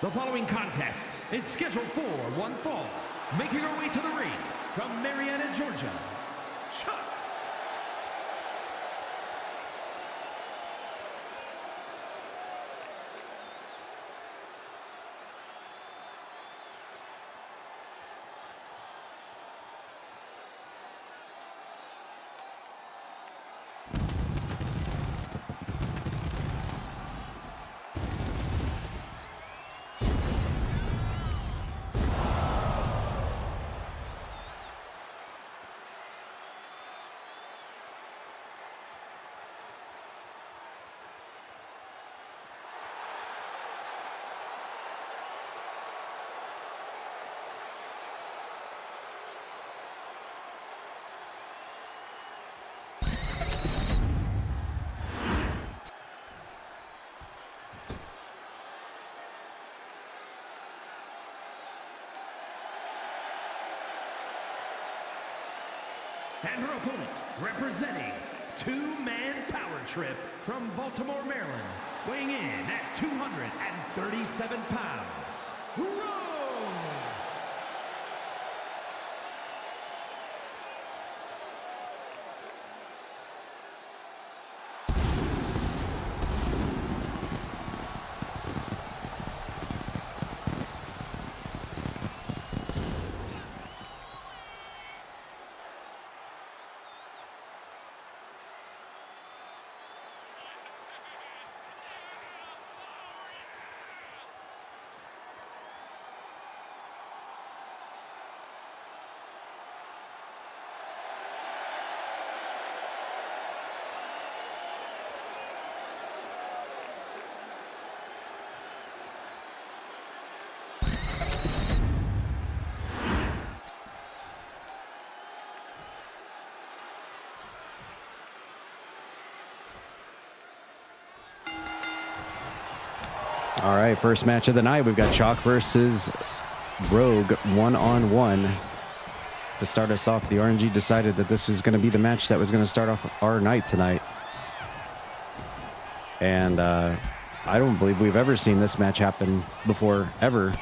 The following contest is scheduled for one fall. Making our way to the ring from Marietta, Georgia, Chuck. And her opponent, representing two-man power trip from Baltimore, Maryland, weighing in at 237 pounds, Rose. All right, first match of the night. We've got Chalk versus Rogue one-on-one. To start us off, the RNG decided that this was going to be the match that was going to start off our night tonight. And I don't believe we've ever seen this match happen before, ever.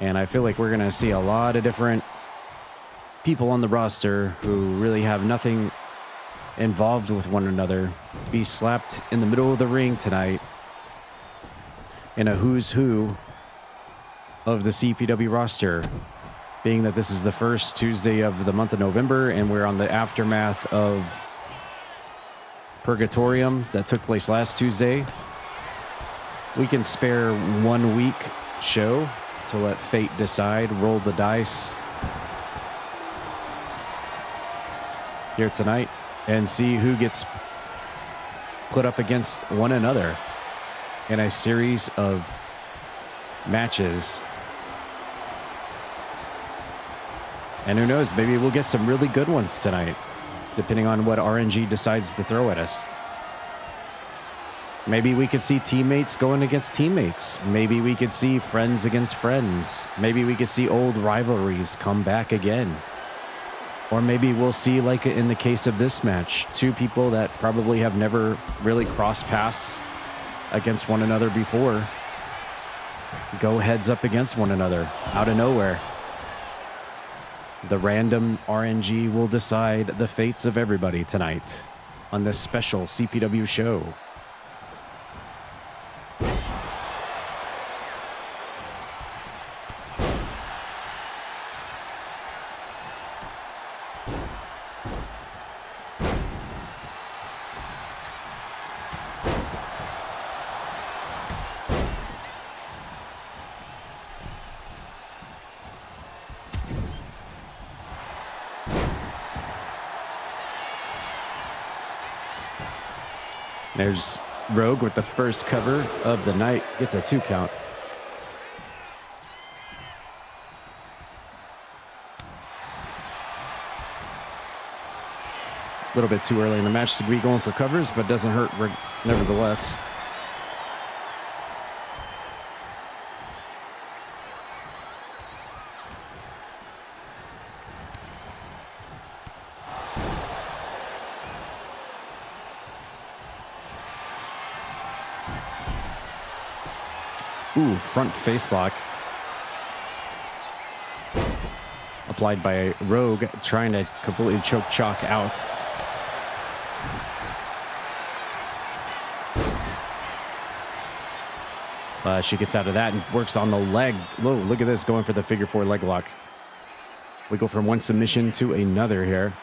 And I feel like we're going to see a lot of different people on the roster who really have nothing involved with one another be slapped in the middle of the ring tonight in a who's who of the CPW roster, being that this is the first Tuesday of the month of November and we're on the aftermath of Purgatorium that took place last Tuesday. We can spare 1 week show to let fate decide, roll the dice here tonight, and see who gets put up against one another in a series of matches. And who knows, maybe we'll get some really good ones tonight, depending on what RNG decides to throw at us. Maybe we could see teammates going against teammates. Maybe we could see friends against friends. Maybe we could see old rivalries come back again. Or maybe we'll see, like in the case of this match, two people that probably have never really crossed paths against one another before go heads up against one another out of nowhere. The random RNG will decide the fates of everybody tonight on this special CPW show. There's Rogue with the first cover of the night. Gets a 2 count. A little bit too early in the match to be going for covers, but doesn't hurt nevertheless. Ooh, front face lock. Applied by Rogue, trying to completely choke Chalk out. She gets out of that and works on the leg. Whoa, look at this, going for the figure 4 leg lock. We go from one submission to another here.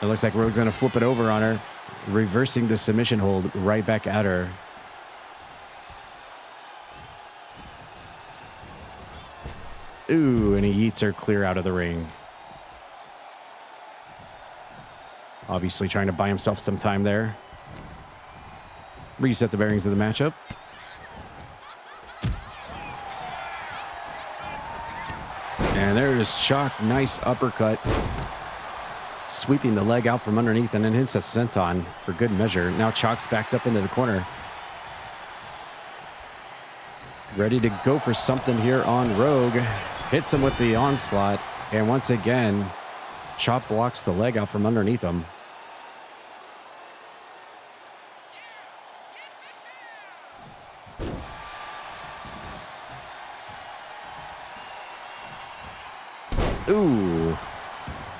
It looks like Rogue's going to flip it over on her, reversing the submission hold right back at her. Ooh, and he yeets her clear out of the ring. Obviously trying to buy himself some time there. Reset the bearings of the matchup. And there is Chalk. Nice uppercut. Sweeping the leg out from underneath and then hits a senton for good measure. Now Chalk's backed up into the corner. Ready to go for something here on Rogue. Hits him with the onslaught. And once again, Chalk blocks the leg out from underneath him. Ooh,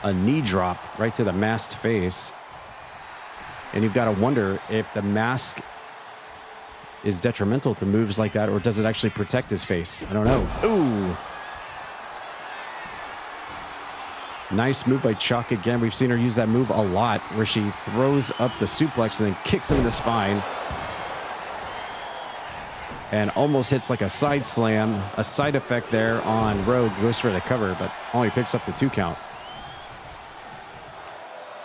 a knee drop right to the masked face. And you've got to wonder if the mask is detrimental to moves like that, or does it actually protect his face? I don't know. Ooh. Nice move by Chalk again. We've seen her use that move a lot, where she throws up the suplex and then kicks him in the spine. And almost hits like a side slam. A side effect there on Rogue. Goes for the cover, but only picks up the 2 count.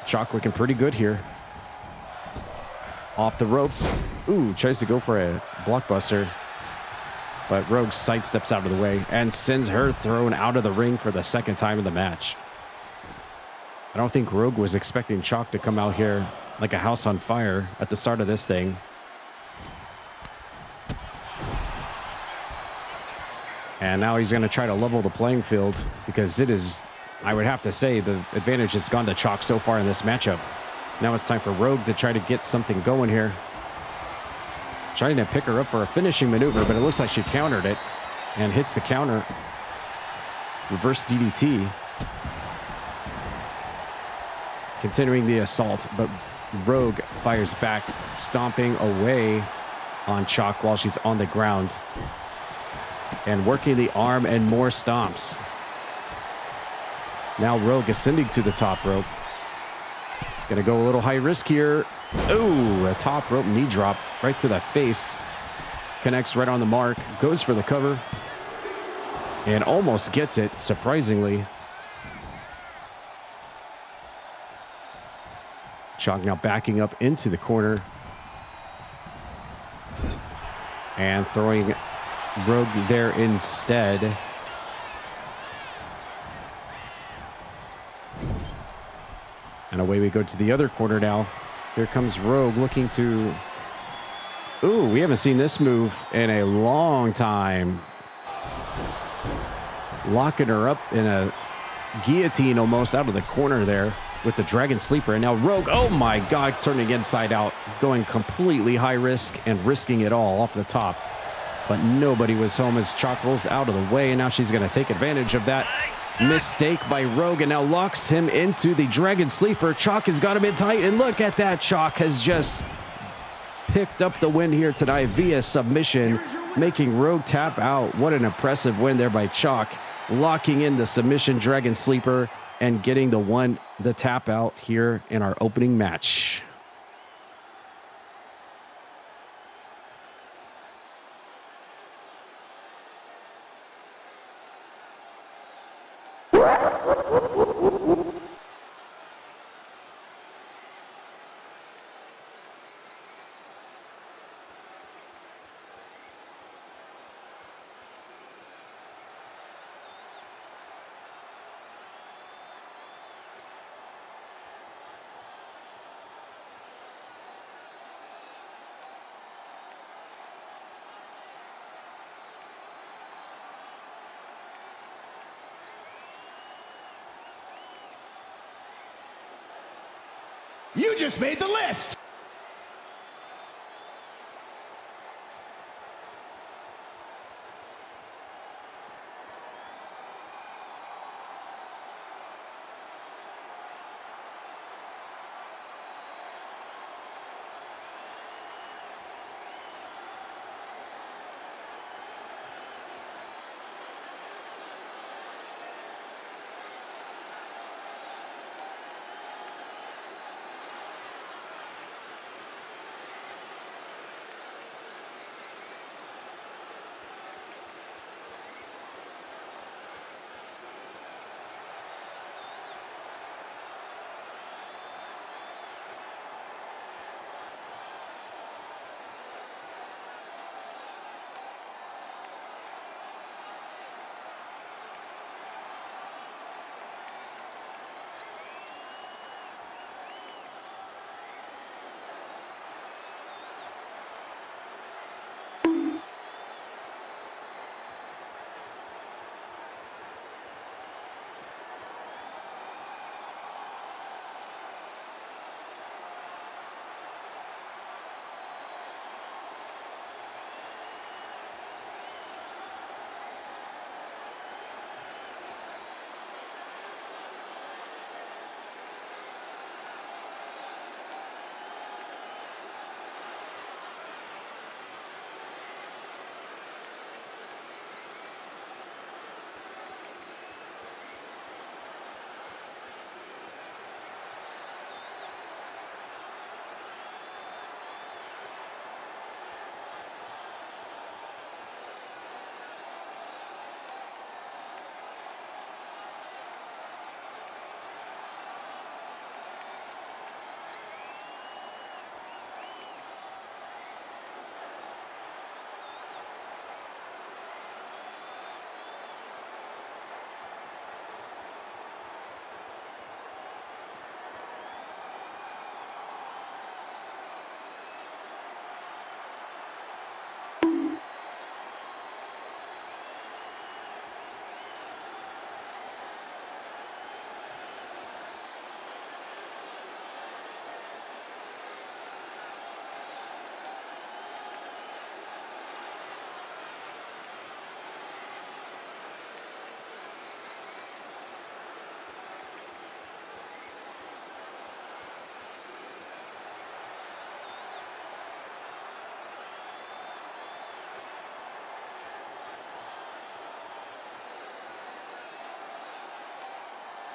Chalk looking pretty good here. Off the ropes. Ooh, tries to go for a blockbuster. But Rogue sidesteps out of the way and sends her thrown out of the ring for the 2nd time in the match. I don't think Rogue was expecting Chalk to come out here like a house on fire at the start of this thing. And now he's going to try to level the playing field, because it is, I would have to say, the advantage has gone to Chalk so far in this matchup. Now it's time for Rogue to try to get something going here. Trying to pick her up for a finishing maneuver, but it looks like she countered it and hits the counter. Reverse DDT. Continuing the assault, but Rogue fires back, stomping away on Chalk while she's on the ground. And working the arm and more stomps. Now Rogue ascending to the top rope. Gonna go a little high risk here. Ooh, a top rope knee drop right to the face. Connects right on the mark. Goes for the cover. And almost gets it, surprisingly. Chalk now backing up into the corner. And throwing Rogue there instead. And away we go to the other corner now. Here comes Rogue looking to... Ooh, we haven't seen this move in a long time. Locking her up in a guillotine almost out of the corner there with the Dragon Sleeper. And now Rogue, oh my God, turning inside out. Going completely high risk and risking it all off the top. But nobody was home as Chalk rolls out of the way. And now she's going to take advantage of that mistake by Rogue and now locks him into the Dragon Sleeper. Chalk has got him in tight. And look at that. Chalk has just picked up the win here tonight via submission, making Rogue tap out. What an impressive win there by Chalk. Locking in the submission Dragon Sleeper and getting the tap out here in our opening match. You just made the list!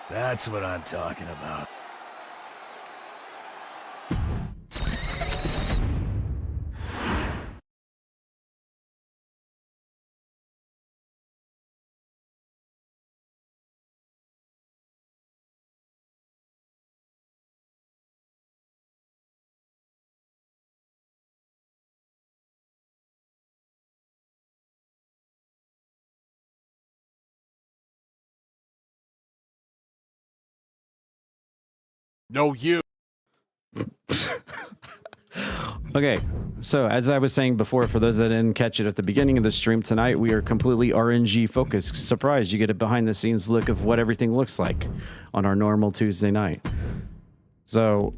That's what I'm talking about. No, you. Okay, so as I was saying before, for those that didn't catch it at the beginning of the stream tonight, we are completely RNG focused. Surprise, you get a behind the scenes look of what everything looks like on our normal Tuesday night. So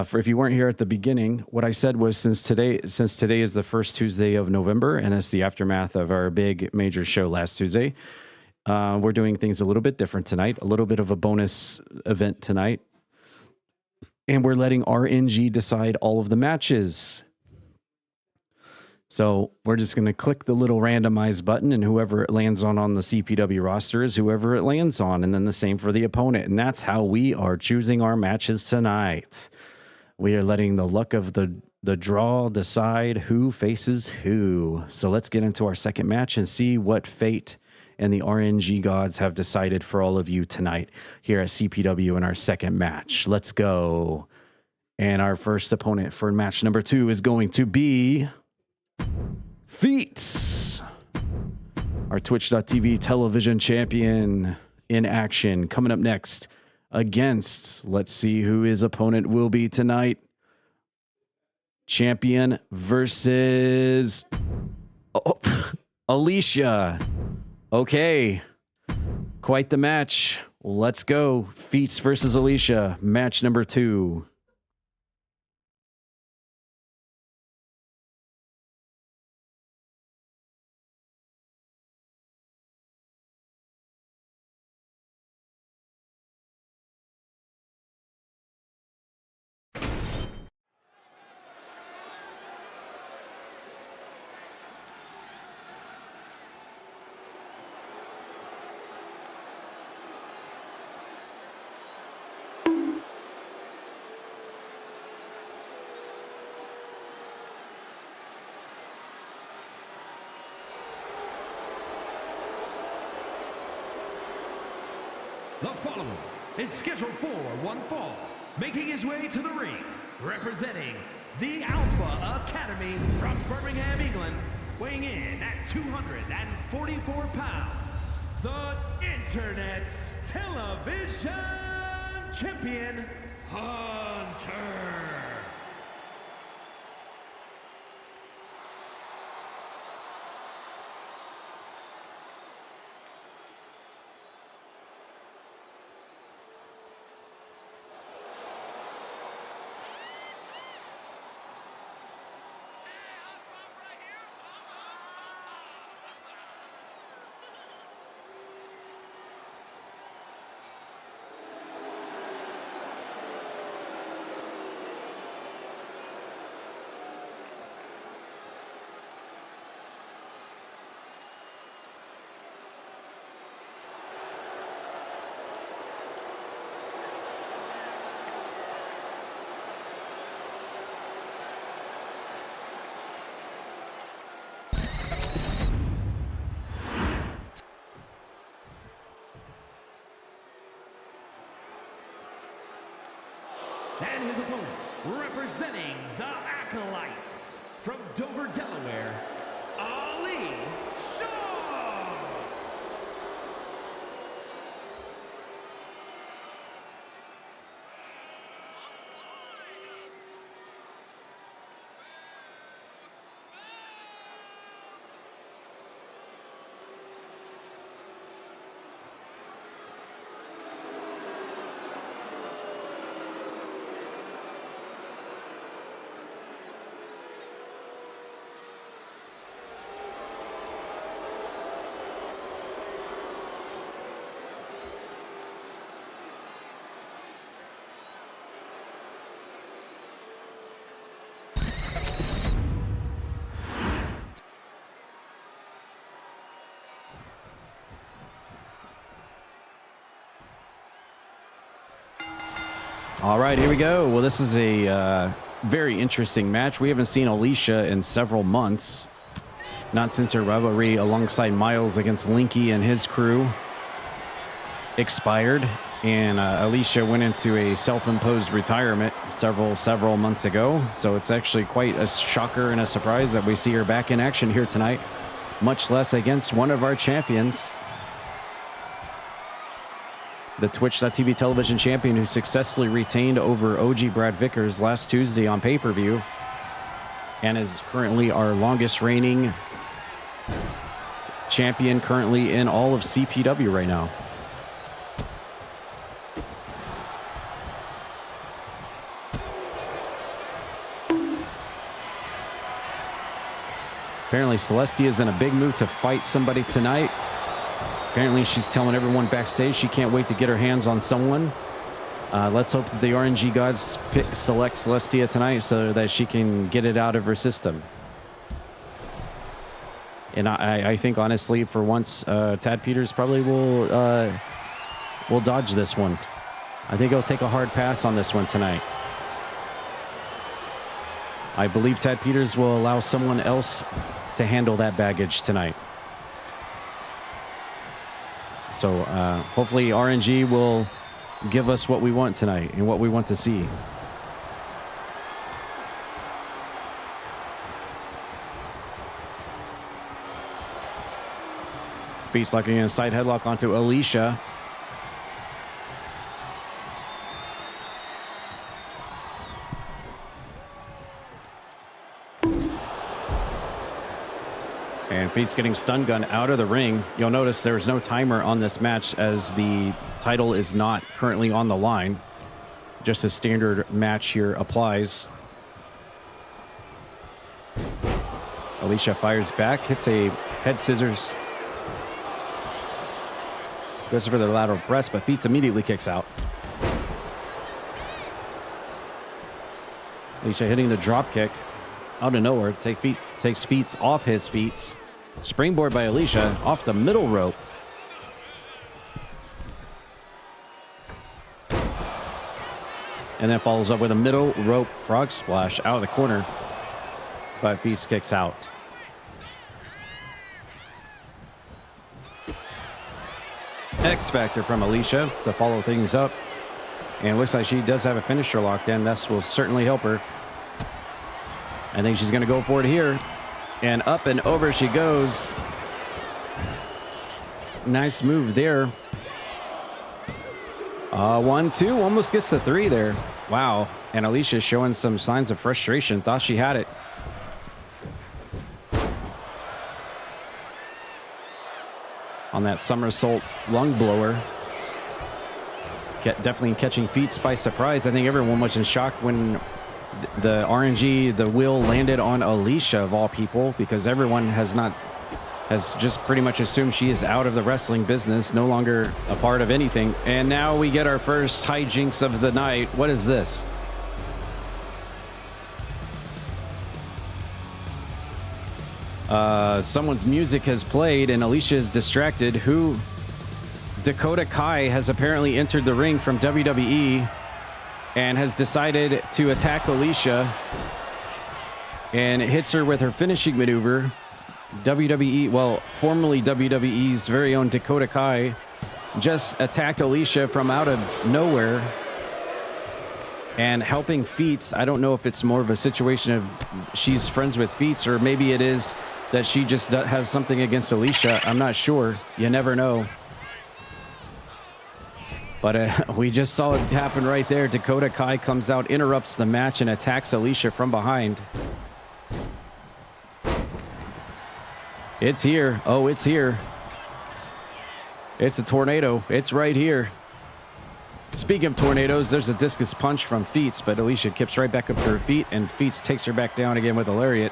for if you weren't here at the beginning, what I said was since today is the first Tuesday of November and it's the aftermath of our big major show last Tuesday, we're doing things a little bit different tonight, a little bit of a bonus event tonight. And we're letting RNG decide all of the matches. So we're just going to click the little randomize button, and whoever it lands on the CPW roster is whoever it lands on, and then the same for the opponent. And that's how we are choosing our matches tonight. We are letting the luck of the draw decide who faces who. So let's get into our second match and see what fate and the RNG gods have decided for all of you tonight here at CPW in our second match. Let's go. And our first opponent for match number 2 is going to be Feats, our Twitch.tv television champion in action. Coming up next against, let's see who his opponent will be tonight. Champion versus Alicia. Okay, quite the match. Let's go. Feats versus Alicia, match number 2. The following is scheduled for one fall, making his way to the ring, representing the Alpha Academy from Birmingham, England, weighing in at 244 pounds, the Internet's television champion, Hunter. And his opponent, representing the Acolytes, from Dover, Delaware, Ali Shaw. All right, here we go. Well, this is a very interesting match. We haven't seen Alicia in several months. Not since her rivalry alongside Miles against Linky and his crew expired. And Alicia went into a self-imposed retirement several months ago. So it's actually quite a shocker and a surprise that we see her back in action here tonight, much less against one of our champions. The Twitch.tv television champion who successfully retained over OG Brad Vickers last Tuesday on pay-per-view and is currently our longest reigning champion currently in all of CPW right now. Apparently Celestia is in a big mood to fight somebody tonight. Apparently she's telling everyone backstage she can't wait to get her hands on someone. Let's hope that the RNG gods select Celestia tonight so that she can get it out of her system. And I think honestly for once Tad Peters probably will dodge this one. I think he'll take a hard pass on this one tonight. I believe Tad Peters will allow someone else to handle that baggage tonight. So hopefully RNG will give us what we want tonight and what we want to see. Feet's locking in a side headlock onto Alicia. And Feet's getting stun gun out of the ring. You'll notice there's no timer on this match as the title is not currently on the line. Just a standard match here applies. Alicia fires back, hits a head scissors. Goes for the lateral press, but Feet's immediately kicks out. Alicia hitting the drop kick out of nowhere. Takes Feet's off his feet. Springboard by Alicia off the middle rope. And then follows up with a middle rope frog splash out of the corner. But Feet's kicks out. X Factor from Alicia to follow things up. And it looks like she does have a finisher locked in. This will certainly help her. I think she's going to go for it here. And up and over she goes. Nice move there. 1-2, almost gets to 3 there. Wow. And Alicia showing some signs of frustration. Thought she had it. On that somersault lung blower. Definitely catching Feet by surprise. I think everyone was in shock when the RNG, the wheel landed on Alicia of all people, because everyone has just pretty much assumed she is out of the wrestling business, no longer a part of anything. And now we get our first hijinks of the night. What is this? Someone's music has played and Alicia is distracted. Dakota Kai has apparently entered the ring from WWE and has decided to attack Alicia and hits her with her finishing maneuver. Formerly WWE's very own Dakota Kai just attacked Alicia from out of nowhere and helping Feets. I don't know if it's more of a situation of she's friends with Feets, or maybe it is that she just has something against Alicia. I'm not sure. You never know. But we just saw it happen right there. Dakota Kai comes out, interrupts the match, and attacks Alicia from behind. It's here. Oh, it's here. It's a tornado. It's right here. Speaking of tornadoes, there's a discus punch from Feets, but Alicia kips right back up to her feet, and Feets takes her back down again with a lariat.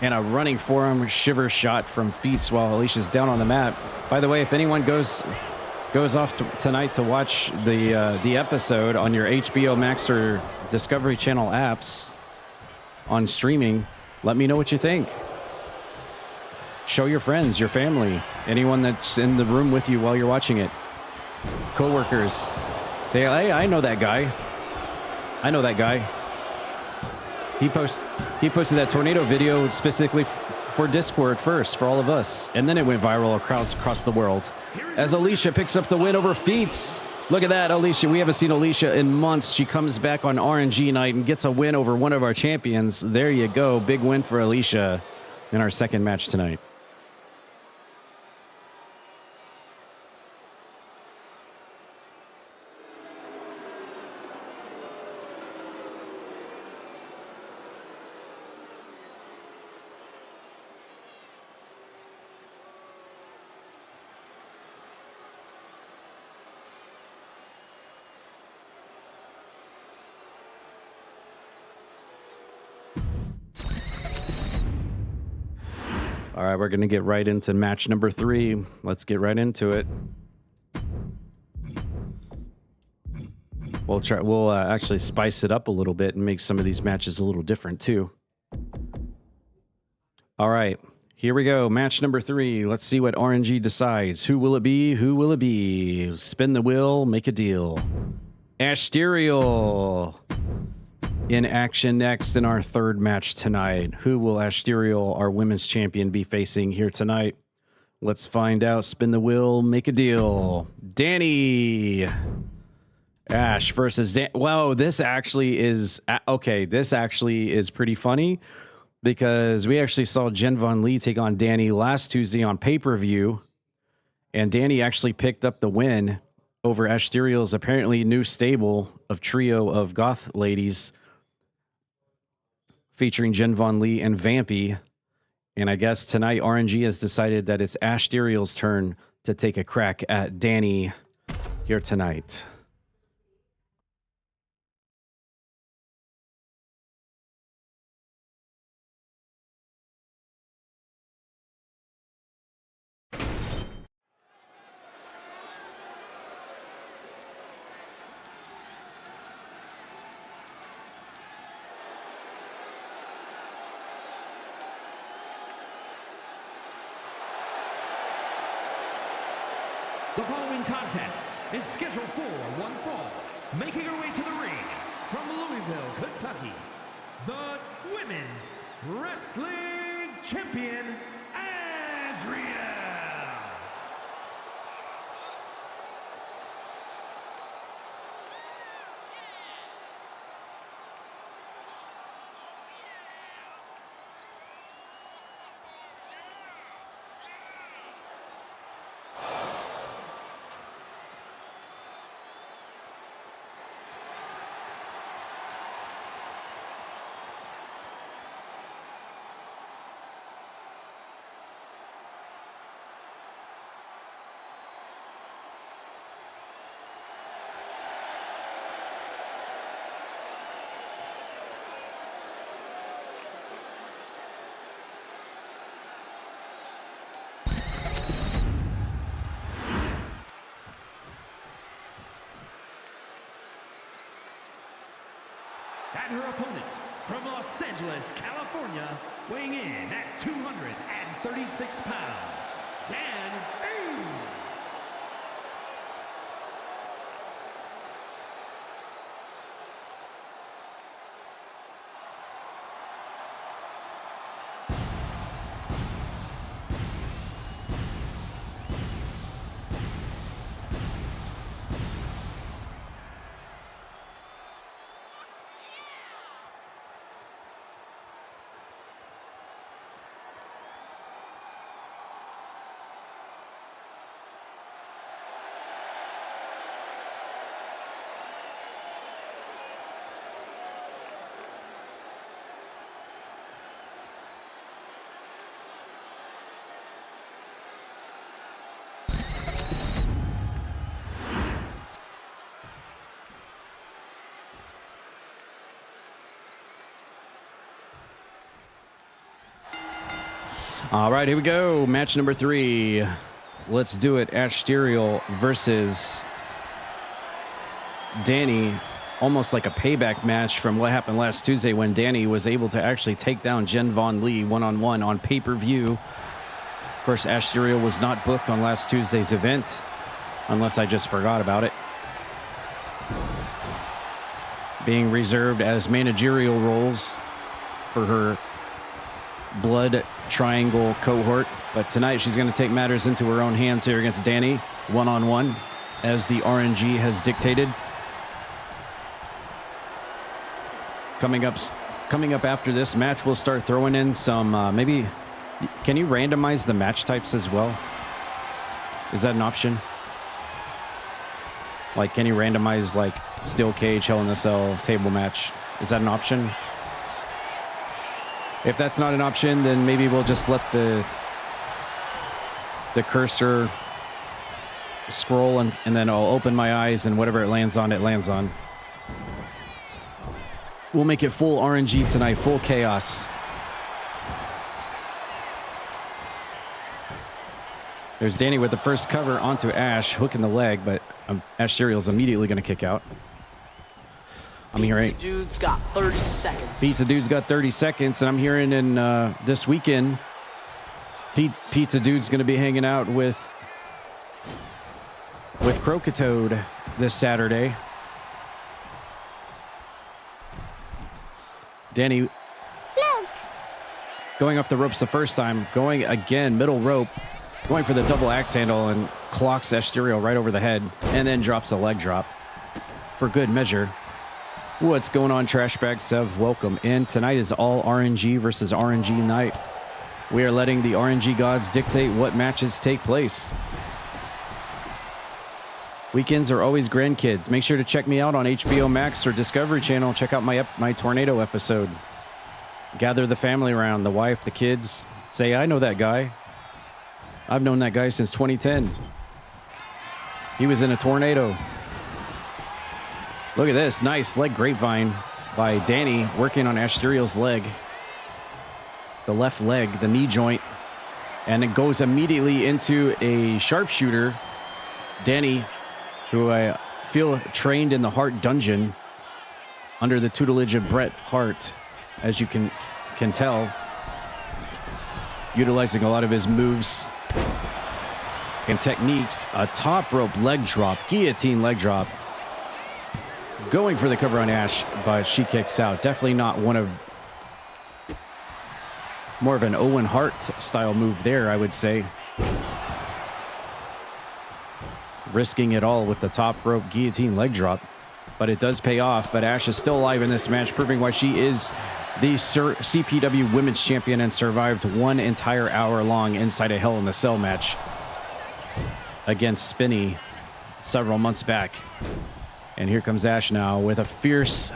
And a running forearm shiver shot from Feets while Alicia's down on the mat. By the way, if anyone goes off tonight to watch the episode on your HBO Max or Discovery Channel apps on streaming, let me know what you think. Show your friends, your family, anyone that's in the room with you while you're watching it. Co-workers, Say, hey, I know that guy. I know that guy. He posted that tornado video specifically for Discord first, for all of us. And then it went viral across the world. As Alicia picks up the win over Feats. Look at that, Alicia. We haven't seen Alicia in months. She comes back on RNG night and gets a win over one of our champions. There you go. Big win for Alicia in our second match tonight. All right, we're going to get right into match number 3. Let's get right into it. We'll actually spice it up a little bit and make some of these matches a little different too. All right, here we go. Match number 3. Let's see what RNG decides. Who will it be? Who will it be? Spin the wheel, make a deal. Asterial in action next in our third match tonight. Who will Asterial, our women's champion, be facing here tonight? Let's find out. Spin the wheel, make a deal. Danny. Ash versus Dan. Wow, this actually is... Okay, this actually is pretty funny because we actually saw Jen Von Lee take on Danny last Tuesday on pay-per-view, and Danny actually picked up the win over Asterial's apparently new stable of trio of goth ladies featuring Jen Von Lee and Vampy. And I guess tonight RNG has decided that it's Asterial's turn to take a crack at Danny here tonight. The following contest is scheduled for one fall. Making her way to the ring from Louisville, Kentucky, the Women's Wrestling Champion, Azriel. And her opponent from Los Angeles, California, weighing in at 236 pounds, Dan Ooh. All right, here we go. Match number 3. Let's do it. Asterial versus Danny. Almost like a payback match from what happened last Tuesday when Danny was able to actually take down Jen Von Lee one-on-one on pay-per-view. Of course, Asterial was not booked on last Tuesday's event, unless I just forgot about it. being reserved as managerial roles for her blood triangle cohort. But tonight she's going to take matters into her own hands here against Danny, one-on-one, as the RNG has dictated. Coming up after this match, we'll start throwing in some, maybe, can you randomize the match types as well? Is that an option? Like, can you randomize, like, steel cage, hell in a cell, table match? Is that an option? If that's not an option, then maybe we'll just let the cursor scroll, and then I'll open my eyes, and whatever it lands on, it lands on. We'll make it full RNG tonight, full chaos. There's Danny with the first cover onto Ash, hooking the leg, but Ash Cereal's immediately going to kick out. I'm hearing Pizza Dude's got 30 seconds. Pizza Dude's got 30 seconds, and I'm hearing in this weekend, Pizza Dude's going to be hanging out with Croakitoad this Saturday. Danny going off the ropes the first time, going again, middle rope, going for the double axe handle, and clocks Asterial right over the head, and then drops a leg drop for good measure. What's going on, Trash Bag Sev? Welcome in. Tonight is all RNG versus RNG night. We are letting the RNG gods dictate what matches take place. Weekends are always grandkids. Make sure to check me out on HBO Max or Discovery Channel. Check out my Tornado episode. Gather the family around, the wife, the kids. Say, I know that guy. I've known that guy since 2010. He was in a tornado. Look at this. Nice leg grapevine by Danny, working on Asterial's leg. The left leg, the knee joint. And it goes immediately into a sharpshooter. Danny, who I feel trained in the Hart Dungeon under the tutelage of Bret Hart, as you can tell, utilizing a lot of his moves and techniques. A top rope leg drop, guillotine leg drop, going for the cover on Ash, but she kicks out. Definitely not more of an Owen Hart style move there, I would say. Risking it all with the top rope guillotine leg drop, but it does pay off. But Ash is still alive in this match, proving why she is the CPW Women's Champion and survived one entire hour long inside a Hell in a Cell match against Spinny several months back. And here comes Ash now with a fierceness,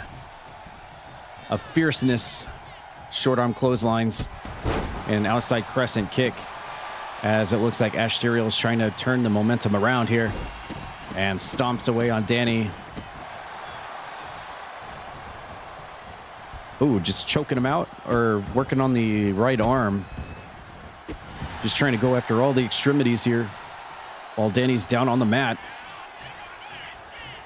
short arm clotheslines, and outside crescent kick, as it looks like Asterial is trying to turn the momentum around here and stomps away on Danny. Ooh, just choking him out, or working on the right arm. Just trying to go after all the extremities here while Danny's down on the mat.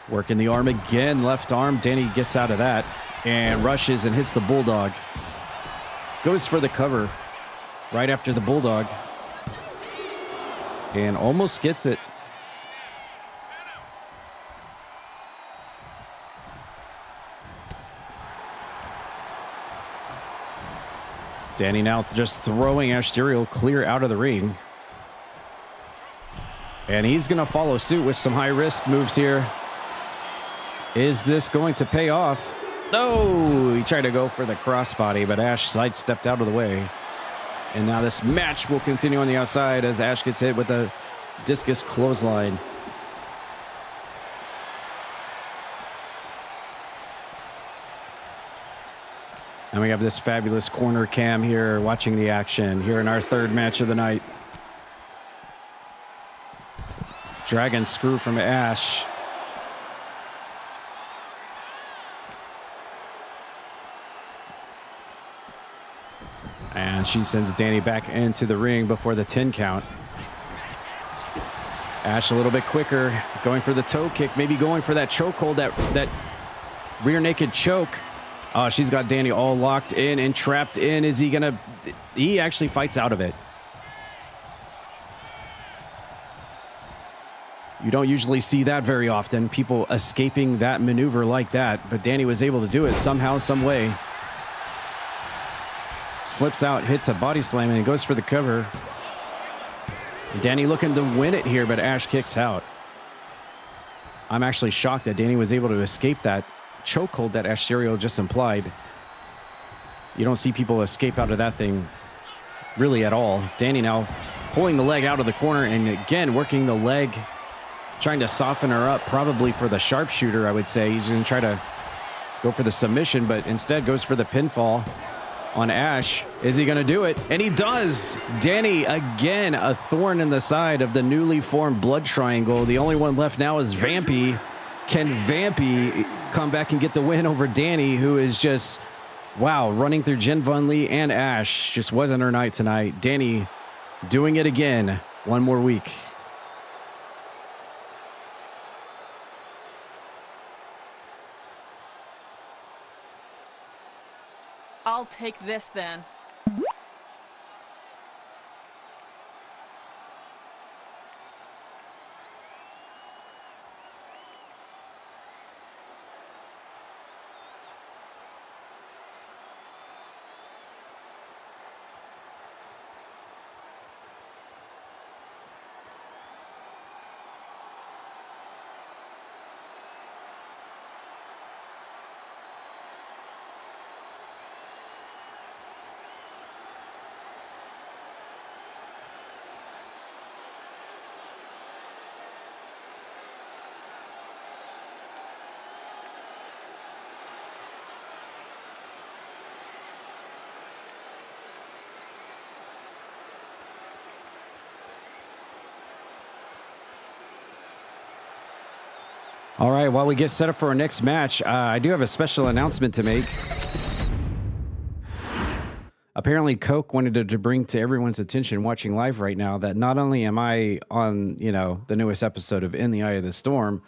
Working the arm again, left arm. Danny gets out of that and rushes and hits the Bulldog. Goes for the cover right after the Bulldog. And almost gets it. Danny now just throwing Asterial clear out of the ring. And he's going to follow suit with some high-risk moves here. Is this going to pay off? No! He tried to go for the crossbody, but Ash sidestepped out of the way. And now this match will continue on the outside as Ash gets hit with a discus clothesline. And we have this fabulous corner cam here watching the action here in our third match of the night. Dragon screw from Ash. And she sends Danny back into the ring before the 10 count. Ash a little bit quicker, going for the toe kick, maybe going for that chokehold, that rear naked choke. Oh, she's got Danny all locked in and trapped in. Is he gonna? He actually fights out of it. You don't usually see that very often, people escaping that maneuver like that, but Danny was able to do it somehow, some way. Slips out, hits a body slam, and goes for the cover. Danny looking to win it here, but Ash kicks out. I'm actually shocked that Danny was able to escape that chokehold that Ash Serial just implied. You don't see people escape out of that thing really at all. Danny now pulling the leg out of the corner and again working the leg, trying to soften her up, probably for the sharpshooter, I would say. He's going to try to go for the submission, but instead goes for the pinfall on Ash. Is he going to do it? And he does. Danny, again, a thorn in the side of the newly formed blood triangle. The only one left now is Vampy. Can Vampy come back and get the win over Danny, who is just, wow, running through Jen Von Lee and Ash. Just wasn't her night tonight. Danny doing it again. One more week. I'll take this then. All right, while we get set up for our next match, I do have a special announcement to make. Apparently, Coke wanted to bring to everyone's attention watching live right now that not only am I on, the newest episode of In the Eye of the Storm,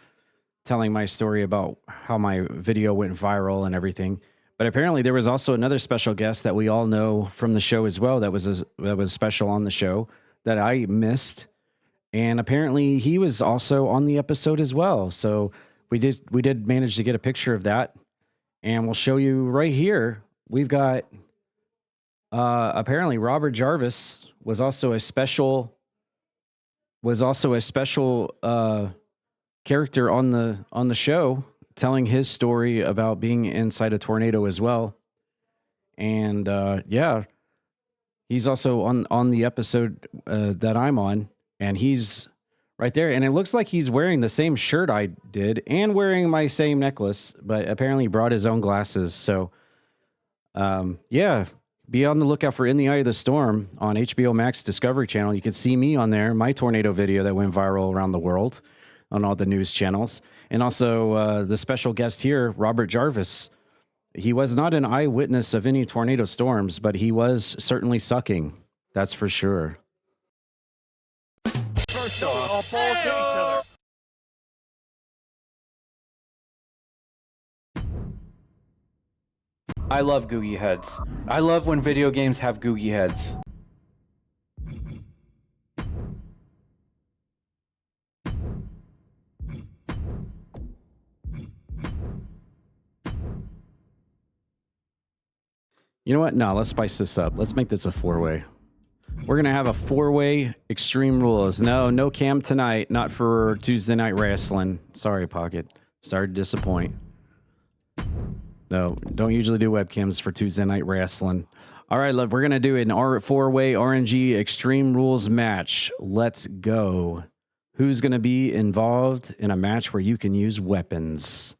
telling my story about how my video went viral and everything, but apparently there was also another special guest that we all know from the show as well that was special on the show that I missed. And apparently he was also on the episode as well. So we did manage to get a picture of that. And we'll show you right here. We've got apparently Robert Jarvis was also a special character on the show, telling his story about being inside a tornado as well. And he's also on the episode that I'm on. And he's right there. And it looks like he's wearing the same shirt I did and wearing my same necklace, but apparently brought his own glasses. So, be on the lookout for In the Eye of the Storm on HBO Max Discovery Channel. You can see me on there, my tornado video that went viral around the world on all the news channels. And also the special guest here, Robert Jarvis. He was not an eyewitness of any tornado storms, but he was certainly sucking. That's for sure. All balls hit each other. I love googie heads. I love when video games have googie heads. You know what? No, let's spice this up. Let's make this a four-way. We're going to have a four-way Extreme Rules. No Cam tonight. Not for Tuesday Night Wrestling. Sorry, Pocket. Sorry to disappoint. No, don't usually do webcams for Tuesday Night Wrestling. All right, look, we're going to do an four-way RNG Extreme Rules match. Let's go. Who's going to be involved in a match where you can use weapons?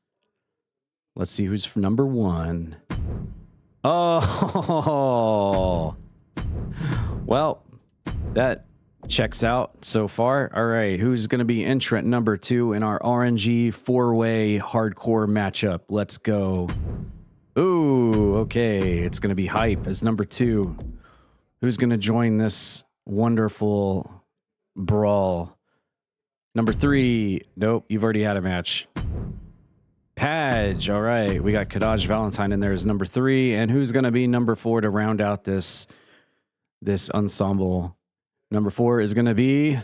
Let's see who's number one. Oh, well, that checks out so far. All right, who's going to be entrant number two in our RNG four-way hardcore matchup? Let's go. Ooh, okay. It's going to be Hype as number two. Who's going to join this wonderful brawl? Number three. Nope, you've already had a match. Padge. All right, we got Kadaj Valentine in there as number three. And who's going to be number four to round out this ensemble? Number four is going to be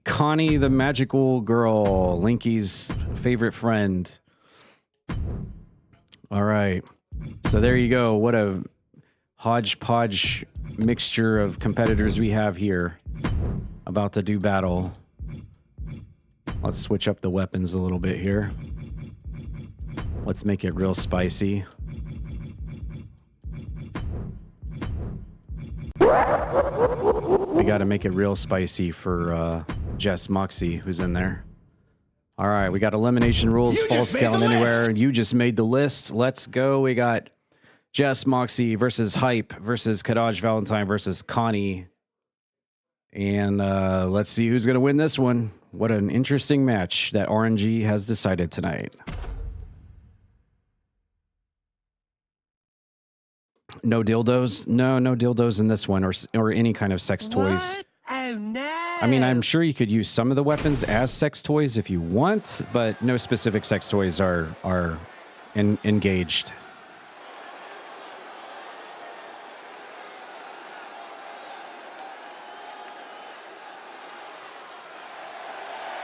Connie, the magical girl, Linky's favorite friend. All right. So there you go. What a hodgepodge mixture of competitors we have here about to do battle. Let's switch up the weapons a little bit here. Let's make it real spicy. We got to make it real spicy for Jess Moxie, who's in there. All right, we got elimination rules, false count anywhere. You just made the list. Let's go. We got Jess Moxie versus Hype versus Kadaj Valentine versus Connie. And let's see who's going to win this one. What an interesting match that RNG has decided tonight. No dildos? No dildos in this one, or any kind of sex toys. What? Oh no! I mean, I'm sure you could use some of the weapons as sex toys if you want, but no specific sex toys are engaged.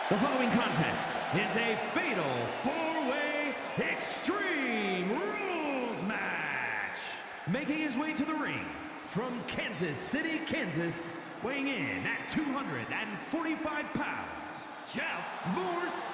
The following contest is a fatal four-way extreme rules match. Making his way to the ring from Kansas City, Kansas, weighing in at 245 pounds, Jeff Morse.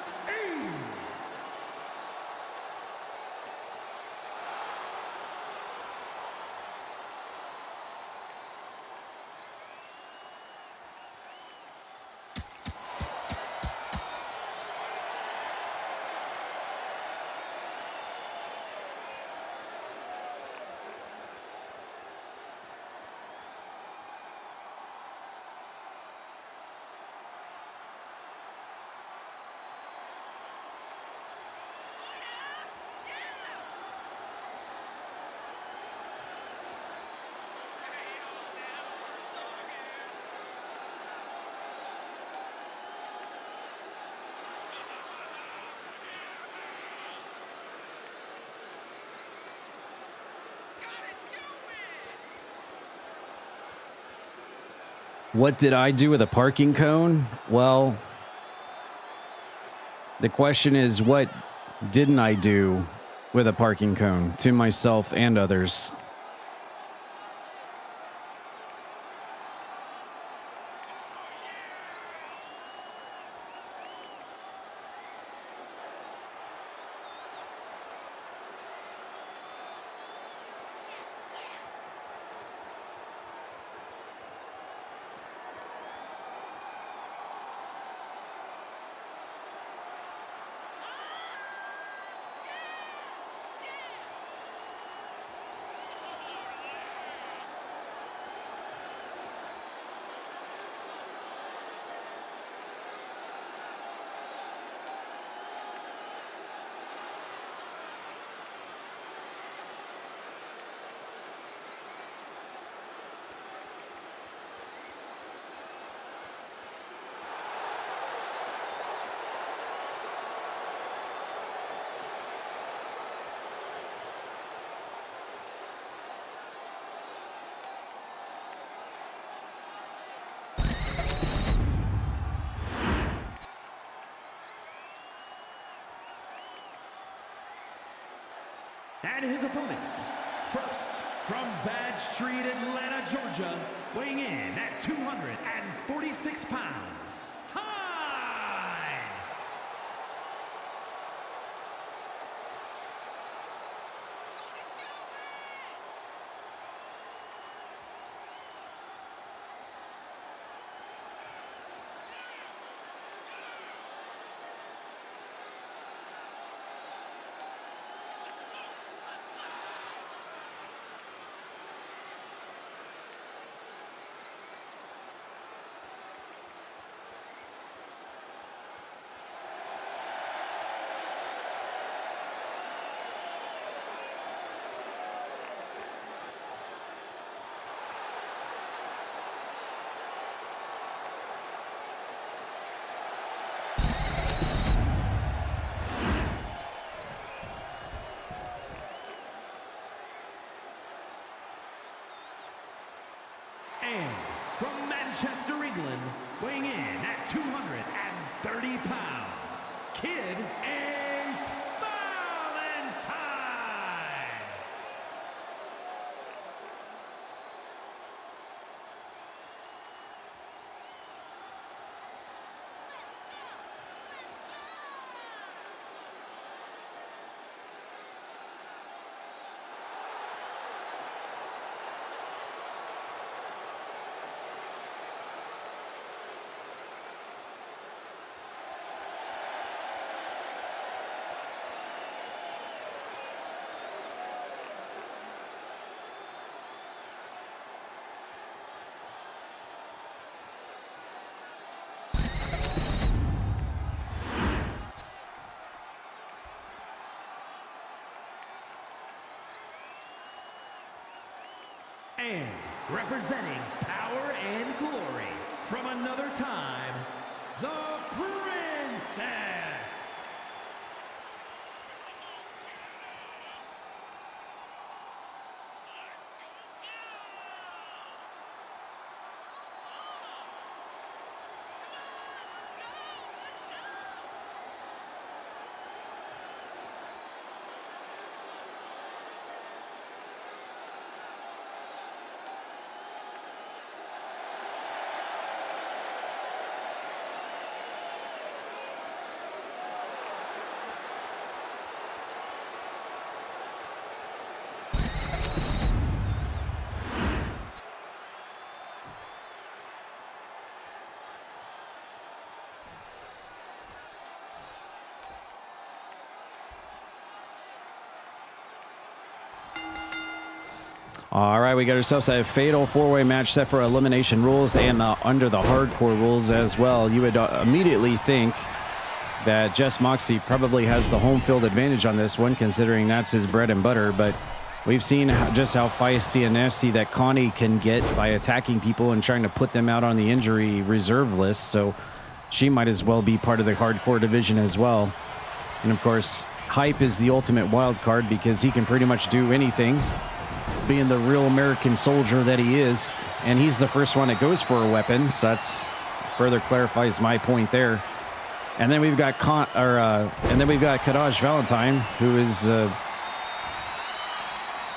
What did I do with a parking cone? Well, the question is, what didn't I do with a parking cone to myself and others? And his opponents, first, from Bad Street, Atlanta, Georgia, weighing in at 246 pounds, High! And from Manchester, England, weighing in at 200 And representing power and glory from another time, the Princess. All right, we got ourselves a fatal four-way match set for elimination rules and under the hardcore rules as well. You would immediately think that Jess Moxie probably has the home field advantage on this one, considering that's his bread and butter, but we've seen just how feisty and nasty that Connie can get by attacking people and trying to put them out on the injury reserve list, so she might as well be part of the hardcore division as well. And of course, Hype is the ultimate wild card because he can pretty much do anything, being the real American soldier that he is, and he's the first one that goes for a weapon, so that's further clarifies my point there. And then we've got Kadaj Valentine, who is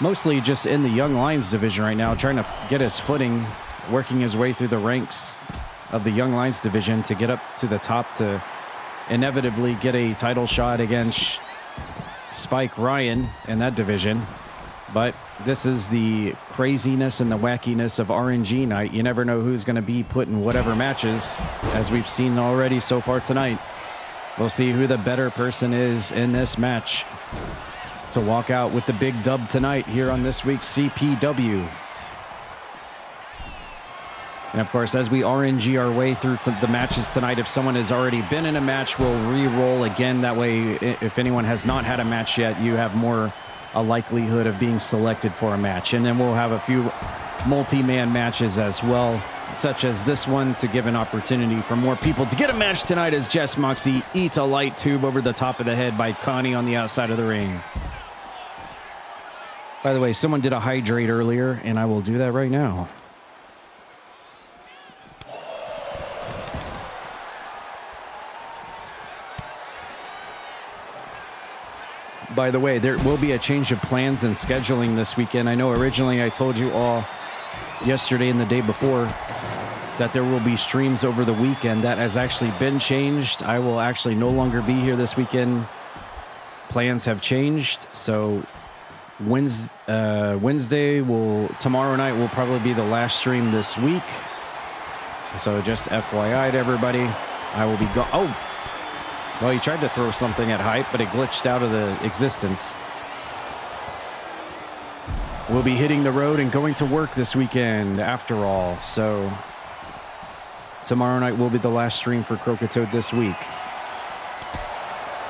mostly just in the Young Lions division right now, trying to get his footing, working his way through the ranks of the Young Lions division to get up to the top to inevitably get a title shot against Spike Ryan in that division. But this is the craziness and the wackiness of RNG night. You never know who's going to be put in whatever matches, as we've seen already so far tonight. We'll see who the better person is in this match to walk out with the big dub tonight here on this week's CPW. And of course, as we RNG our way through the matches tonight, if someone has already been in a match, we'll re-roll again. That way, if anyone has not had a match yet, you have a likelihood of being selected for a match. And then we'll have a few multi-man matches as well, such as this one, to give an opportunity for more people to get a match tonight as Jess Moxie eats a light tube over the top of the head by Connie on the outside of the ring. By the way, someone did a hydrate earlier, and I will do that right now. By the way, there will be a change of plans and scheduling this weekend. I know originally I told you all yesterday and the day before that there will be streams over the weekend. That has actually been changed. I will actually no longer be here this weekend. Plans have changed. So tomorrow night will probably be the last stream this week. So just FYI to everybody, I will be gone. Oh! Well, he tried to throw something at Hype, but it glitched out of the existence. We'll be hitting the road and going to work this weekend after all. So tomorrow night will be the last stream for Croakitoad this week.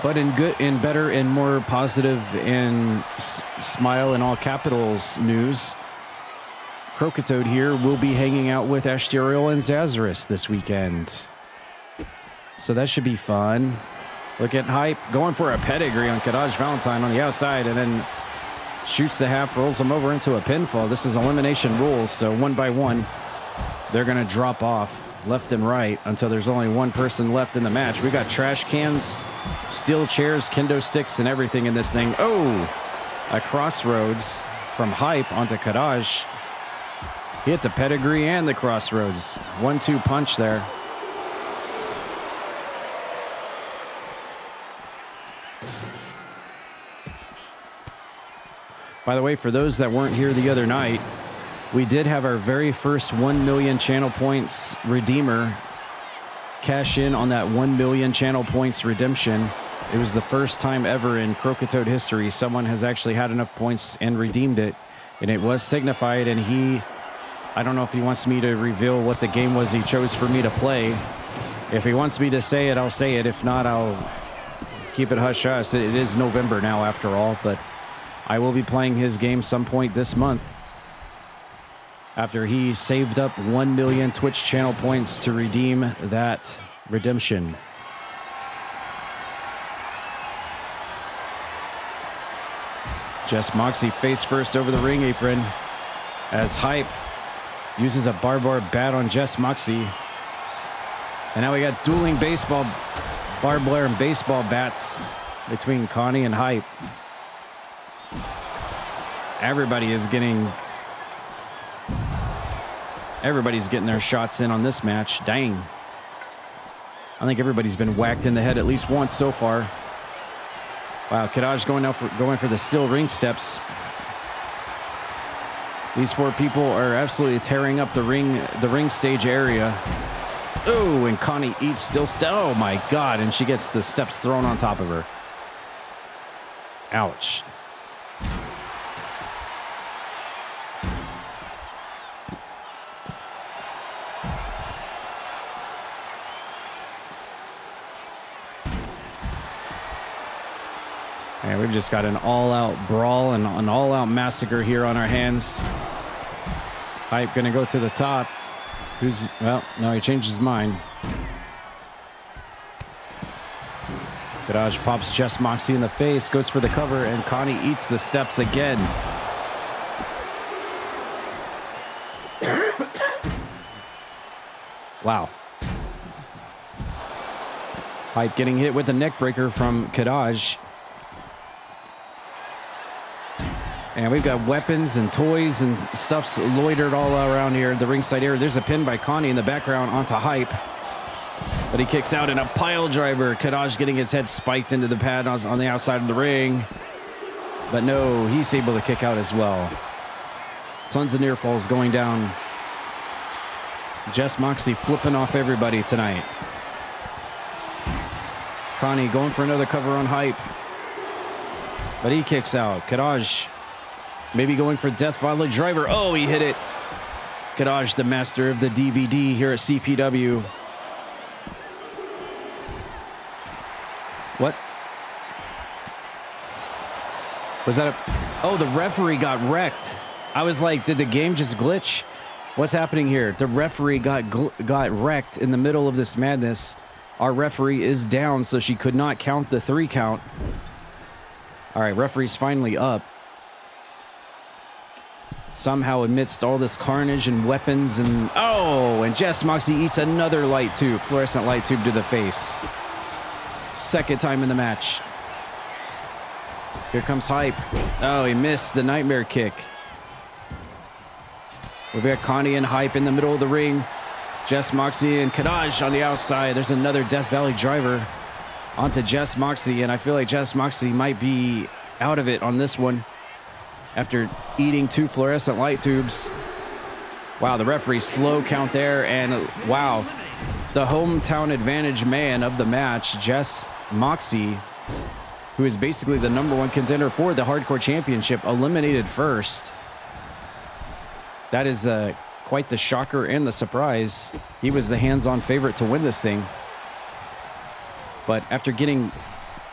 But in good and better and more positive and smile in all capitals news, Croakitoad here will be hanging out with Asterial and Zazarus this weekend. So that should be fun. Look at Hype going for a pedigree on Kadaj Valentine on the outside, and then shoots the half, rolls him over into a pinfall. This is elimination rules, so one by one, they're going to drop off left and right until there's only one person left in the match. We got trash cans, steel chairs, kendo sticks, and everything in this thing. Oh, a crossroads from Hype onto Kadaj. He hit the pedigree and the crossroads. 1-2 punch there. By the way, for those that weren't here the other night, we did have our very first 1 million channel points redeemer cash in on that 1 million channel points redemption. It was the first time ever in Croakitoad history someone has actually had enough points and redeemed it. And it was signified, and I don't know if he wants me to reveal what the game was he chose for me to play. If he wants me to say it, I'll say it. If not, I'll keep it hush-hush. It is November now, after all, but I will be playing his game some point this month. after he saved up 1 million Twitch channel points to redeem that redemption. Jess Moxie face first over the ring apron as Hype uses a barbed wire bat on Jess Moxie. And now we got dueling barbed wire and baseball bats between Connie and Hype. Everybody's getting their shots in on this match. Dang. I think everybody's been whacked in the head at least once so far. Wow, Kadaj going for the steel ring steps. These 4 people are absolutely tearing up the ring stage area. Oh, and Connie eats steel step. Oh my God, and she gets the steps thrown on top of her. Ouch. And we've just got an all-out brawl and an all-out massacre here on our hands. Hype gonna go to the top. Well, no, he changed his mind. Garage pops Jess Moxie in the face, goes for the cover, and Connie eats the steps again. Wow. Hype getting hit with the neck breaker from Kadaj. And we've got weapons and toys and stuff's loitered all around here in the ringside area. There's a pin by Connie in the background onto Hype. But he kicks out in a pile driver. Kadaj getting his head spiked into the pad on the outside of the ring. But no, he's able to kick out as well. Tons of near falls going down. Jess Moxie flipping off everybody tonight. Connie going for another cover on Hype. But he kicks out. Kadaj maybe going for Death Valley Driver. Oh, he hit it. Kadaj, the master of the DVD here at CPW. What? Was that a... Oh, the referee got wrecked. I was like, did the game just glitch? What's happening here? The referee got wrecked in the middle of this madness. Our referee is down, so she could not count the 3 count. All right, referee's finally up. Somehow amidst all this carnage and weapons and... Oh, and Jess Moxie eats another light tube, fluorescent light tube to the face. Second time in the match. Here comes Hype. Oh, he missed the nightmare kick. We've got Connie and Hype in the middle of the ring. Jess Moxie and Kadaj on the outside. There's another Death Valley Driver onto Jess Moxie, and I feel like Jess Moxie might be out of it on this one after eating 2 fluorescent light tubes. Wow, the referee slow count there, and wow, the hometown advantage man of the match, Jess Moxie, who is basically the #1 contender for the Hardcore Championship, eliminated first. That is quite the shocker and the surprise. He was the hands-on favorite to win this thing. But after getting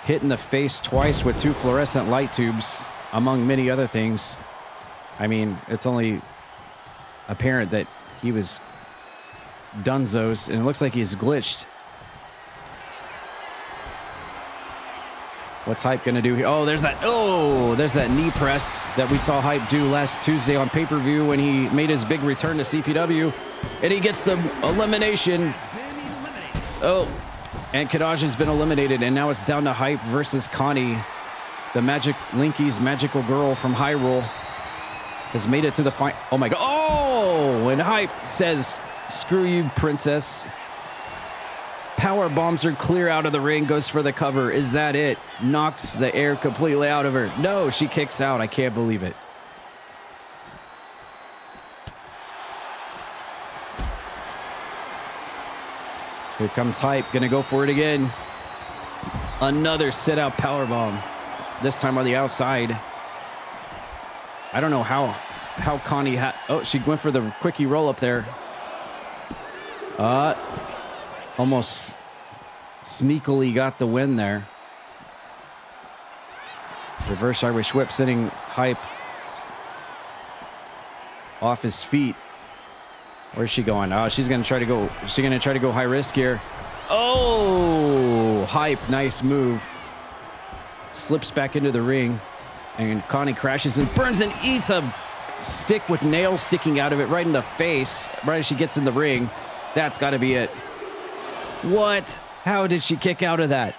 hit in the face twice with 2 fluorescent light tubes, among many other things, I mean, it's only apparent that he was dunzos, and it looks like he's glitched. What's Hype gonna do here? Oh, there's that knee press that we saw Hype do last Tuesday on pay-per-view when he made his big return to CPW, and he gets the elimination. Oh, and Kadaj has been eliminated, and now it's down to Hype versus Connie. The Linky's magical girl from Hyrule has made it to the final. Oh my God. Oh, and Hype says, screw you, princess. Power bombs her clear out of the ring, goes for the cover. Is that it? Knocks the air completely out of her. No, she kicks out. I can't believe it. Here comes Hype, gonna go for it again. Another sit-out power bomb. This time on the outside. I don't know how Connie had... Oh, she went for the quickie roll-up there. Almost sneakily got the win there. Reverse Irish whip, sending Hype off his feet. Where's she going? Oh, she's gonna try to go. She's gonna try to go high risk here. Oh, Hype, nice move. Slips back into the ring, and Connie crashes and burns and eats a stick with nails sticking out of it right in the face right as she gets in the ring. That's got to be it. What? How did she kick out of that?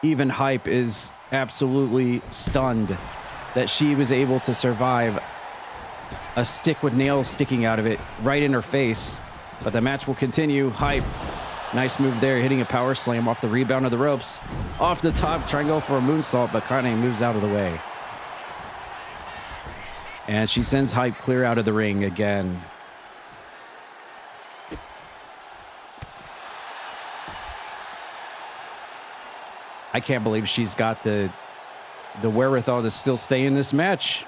Even Hype is absolutely stunned that she was able to survive a stick with nails sticking out of it right in her face. But the match will continue. Hype, nice move there, hitting a power slam off the rebound of the ropes. Off the top, trying to go for a moonsault, but Connie moves out of the way. And she sends Hype clear out of the ring again. I can't believe she's got the wherewithal to still stay in this match.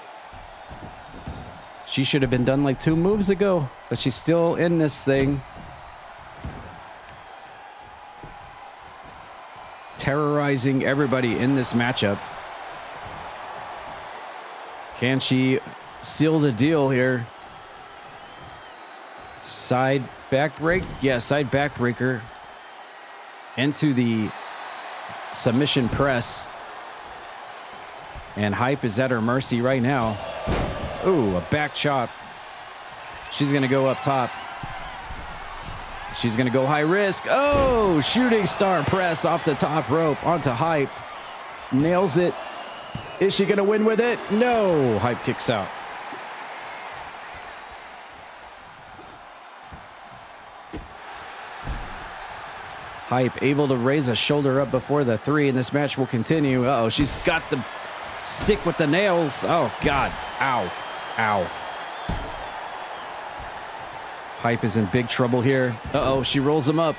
She should have been done like 2 moves ago, but she's still in this thing. Terrorizing everybody in this matchup. Can she seal the deal here? Side backbreak? Yeah, side backbreaker. Into the submission press. And Hype is at her mercy right now. Ooh, a back chop. She's going to go up top. She's going to go high risk. Oh, shooting star press off the top rope onto Hype. Nails it. Is she going to win with it? No. Hype kicks out. Hype able to raise a shoulder up before the 3, and this match will continue. Uh-oh, she's got the stick with the nails. Oh, God. Ow. Ow. Hype is in big trouble here. Uh-oh, she rolls him up.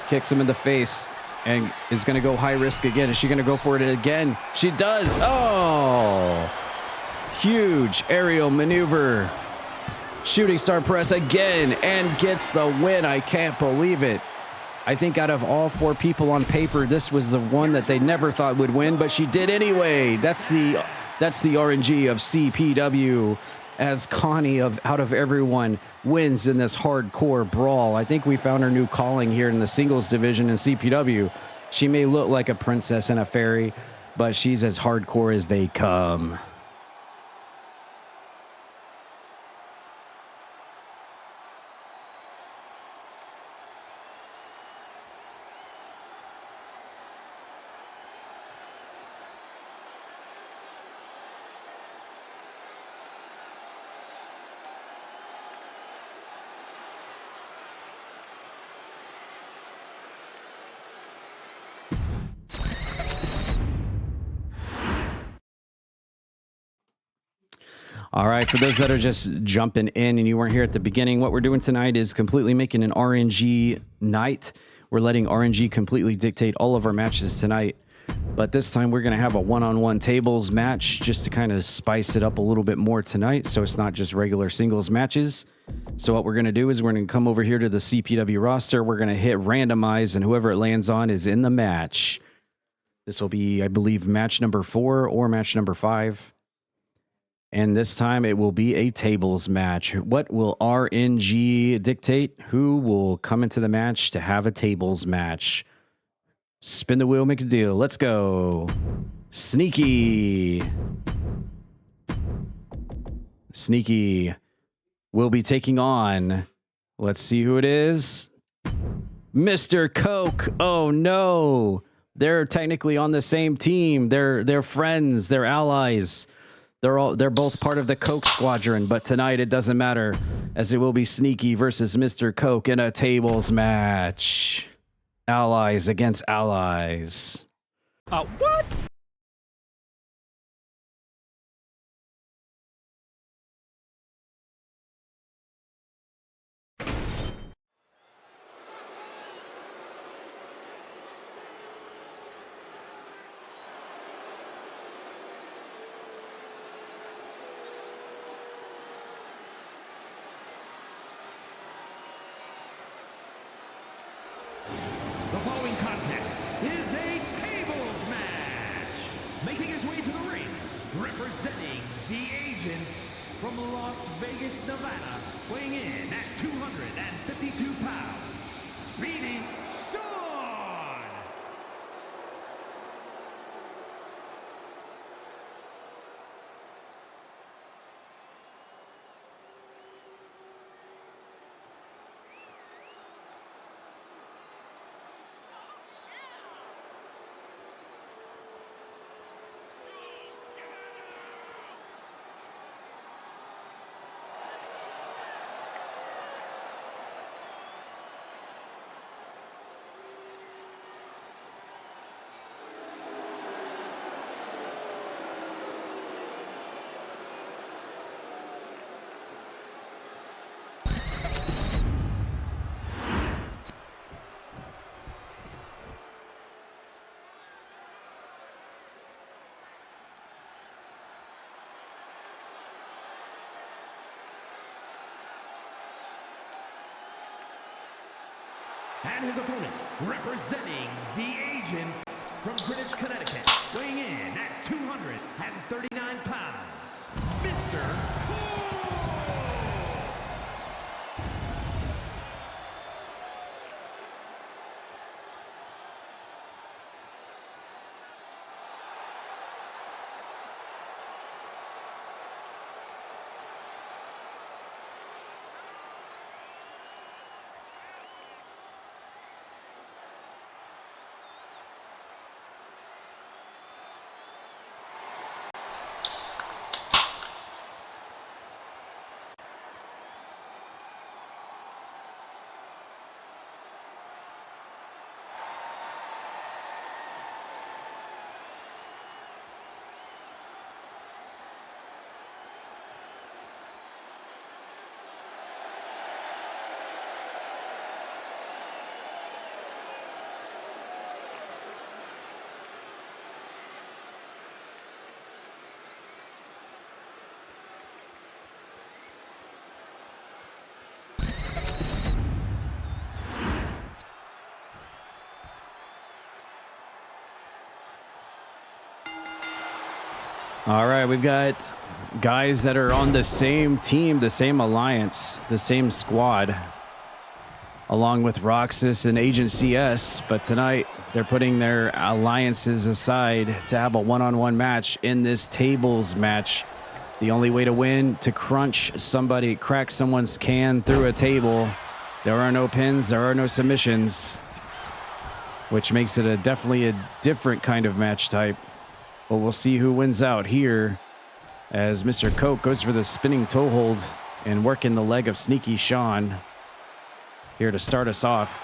Kicks him in the face and is going to go high risk again. Is she going to go for it again? She does. Oh, huge aerial maneuver. Shooting star press again and gets the win. I can't believe it. I think out of all 4 people on paper, this was the one that they never thought would win, but she did anyway. That's the RNG of CPW, as Connie out of everyone wins in this hardcore brawl. I think we found her new calling here in the singles division in CPW. She may look like a princess and a fairy, but she's as hardcore as they come. All right, for those that are just jumping in and you weren't here at the beginning, what we're doing tonight is completely making an RNG night. We're letting RNG completely dictate all of our matches tonight. But this time we're going to have a one-on-one tables match just to kind of spice it up a little bit more tonight, so it's not just regular singles matches. So what we're going to do is we're going to come over here to the CPW roster. We're going to hit randomize, and whoever it lands on is in the match. This will be, I believe, match number 4 or match number 5. And this time it will be a tables match. What will RNG dictate? Who will come into the match to have a tables match? Spin the wheel, make a deal. Let's go. Sneaky. Sneaky will be taking on, let's see who it is. Mr. Coke. Oh no. They're technically on the same team. They're friends, they're allies. They're both part of the Coke Squadron, but tonight it doesn't matter, as it will be Sneaky versus Mr. Coke in a tables match. Allies against allies. What? The following contest is a tables match. Making his way to the ring, representing the agents from Las Vegas, Nevada, weighing in at 252 pounds, Speedy Sean. And his opponent, representing the Agents from Greenwich, Connecticut, weighing in at 239 pounds, Mr. Cole! All right, we've got guys that are on the same team, the same alliance, the same squad, along with Roxas and Agent CS. But tonight, they're putting their alliances aside to have a one-on-one match in this tables match. The only way to win, to crunch somebody, crack someone's can through a table. There are no pins, there are no submissions, which makes it definitely a different kind of match type. But we'll see who wins out here as Mr. Coke goes for the spinning toe hold and working the leg of Sneaky Sean here to start us off.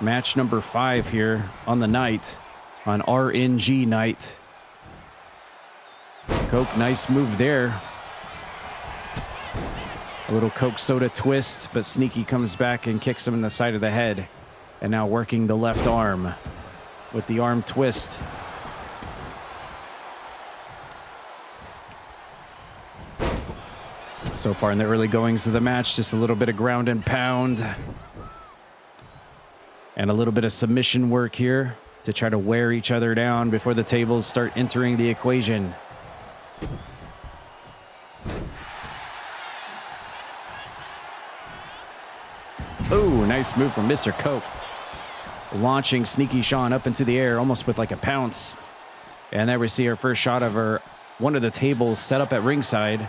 Match number 5 here on the night, on RNG night. Coke, nice move there. A little Coke soda twist, but Sneaky comes back and kicks him in the side of the head. And now working the left arm with the arm twist. So far in the early goings of the match, just a little bit of ground and pound. And a little bit of submission work here to try to wear each other down before the tables start entering the equation. Oh, nice move from Mr. Coke. Launching Sneaky Sean up into the air, almost with like a pounce. And there we see our first shot of one of the tables set up at ringside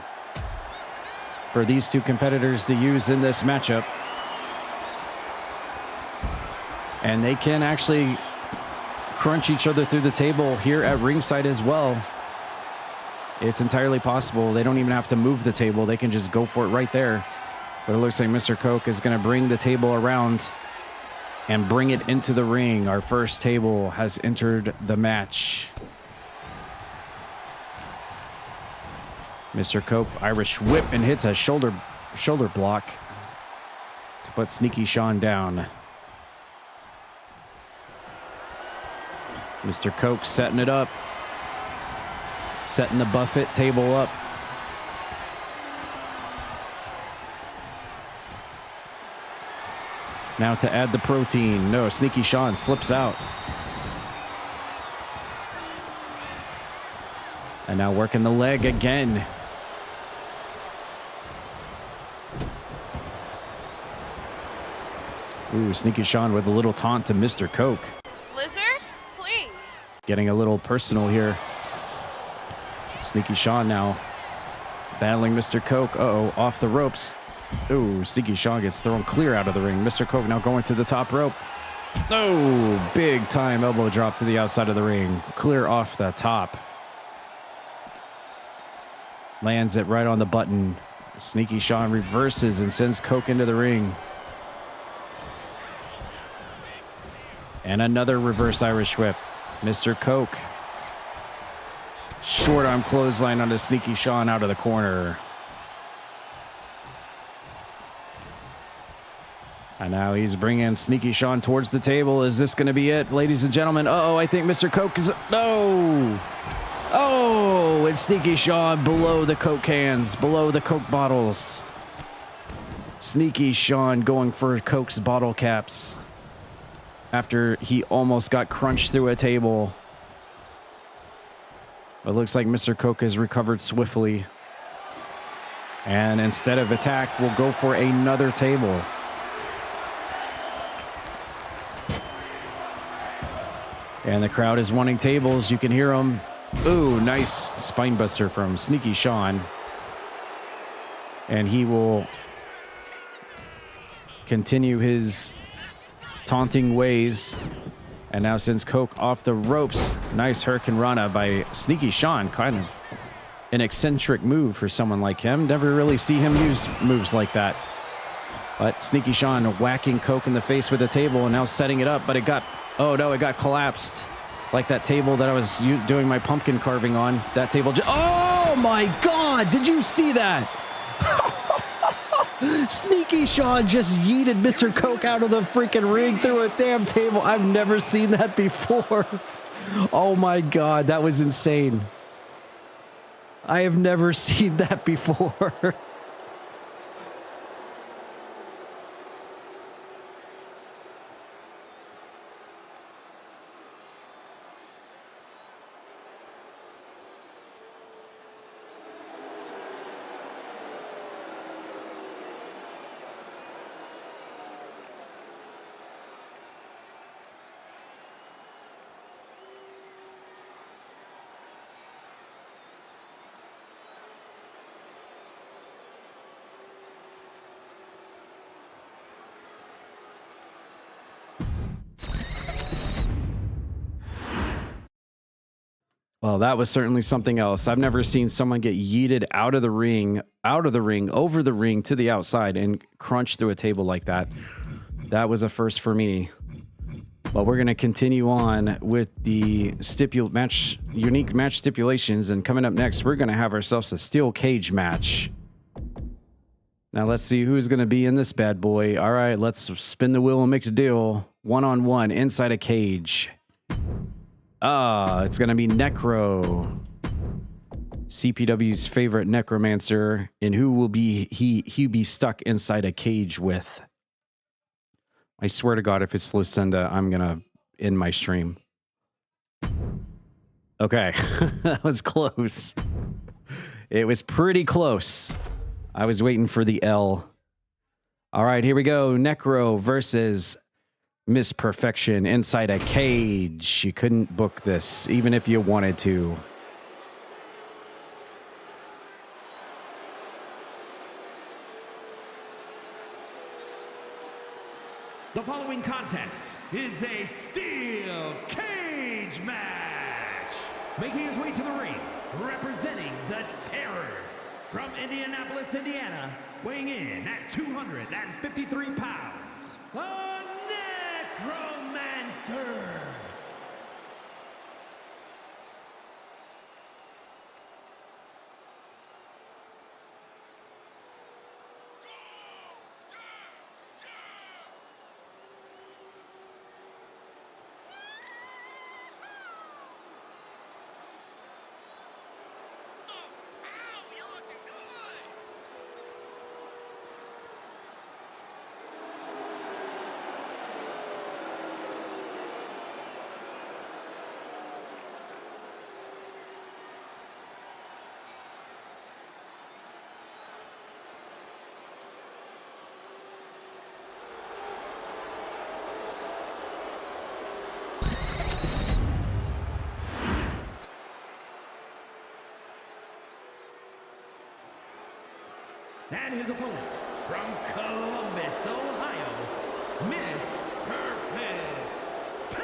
for these two competitors to use in this matchup. And they can actually crunch each other through the table here at ringside as well. It's entirely possible. They don't even have to move the table. They can just go for it right there. But it looks like Mr. Coke is going to bring the table around and bring it into the ring. Our first table has entered the match. Mr. Coke, Irish whip, and hits a shoulder block to put Sneaky Sean down. Mr. Coke setting it up. Setting the buffet table up. Now to add the protein. No, Sneaky Sean slips out. And now working the leg again. Ooh, Sneaky Sean with a little taunt to Mr. Coke. Blizzard, please. Getting a little personal here. Sneaky Sean now battling Mr. Coke. Uh-oh, off the ropes. Ooh, Sneaky Sean gets thrown clear out of the ring. Mr. Coke now going to the top rope. Oh, big time elbow drop to the outside of the ring. Clear off the top. Lands it right on the button. Sneaky Sean reverses and sends Coke into the ring. And another reverse Irish whip. Mr. Coke. Short arm clothesline on the Sneaky Sean out of the corner. And now he's bringing Sneaky Sean towards the table. Is this going to be it, ladies and gentlemen? Uh-oh, I think Mr. Coke is... No! Oh, and Sneaky Sean below the Coke cans, below the Coke bottles. Sneaky Sean going for Coke's bottle caps after he almost got crunched through a table. It looks like Mr. Coke has recovered swiftly. And instead of attack, we'll go for another table. And the crowd is wanting tables. You can hear them. Ooh, nice spine buster from Sneaky Sean. And he will continue his taunting ways. And now sends Coke off the ropes. Nice Hurricane Rana by Sneaky Sean. Kind of an eccentric move for someone like him. Never really see him use moves like that. But Sneaky Sean whacking Coke in the face with a table and now setting it up. But it got... Oh, no, it got collapsed. Like that table that I was doing my pumpkin carving on. That table... Oh, my God! Did you see that? Sneaky Sean just yeeted Mr. Coke out of the freaking ring through a damn table. I've never seen that before. Oh, my God. That was insane. I have never seen that before. Well, that was certainly something else. I've never seen someone get yeeted out of the ring, over the ring to the outside and crunch through a table like that. That was a first for me. But we're going to continue on with the unique match stipulations. And coming up next, we're going to have ourselves a steel cage match. Now let's see who's going to be in this bad boy. All right, let's spin the wheel and make the deal. 1-on-1 inside a cage. It's going to be Necro, CPW's favorite necromancer, and who will be he be stuck inside a cage with? I swear to God, if it's Lucinda, I'm going to end my stream. Okay, that was close. It was pretty close. I was waiting for the L. All right, here we go. Necro versus Miss Perfection inside a cage. You couldn't book this, even if you wanted to. The following contest is a steel cage match. Making his way to the ring, representing the Terrors from Indianapolis, Indiana, weighing in at 253 pounds, a Necromancer. And his opponent from Columbus, Ohio, Miss Perfect 10.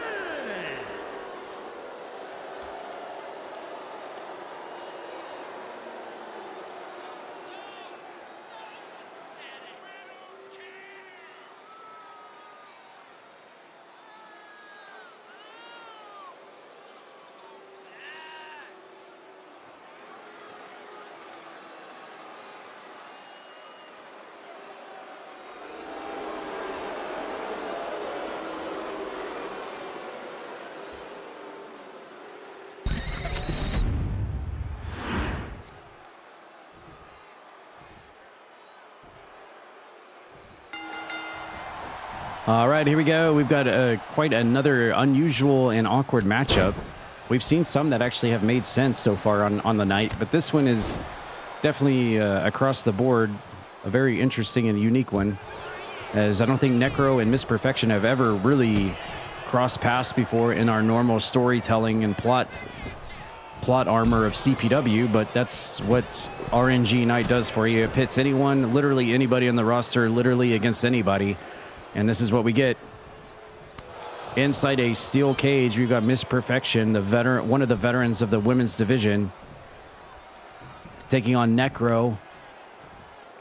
All right, here we go. We've got quite another unusual and awkward matchup. We've seen some that actually have made sense so far on the night, but this one is definitely across the board a very interesting and unique one, as I don't think Necro and Miss Perfection have ever really crossed paths before in our normal storytelling and plot armor of CPW, but that's what RNG night does for you. It pits anyone, literally anybody on the roster, literally against anybody. And this is what we get. Inside a steel cage, we've got Miss Perfection, the veteran, one of the veterans of the women's division, taking on Necro,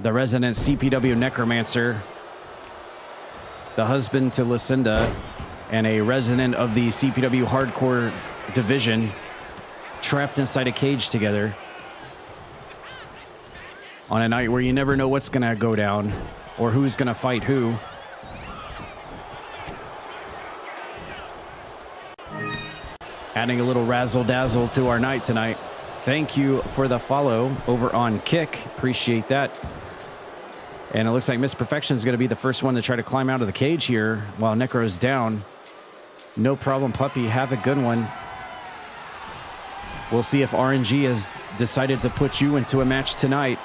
the resident CPW necromancer, the husband to Lucinda, and a resident of the CPW hardcore division, trapped inside a cage together on a night where you never know what's gonna go down or who's gonna fight who. Adding a little razzle-dazzle to our night tonight. Thank you for the follow over on Kick. Appreciate that. And it looks like Miss Perfection is going to be the first one to try to climb out of the cage here while Necro's down. No problem, puppy. Have a good one. We'll see if RNG has decided to put you into a match tonight.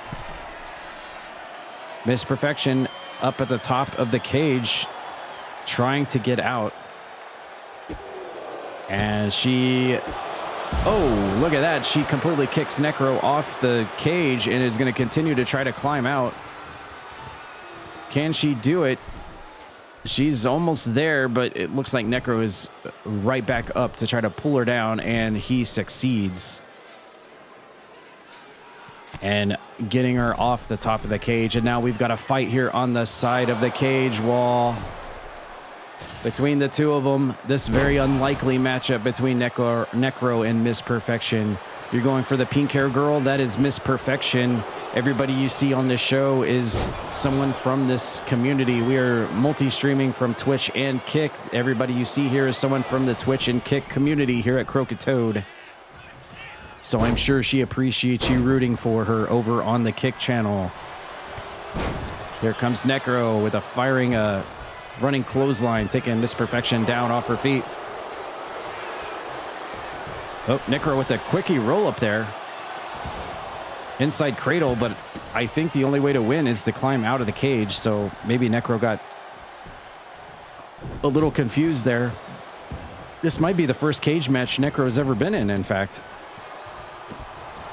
Miss Perfection up at the top of the cage, trying to get out. And she, oh, look at that. She completely kicks Necro off the cage and is going to continue to try to climb out. Can she do it? She's almost there, but it looks like Necro is right back up to try to pull her down, and he succeeds. And getting her off the top of the cage. And now we've got a fight here on the side of the cage wall. Between the two of them, this very unlikely matchup between Necro and Miss Perfection. You're going for the pink hair girl. That is Miss Perfection. Everybody you see on this show is someone from this community. We are multi-streaming from Twitch and Kick. Everybody you see here is someone from the Twitch and Kick community here at Croakitoad. So I'm sure she appreciates you rooting for her over on the Kick channel. Here comes Necro with a running clothesline, taking Miss Perfection down off her feet. Oh, Necro with a quickie roll up there. Inside cradle, but I think the only way to win is to climb out of the cage, so maybe Necro got a little confused there. This might be the first cage match Necro's ever been in fact.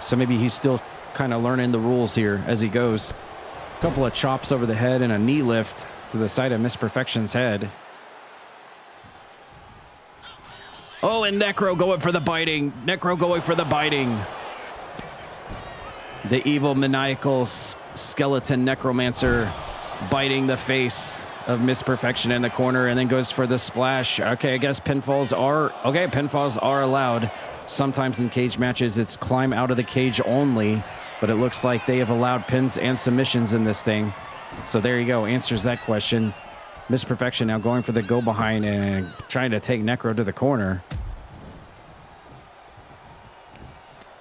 So maybe he's still kind of learning the rules here as he goes. A couple of chops over the head and a knee lift to the side of Miss Perfection's head. Oh, and Necro going for the biting. Necro going for the biting. The evil, maniacal skeleton necromancer biting the face of Miss Perfection in the corner and then goes for the splash. Okay, I guess pinfalls are allowed. Sometimes in cage matches, it's climb out of the cage only, but it looks like they have allowed pins and submissions in this thing. So there you go, answers that question. Miss Perfection now going for the go behind and trying to take Necro to the corner.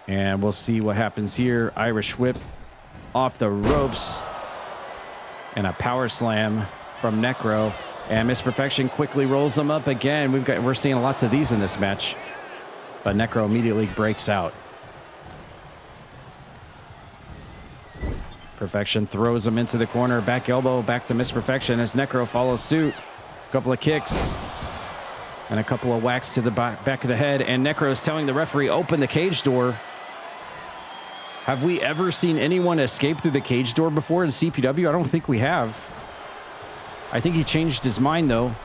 And we'll see what happens here. Irish whip off the ropes and a power slam from Necro. And Miss Perfection quickly rolls them up again. We're seeing lots of these in this match, but Necro immediately breaks out. Perfection throws him into the corner. Back elbow back to Miss Perfection as Necro follows suit. A couple of kicks and a couple of whacks to the back of the head. And Necro is telling the referee, open the cage door. Have we ever seen anyone escape through the cage door before in CPW? I don't think we have. I think he changed his mind, though,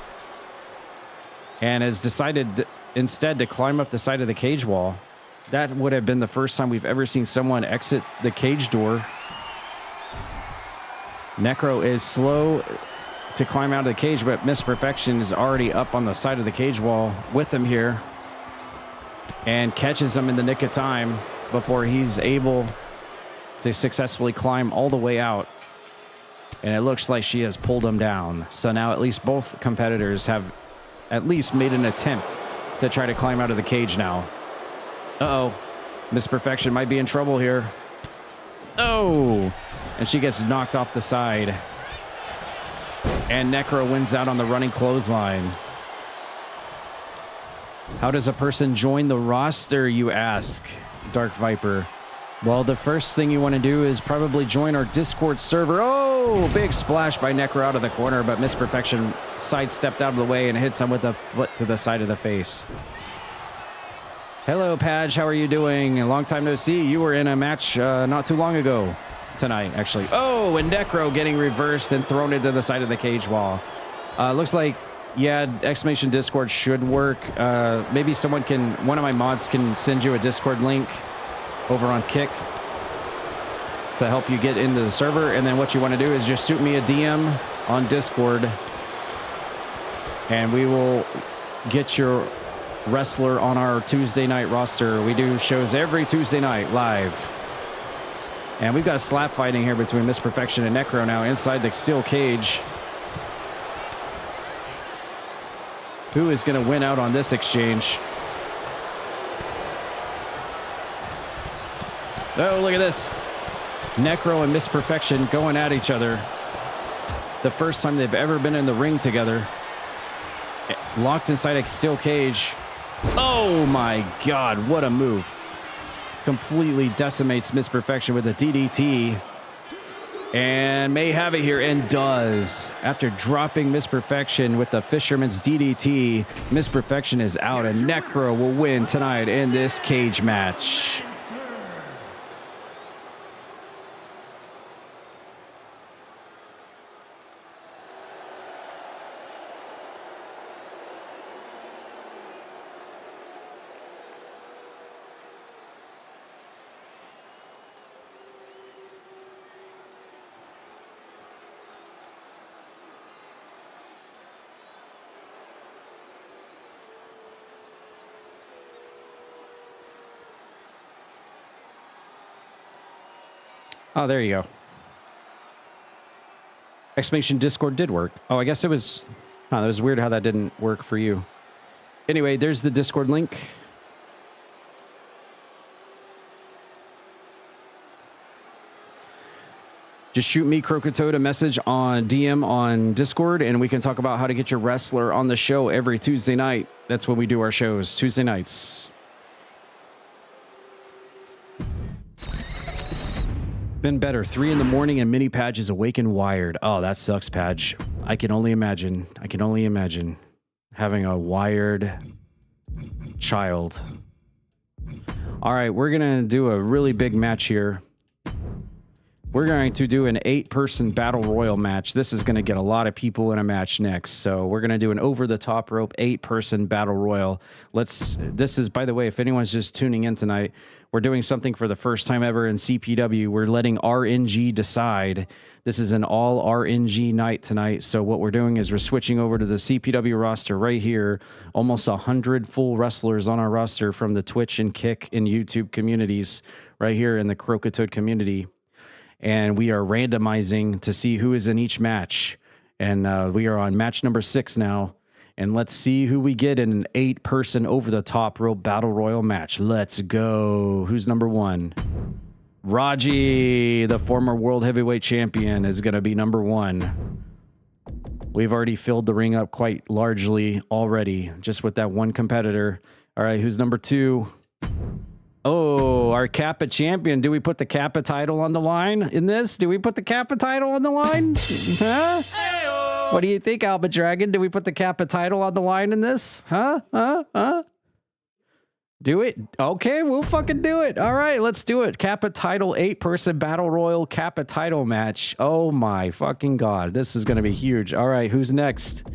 and has decided instead to climb up the side of the cage wall. That would have been the first time we've ever seen someone exit the cage door. Necro is slow to climb out of the cage, but Miss Perfection is already up on the side of the cage wall with him here and catches him in the nick of time before he's able to successfully climb all the way out. And it looks like she has pulled him down. So now at least both competitors have at least made an attempt to try to climb out of the cage now. Uh-oh. Miss Perfection might be in trouble here. Oh! And she gets knocked off the side. And Necro wins out on the running clothesline. How does a person join the roster, you ask, Dark Viper? Well, the first thing you want to do is probably join our Discord server. Oh, big splash by Necro out of the corner, but Miss Perfection sidestepped out of the way and hits him with a foot to the side of the face. Hello, Padge. How are you doing? A long time no see. You were in a match not too long ago. Tonight, actually. Oh, and Necro getting reversed and thrown into the side of the cage wall. Looks like, yeah, exclamation Discord should work. Maybe someone can, one of my mods can send you a Discord link over on Kick to help you get into the server. And then what you want to do is just shoot me a DM on Discord and we will get your wrestler on our Tuesday night roster. We do shows every Tuesday night live. And we've got slap fighting here between Miss Perfection and Necro now inside the steel cage. Who is going to win out on this exchange? Oh, look at this. Necro and Miss Perfection going at each other. The first time they've ever been in the ring together. Locked inside a steel cage. Oh my God, what a move. Completely decimates Miss Perfection with a DDT. And may have it here, and does. After dropping Miss Perfection with the Fisherman's DDT, Miss Perfection is out, and Necro will win tonight in this cage match. Oh, there you go. Exclamation Discord did work. Oh, I guess it was... Oh, that was weird how that didn't work for you. Anyway, there's the Discord link. Just shoot me, Croakitoad, a message on DM on Discord, and we can talk about how to get your wrestler on the show every Tuesday night. That's when we do our shows, Tuesday nights. Been better. 3 in the morning and Mini Padge is awake and wired. Oh, that sucks, Padge. I can only imagine. I can only imagine having a wired child. All right, we're going to do a really big match here. We're going to do an 8-person battle royal match. This is going to get a lot of people in a match next. So we're going to do an over the top rope 8-person battle royal. This is, by the way, if anyone's just tuning in tonight, we're doing something for the first time ever in CPW. We're letting RNG decide. This is an all RNG night tonight. So what we're doing is we're switching over to the CPW roster right here. Almost 100 full wrestlers on our roster from the Twitch and Kick and YouTube communities right here in the Croakitoad community. And we are randomizing to see who is in each match. And we are on match number 6 now. And let's see who we get in an 8-person over-the-top rope battle royal match. Let's go. Who's number 1? Raji, the former world heavyweight champion, is going to be number 1. We've already filled the ring up quite largely already, just with that one competitor. All right, who's number 2? Oh, our Kappa champion. Do we put the Kappa title on the line in this? Do we put the Kappa title on the line? Huh? What do you think, Alba Dragon? Do we put the Kappa title on the line in this? Huh? Do it. Okay, we'll fucking do it. All right, let's do it. Kappa Title 8-person Battle Royal Kappa Title match. Oh my fucking God. This is going to be huge. All right, who's next?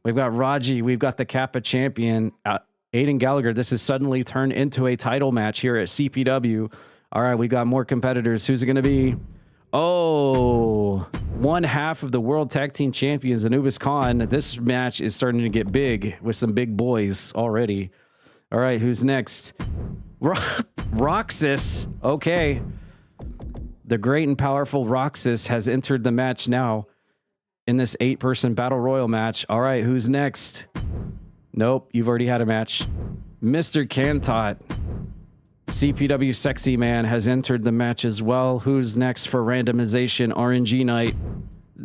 We've got Raji. We've got the Kappa champion, Aiden Gallagher. This has suddenly turned into a title match here at CPW. All right, we got more competitors. Who's it going to be? Oh, one half of the World Tag Team Champions, Anubis Khan. This match is starting to get big with some big boys already. All right, who's next? Roxas. Okay. The great and powerful Roxas has entered the match now in this 8-person Battle Royal match. All right, who's next? Nope, you've already had a match. Mr. Kantot, CPW Sexy Man, has entered the match as well. Who's next for randomization RNG night?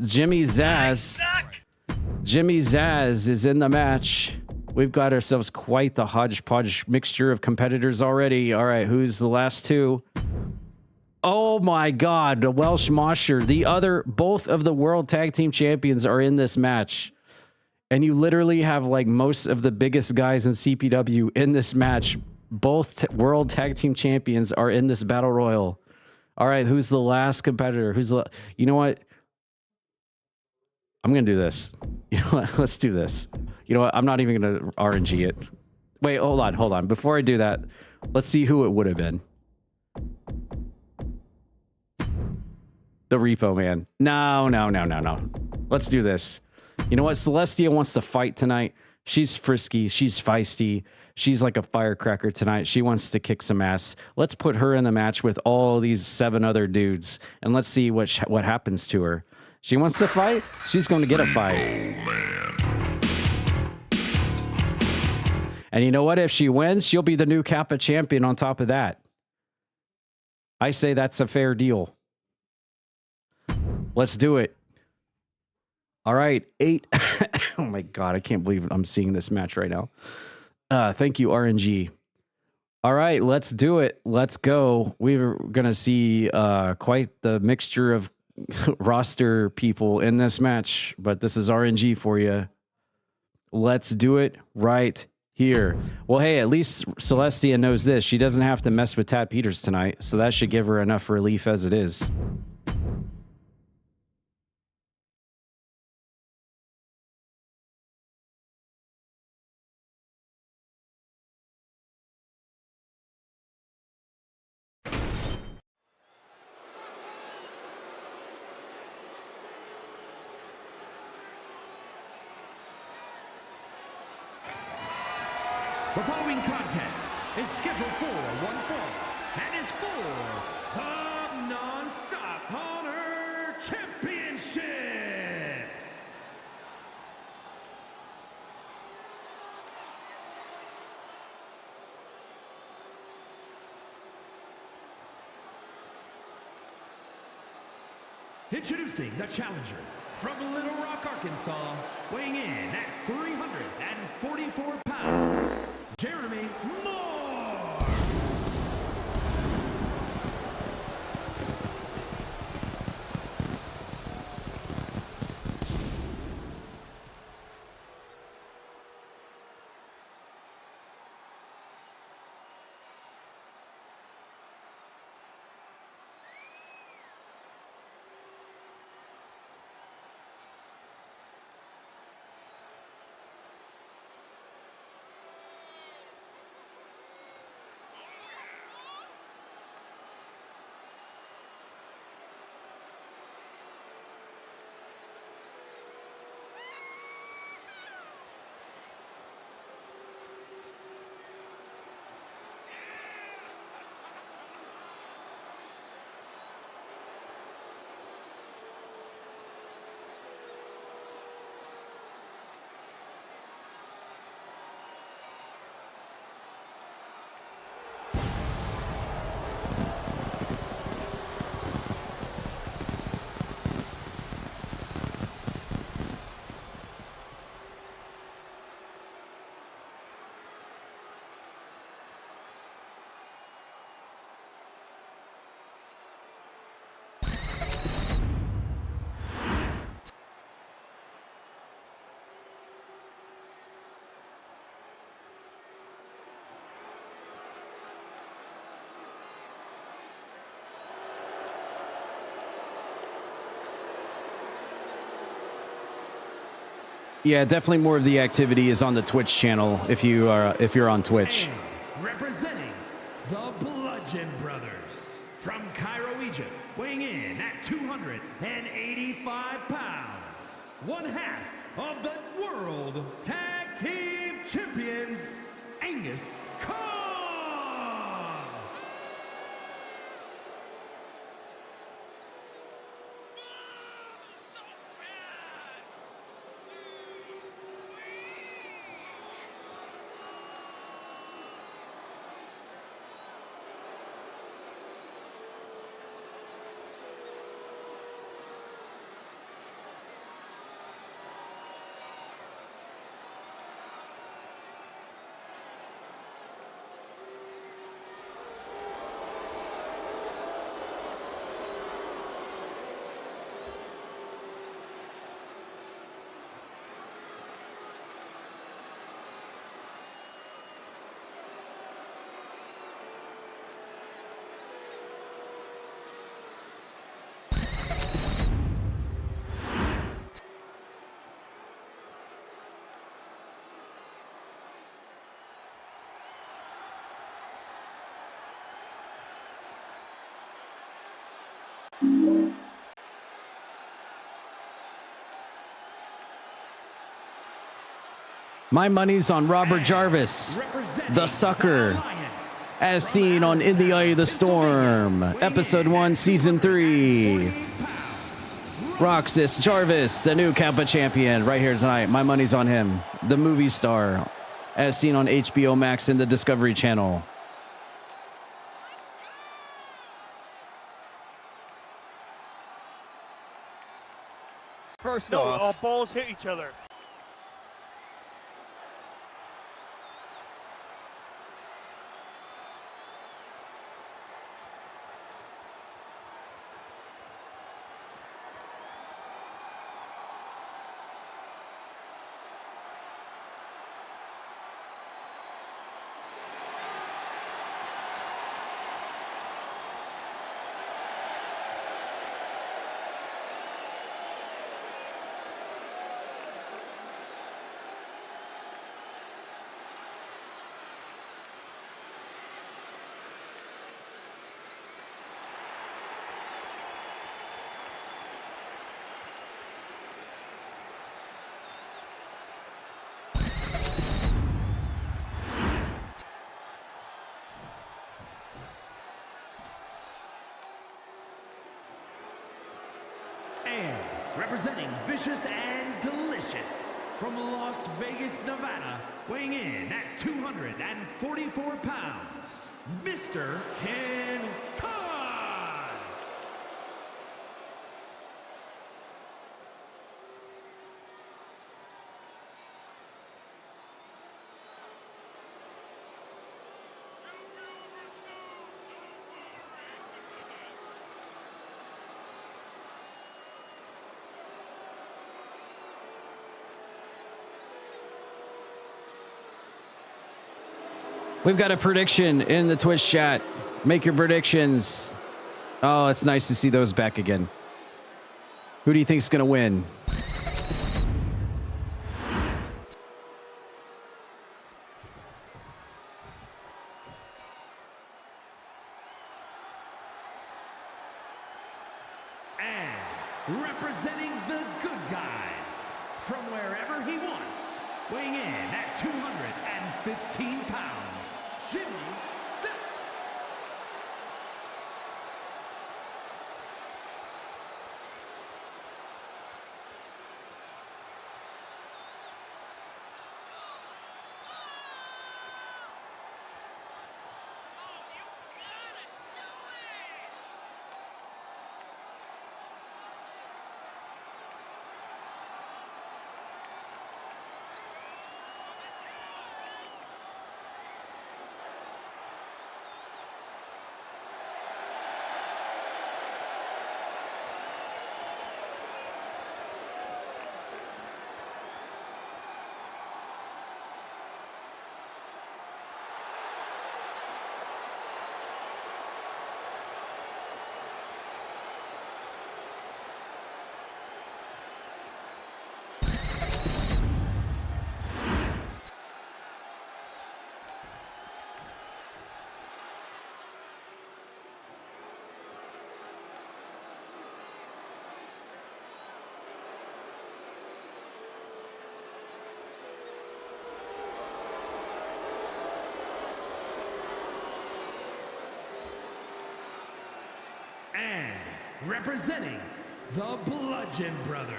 Jimmy Zaz. Jimmy Zaz is in the match. We've got ourselves quite the hodgepodge mixture of competitors already. All right, who's the last two? Oh my God, the Welsh Mosher. Both of the World Tag Team Champions are in this match. And you literally have like most of the biggest guys in CPW in this match. Both World Tag Team Champions are in this Battle Royal. All right, who's the last competitor? You know what? I'm going to do this. You know what? Let's do this. You know what? I'm not even going to RNG it. Wait, hold on. Before I do that, let's see who it would have been. The Repo Man. No. Let's do this. You know what? Celestia wants to fight tonight. She's frisky. She's feisty. She's like a firecracker tonight. She wants to kick some ass. Let's put her in the match with all these 7 other dudes, and let's see what happens to her. She wants to fight. She's going to get a fight. And you know what? If she wins, she'll be the new Kappa champion on top of that. I say that's a fair deal. Let's do it. All right, 8. Oh my God, I can't believe I'm seeing this match right now. Thank you, RNG. All right, let's do it. Let's go. We're going to see quite the mixture of roster people in this match, but this is RNG for you. Let's do it right here. Well, hey, at least Celestia knows this. She doesn't have to mess with Tad Peters tonight, so that should give her enough relief as it is. The following contest is scheduled for one fall and is for the Non-Stop Honor Championship. Introducing the challenger from Little Rock, Arkansas, weighing in at 344 pounds. Jeremy Moore! Yeah, definitely more of the activity is on the Twitch channel if you're on Twitch. And representing the Bludgeon Brothers from Cairo, Egypt, weighing in at 285 pounds, one half of the World Tag Team Champions, Angus Kong. My money's on Robert Jarvis, the sucker, as seen on In the Eye of the Storm, Episode 1, Season 3. Roxas Jarvis, the new Kappa champion, right here tonight. My money's on him, the movie star, as seen on HBO Max and the Discovery Channel. First off, all balls hit each other. And representing Vicious and Delicious from Las Vegas, Nevada, weighing in at 244 pounds, Mr. Kantot. We've got a prediction in the Twitch chat. Make your predictions. Oh, it's nice to see those back again. Who do you think's gonna win? And representing the good guys from wherever he wants, weighing in at 215 pounds, Jimmy Silk. representing the Bludgeon Brothers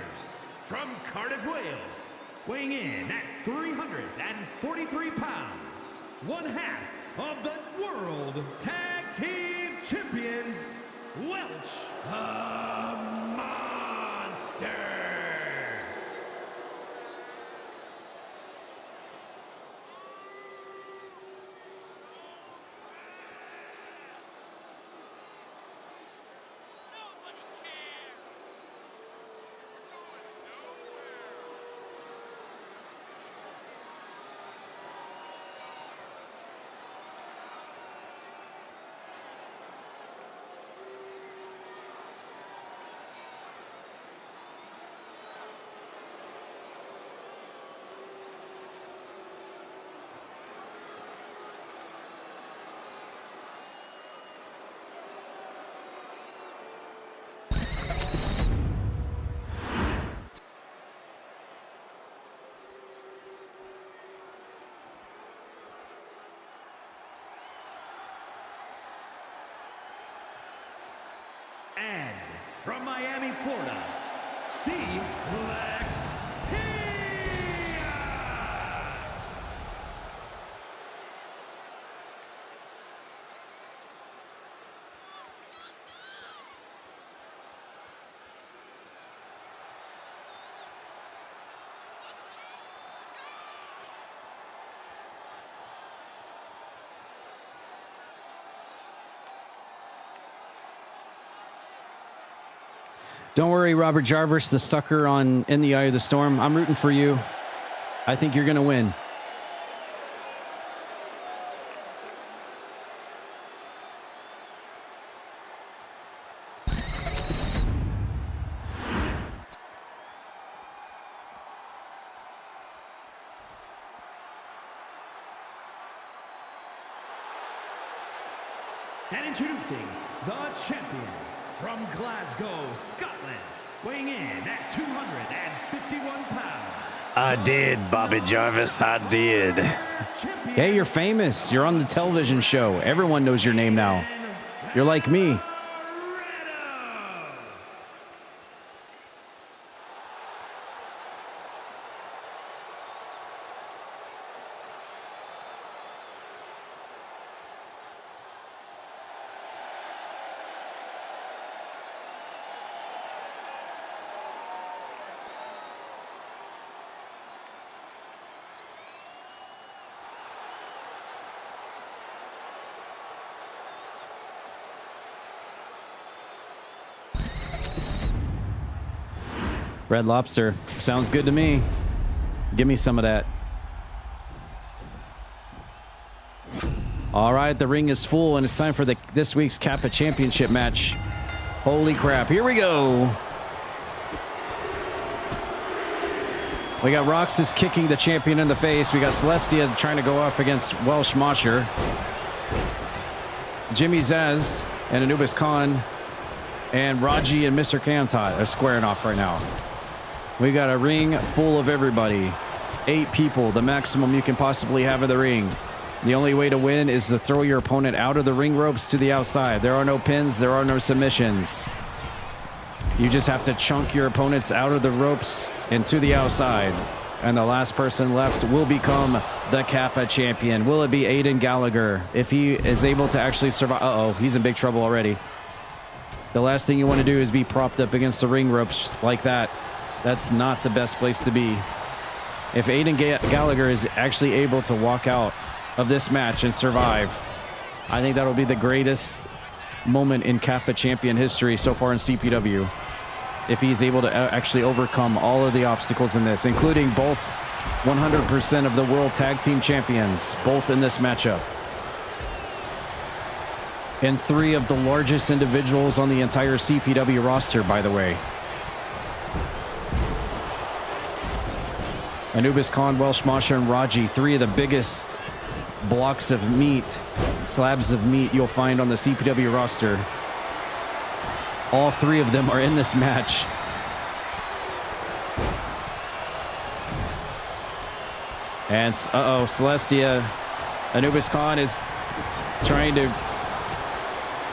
from Cardiff, Wales, weighing in at 343 pounds, one half of the World Tag Team Champions, Welch the Monster. And from Miami, Florida, C-Lex Don't worry, Robert Jarvis, the sucker on In the Eye of the Storm. I'm rooting for you. I think you're going to win. And introducing the champion from Glasgow, Scotland, weighing in at 251 pounds. I did, Bobby Jarvis, I did. Hey, you're famous. You're on the television show. Everyone knows your name now. You're like me. Red Lobster. Sounds good to me. Give me some of that. All right, the ring is full, and it's time for this week's Kappa Championship match. Holy crap, here we go. We got Roxas kicking the champion in the face. We got Celestia trying to go off against Welsh Mosher. Jimmy Zaz and Anubis Khan and Raji and Mr. Kantot are squaring off right now. We got a ring full of everybody. 8 people, the maximum you can possibly have in the ring. The only way to win is to throw your opponent out of the ring ropes to the outside. There are no pins, there are no submissions. You just have to chunk your opponents out of the ropes and to the outside. And the last person left will become the Kappa champion. Will it be Aiden Gallagher? If he is able to actually survive. Uh-oh, he's in big trouble already. The last thing you want to do is be propped up against the ring ropes like that. That's not the best place to be. If Aiden Gallagher is actually able to walk out of this match and survive, I think that'll be the greatest moment in Kappa champion history so far in CPW. If he's able to actually overcome all of the obstacles in this, including both 100% of the World Tag Team Champions, both in this matchup. And 3 of the largest individuals on the entire CPW roster, by the way. Anubis Khan, Welsh Mosher, and Raji, 3 of the biggest blocks of meat, slabs of meat you'll find on the CPW roster. All 3 of them are in this match. And, uh-oh, Celestia, Anubis Khan is trying to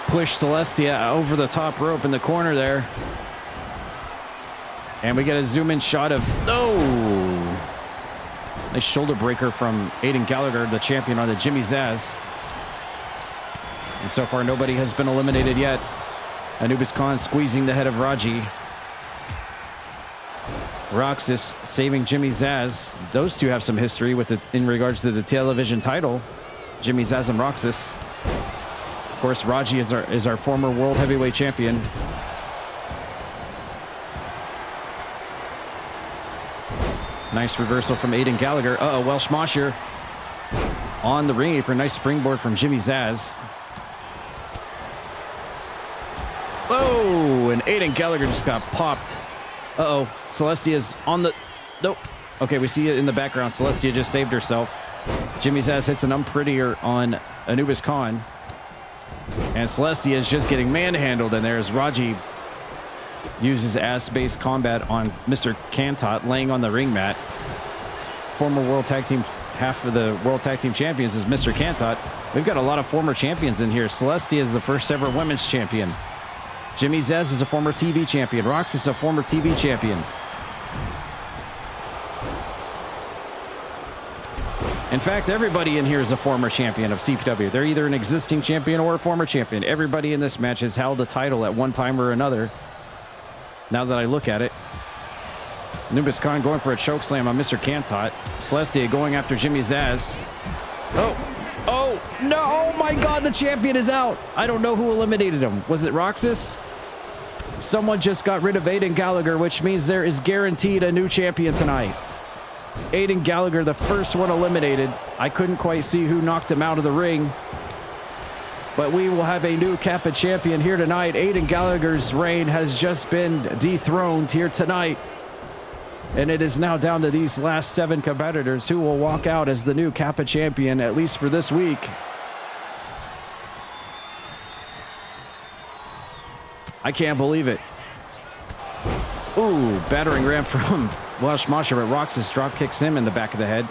push Celestia over the top rope in the corner there. And we get a zoom in shot of, nice shoulder breaker from Aiden Gallagher, the champion, on the Jimmy Zaz. And so far, nobody has been eliminated yet. Anubis Khan squeezing the head of Raji. Roxas saving Jimmy Zaz. Those two have some history in regards to the television title. Jimmy Zaz and Roxas. Of course, Raji is our former world heavyweight champion. Nice reversal from Aiden Gallagher. Welsh Mosher on the ring apron. Nice springboard from Jimmy Zaz. Oh, and Aiden Gallagher just got popped. Celestia's on the... Nope. Okay, we see it in the background. Celestia just saved herself. Jimmy Zaz hits an unprettier on Anubis Khan. And Celestia is just getting manhandled in there as Raji uses ass-based combat on Mr. Kantot, laying on the ring mat. Former World Tag Team, half of the World Tag Team Champions is Mr. Kantot. We've got a lot of former champions in here. Celestia is the first ever women's champion. Jimmy Zaz is a former TV champion. Roxas is a former TV champion. In fact, everybody in here is a former champion of CPW. They're either an existing champion or a former champion. Everybody in this match has held a title at one time or another. Now that I look at it. Anubis Khan going for a choke slam on Mr. Kantot. Celestia going after Jimmy Zaz. Oh, no. Oh, my God. The champion is out. I don't know who eliminated him. Was it Roxas? Someone just got rid of Aiden Gallagher, which means there is guaranteed a new champion tonight. Aiden Gallagher, the first one eliminated. I couldn't quite see who knocked him out of the ring. But we will have a new Kappa champion here tonight. Aiden Gallagher's reign has just been dethroned here tonight. And it is now down to these last 7 competitors who will walk out as the new Kappa champion, at least for this week. I can't believe it. Ooh, battering ram from Welsh Mosher, but Roxas drop kicks him in the back of the head.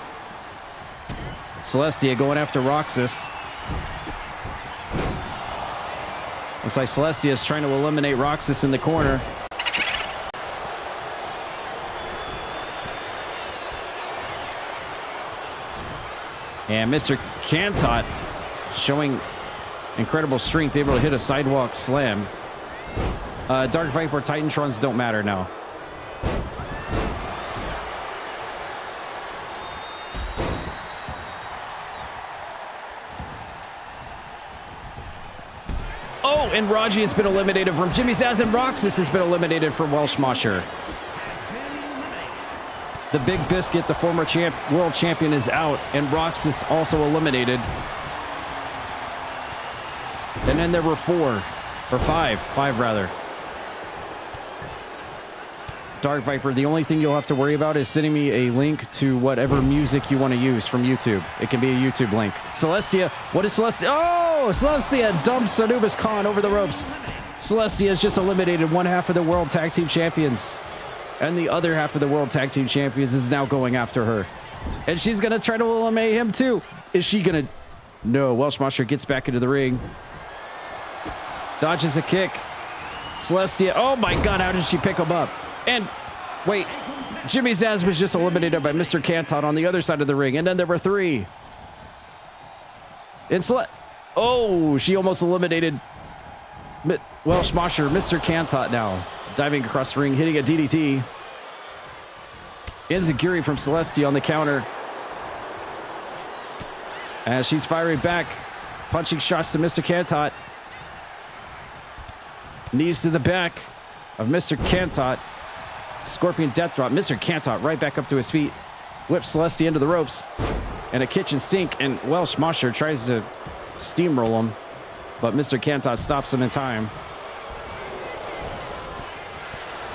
Celestia going after Roxas. Looks like Celestia is trying to eliminate Roxas in the corner. And Mr. Kantot showing incredible strength, able to hit a sidewalk slam. Dark Viper Titantrons don't matter now. Oh, and Raji has been eliminated from Jimmy Zaz, and Roxas has been eliminated from Welsh Mosher. The Big Biscuit, the former world champion, is out, and Roxas also eliminated. And then there were 5 rather. Dark Viper, the only thing you'll have to worry about is sending me a link to whatever music you want to use from YouTube. It can be a YouTube link. Celestia, what is Celestia? Oh, Celestia dumps Anubis Khan over the ropes. Celestia has just eliminated one half of the World Tag Team Champions. And the other half of the World Tag Team Champions is now going after her. And she's going to try to eliminate him too. Is she going to? No, Welsh Mosher gets back into the ring. Dodges a kick. Celestia, oh my God, how did she pick him up? And wait, Jimmy Zaz was just eliminated by Mr. Kantot on the other side of the ring. And then there were 3. And oh, she almost eliminated Welsh Mosher. Mr. Kantot now diving across the ring, hitting a DDT. Enziguri from Celestia on the counter. As she's firing back, punching shots to Mr. Kantot. Knees to the back of Mr. Kantot. Scorpion death drop. Mr. Kantot right back up to his feet. Whips Celestia into the ropes. And a kitchen sink. And Welsh Mosher tries to steamroll him. But Mr. Kantot stops him in time.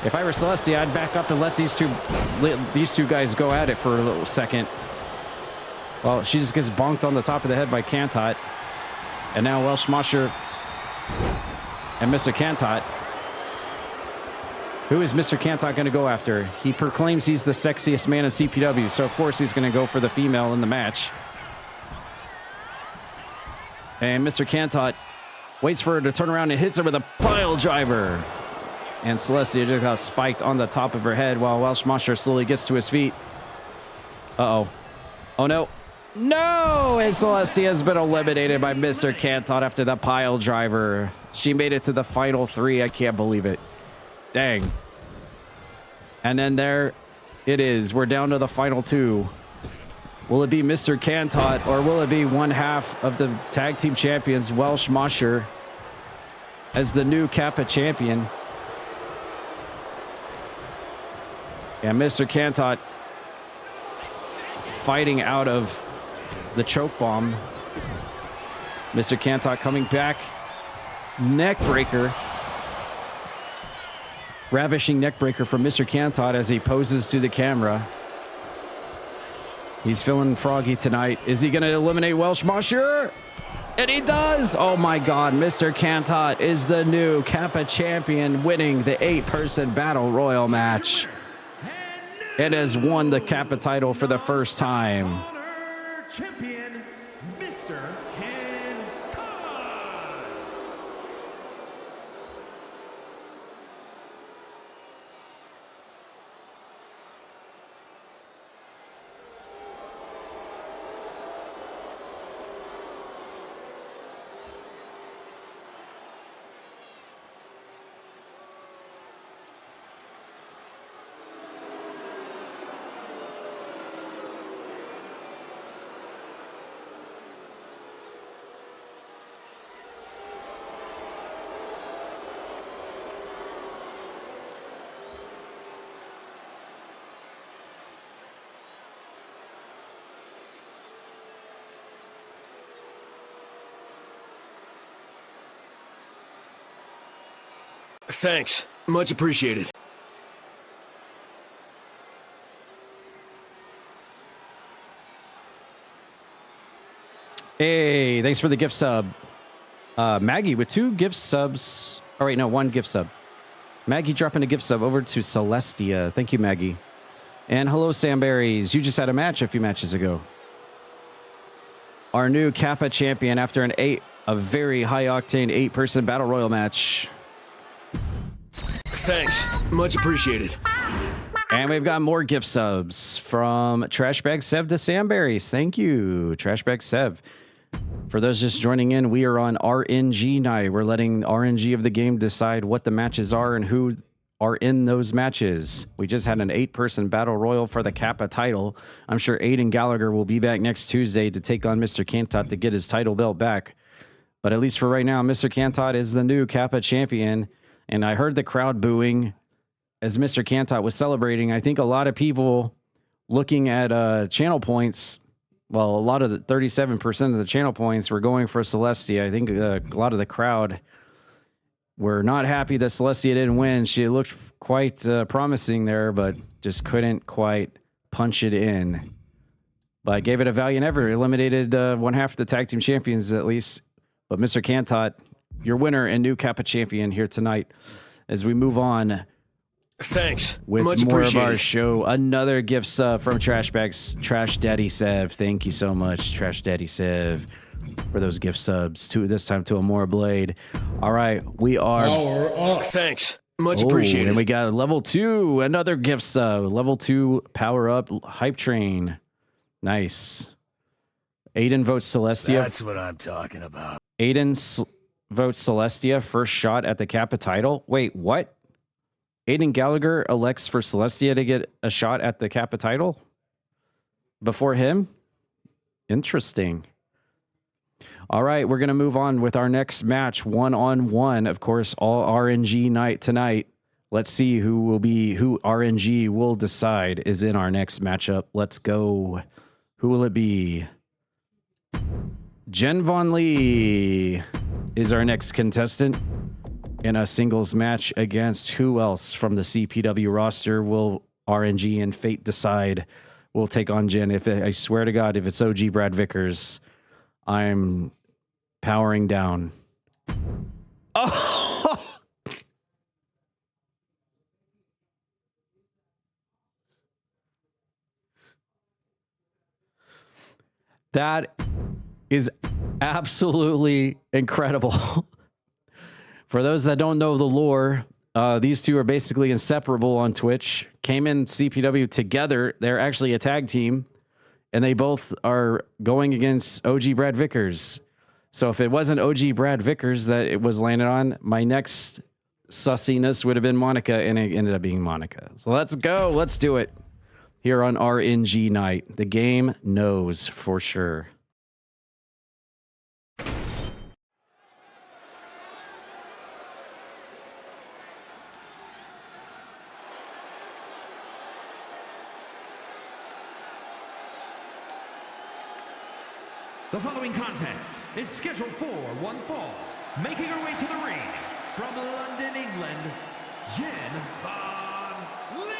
If I were Celestia, I'd back up and let these two guys go at it for a little second. Well, she just gets bonked on the top of the head by Kantot. And now Welsh Mosher and Mr. Kantot. Who is Mr. Kantot going to go after? He proclaims he's the sexiest man in CPW, so of course he's going to go for the female in the match. And Mr. Kantot Waits for her to turn around and hits her with a pile driver. And Celestia just got spiked on the top of her head while Welsh Mosher slowly gets to his feet. Uh-oh. Oh, no. No! And Celestia has been eliminated by Mr. Kantot after the pile driver. She made it to the final 3. I can't believe it. Dang. And then there it is. We're down to the final 2. Will it be Mr. Kantot or will it be one half of the tag team champions, Welsh Mosher, as the new Kappa champion? And Mr. Kantot fighting out of the choke bomb. Mr. Kantot coming back. Neck breaker. Ravishing neck breaker from Mr. Kantot as he poses to the camera. He's feeling froggy tonight. Is he going to eliminate Welsh Mosher? And he does. Oh my God. Mr. Kantot is the new Kappa champion, winning the 8-person battle royal match. It has won the Kappa title for the first time. Honor champion, Mr. Kantot. Thanks. Much appreciated. Hey, thanks for the gift sub. Maggie with 2 gift subs. Oh, wait, no, 1 gift sub. Maggie dropping a gift sub over to Celestia. Thank you, Maggie. And hello, Sam Berries. You just had a match a few matches ago. Our new Kappa champion after a very high-octane 8-person battle royal match. Thanks. Much appreciated. And we've got more gift subs from Trashbag Sev to Sam Berries. Thank you, Trashbag Sev. For those just joining in, we are on RNG night. We're letting RNG of the game decide what the matches are and who are in those matches. We just had an 8-person battle royal for the Kappa title. I'm sure Aiden Gallagher will be back next Tuesday to take on Mr. Kantot to get his title belt back. But at least for right now, Mr. Kantot is the new Kappa champion. And I heard the crowd booing as Mr. Kantot was celebrating. I think a lot of people looking at channel points, well, a lot of the 37% of the channel points were going for Celestia. I think a lot of the crowd were not happy that Celestia didn't win. She looked quite promising there, but just couldn't quite punch it in. But gave it a valiant effort. Eliminated one half of the tag team champions at least. But Mr. Kantot, your winner and new Kappa champion here tonight as we move on. Thanks. With Much more appreciated. of our show. Another gift sub from Trash Daddy Sev. Thank you so much, Trash Daddy Sev, for those gift subs. This time to Amora Blade. All right, we are. Thanks. Much appreciated. And we got level 2, another gift sub. Level 2 power up hype train. Nice. Aiden votes Celestia. That's what I'm talking about. Aiden votes Celestia first shot at the Kappa title. Wait, what? Aiden Gallagher elects for Celestia to get a shot at the Kappa title before him? Interesting. All right, we're going to move on with our next match, 1-on-1. Of course, all RNG night tonight. Let's see who RNG will decide is in our next matchup. Let's go. Who will it be? Jen Von Lee is our next contestant in a singles match against who else from the CPW roster. Will RNG and Fate decide? We'll take on Jen. I swear to God, if it's OG Brad Vickers, I'm powering down. Oh! That is absolutely incredible. For those that don't know the lore, these two are basically inseparable on Twitch. Came in CPW together. They're actually a tag team, and they both are going against OG Brad Vickers. So if it wasn't OG Brad Vickers that it was landed on, my next sussiness would have been Monica, and it ended up being Monica. So let's go. Let's do it here on RNG night. The game knows for sure. The following contest is scheduled for one fall. Making her way to the ring from London, England, Jen Von Lee.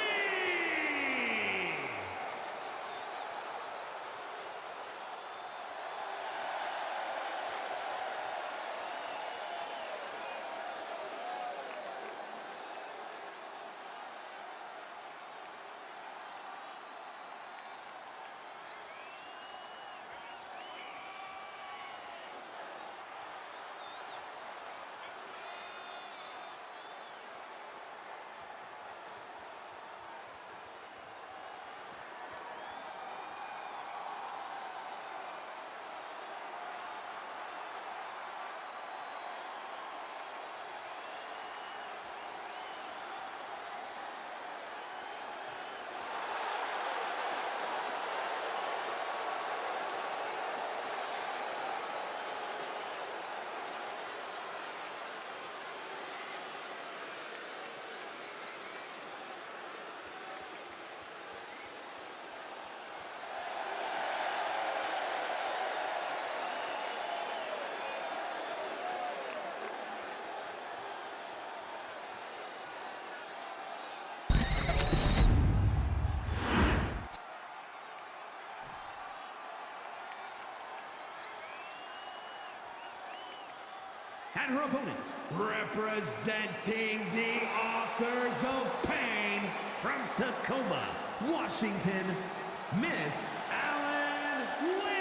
And her opponent, representing the Authors of Pain from Tacoma, Washington, Miss Ellen Wade.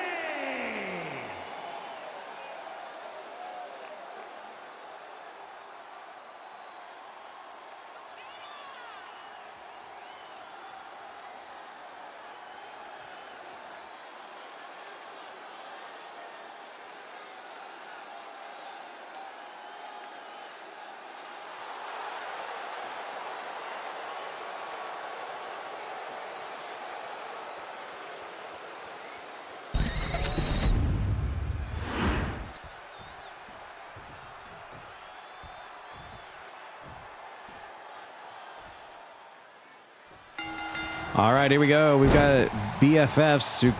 All right, here we go. We've got BFFs who,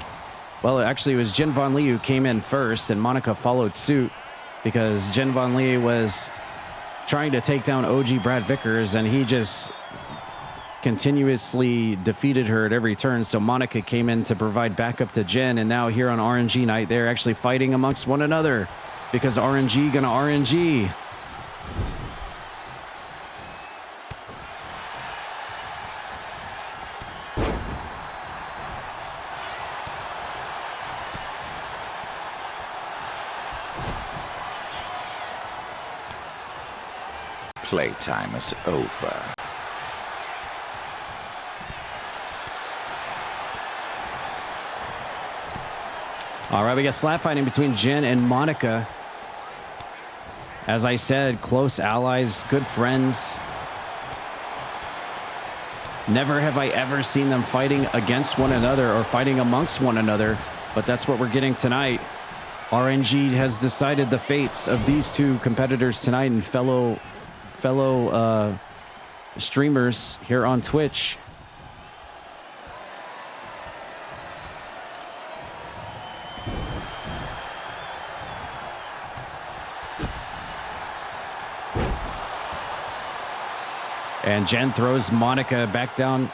well, actually it was Jen Von Lee who came in first, and Monica followed suit because Jen Von Lee was trying to take down OG Brad Vickers, and he just continuously defeated her at every turn. So Monica came in to provide backup to Jen, and now here on RNG night, they're actually fighting amongst one another because RNG gonna RNG. Playtime is over. All right, we got slap fighting between Jen and Monica. As I said, close allies, good friends. Never have I ever seen them fighting against one another or fighting amongst one another, but that's what we're getting tonight. RNG has decided the fates of these two competitors tonight and fellow streamers here on Twitch. And Jen throws Monica back down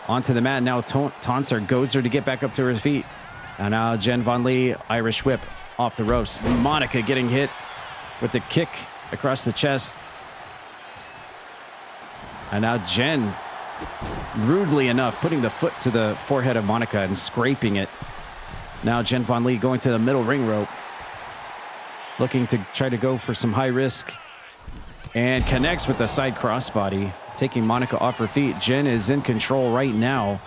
onto the mat. Now taunts her, goads her to get back up to her feet. And now Jen Von Lee, Irish whip off the ropes. Monica getting hit with the kick across the chest. And now Jen, rudely enough, putting the foot to the forehead of Monica and scraping it. Now Jen Von Lee going to the middle ring rope, looking to try to go for some high risk and connects with the side crossbody, taking Monica off her feet. Jen is in control right now,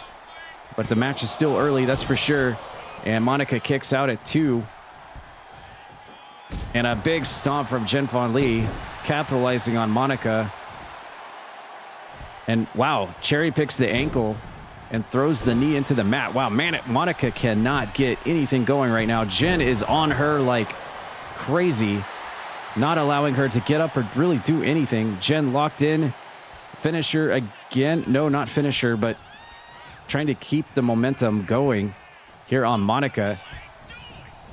but the match is still early, that's for sure. And Monica kicks out at 2. And a big stomp from Jen Von Lee, capitalizing on Monica. And wow, cherry picks the ankle and throws the knee into the mat. Wow, man, Monica cannot get anything going right now. Jen is on her like crazy, not allowing her to get up or really do anything. Jen locked in. Finisher again. No, not finisher, but trying to keep the momentum going here on Monica.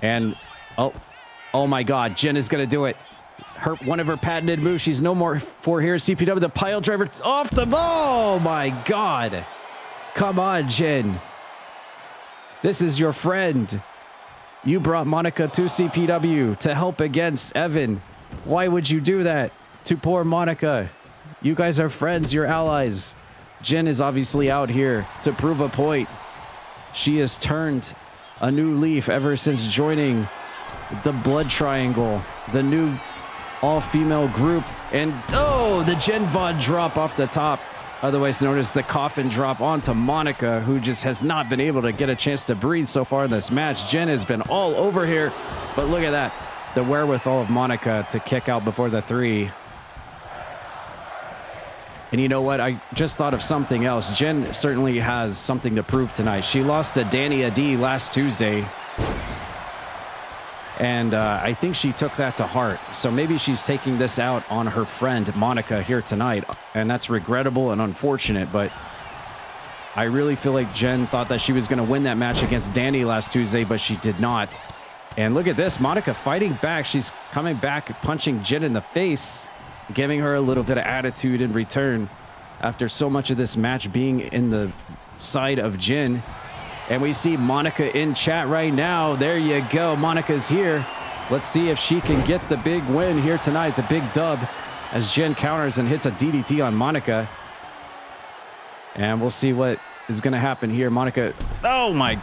And oh my God, Jen is going to do it. One of her patented moves. She's no more for here. CPW, the pile driver off the ball. Oh my God. Come on, Jen. This is your friend. You brought Monica to CPW to help against Evan. Why would you do that to poor Monica? You guys are friends. You're allies. Jen is obviously out here to prove a point. She has turned a new leaf ever since joining the Blood Triangle, the new all-female group. And oh, the Jen Von drop off the top, otherwise known as the coffin drop onto Monica, who just has not been able to get a chance to breathe so far in this match. Jen has been all over here, but look at that. The wherewithal of Monica to kick out before the 3. And you know what? I just thought of something else. Jen certainly has something to prove tonight. She lost to Danny Adi last Tuesday. And I think she took that to heart. So maybe she's taking this out on her friend Monica here tonight. And that's regrettable and unfortunate. But I really feel like Jen thought that she was going to win that match against Danny last Tuesday, but she did not. And look at this. Monica fighting back. She's coming back, punching Jen in the face, giving her a little bit of attitude in return after so much of this match being in the side of Jen. And we see Monica in chat right now. There you go. Monica's here. Let's see if she can get the big win here tonight, the big dub, as Jen counters and hits a DDT on Monica. And we'll see what is going to happen here. Monica, oh my,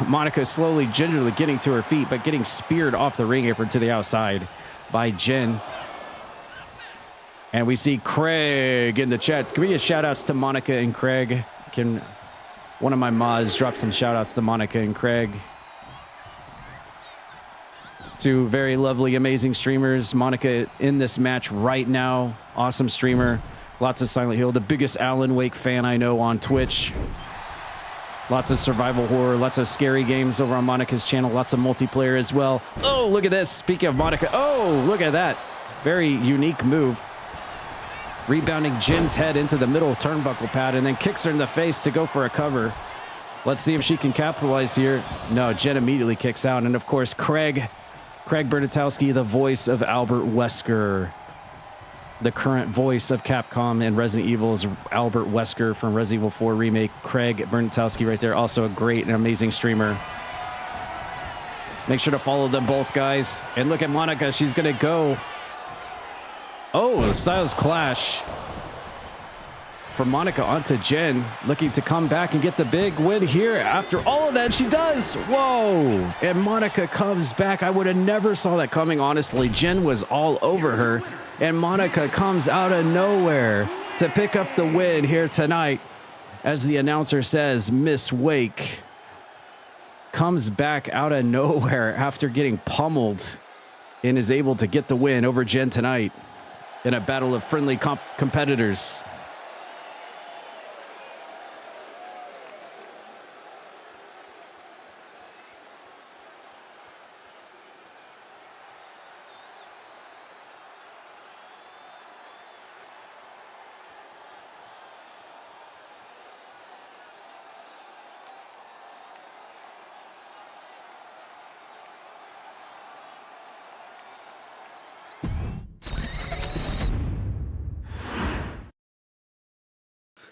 Monica slowly, gingerly getting to her feet, but getting speared off the ring apron to the outside by Jen. And we see Craig in the chat. Can we get shout outs to Monica and Craig? Can one of my mods drop some shout outs to Monica and Craig? Two very lovely, amazing streamers. Monica in this match right now. Awesome streamer. Lots of Silent Hill. The biggest Alan Wake fan I know on Twitch. Lots of survival horror. Lots of scary games over on Monica's channel. Lots of multiplayer as well. Oh, look at this. Speaking of Monica. Oh, look at that. Very unique move. Rebounding Jen's head into the middle turnbuckle pad and then kicks her in the face to go for a cover. Let's see if she can capitalize here. No, Jen immediately kicks out. And of course, Craig Bernatowski, the voice of Albert Wesker. The current voice of Capcom and Resident Evil is Albert Wesker from Resident Evil 4 Remake. Craig Bernatowski right there. Also a great and amazing streamer. Make sure to follow them both, guys. And look at Monica. She's going to go. Oh, the Styles Clash from Monica onto Jen, looking to come back and get the big win here. After all of that, she does. Whoa. And Monica comes back. I would have never saw that coming, honestly. Jen was all over her, and Monica comes out of nowhere to pick up the win here tonight. As the announcer says, Miss Wake comes back out of nowhere after getting pummeled and is able to get the win over Jen tonight in a battle of friendly competitors.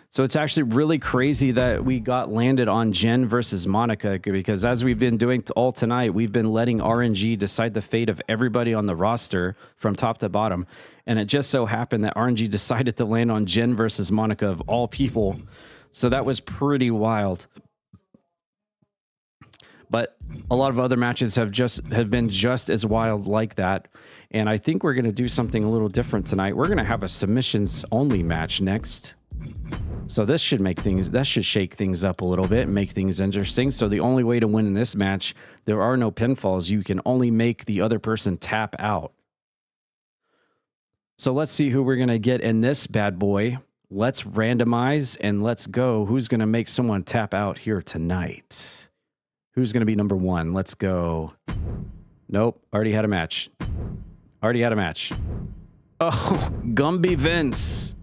So it's actually really crazy that we got landed on Jen versus Monica, because as we've been doing all tonight, we've been letting RNG decide the fate of everybody on the roster from top to bottom. And it just so happened that RNG decided to land on Jen versus Monica of all people. So that was pretty wild. But A lot of other matches have been just as wild like that. And I think we're going to do something a little different tonight. We're going to have a submissions only match next. So that should shake things up a little bit and make things interesting. So the only way to win in this match, there are no pinfalls. You can only make the other person tap out. So let's see who we're going to get in this bad boy. Let's randomize and let's go. Who's going to make someone tap out here tonight? Who's going to be number one? Let's go. Nope. Already had a match. Oh, Gumby Vince.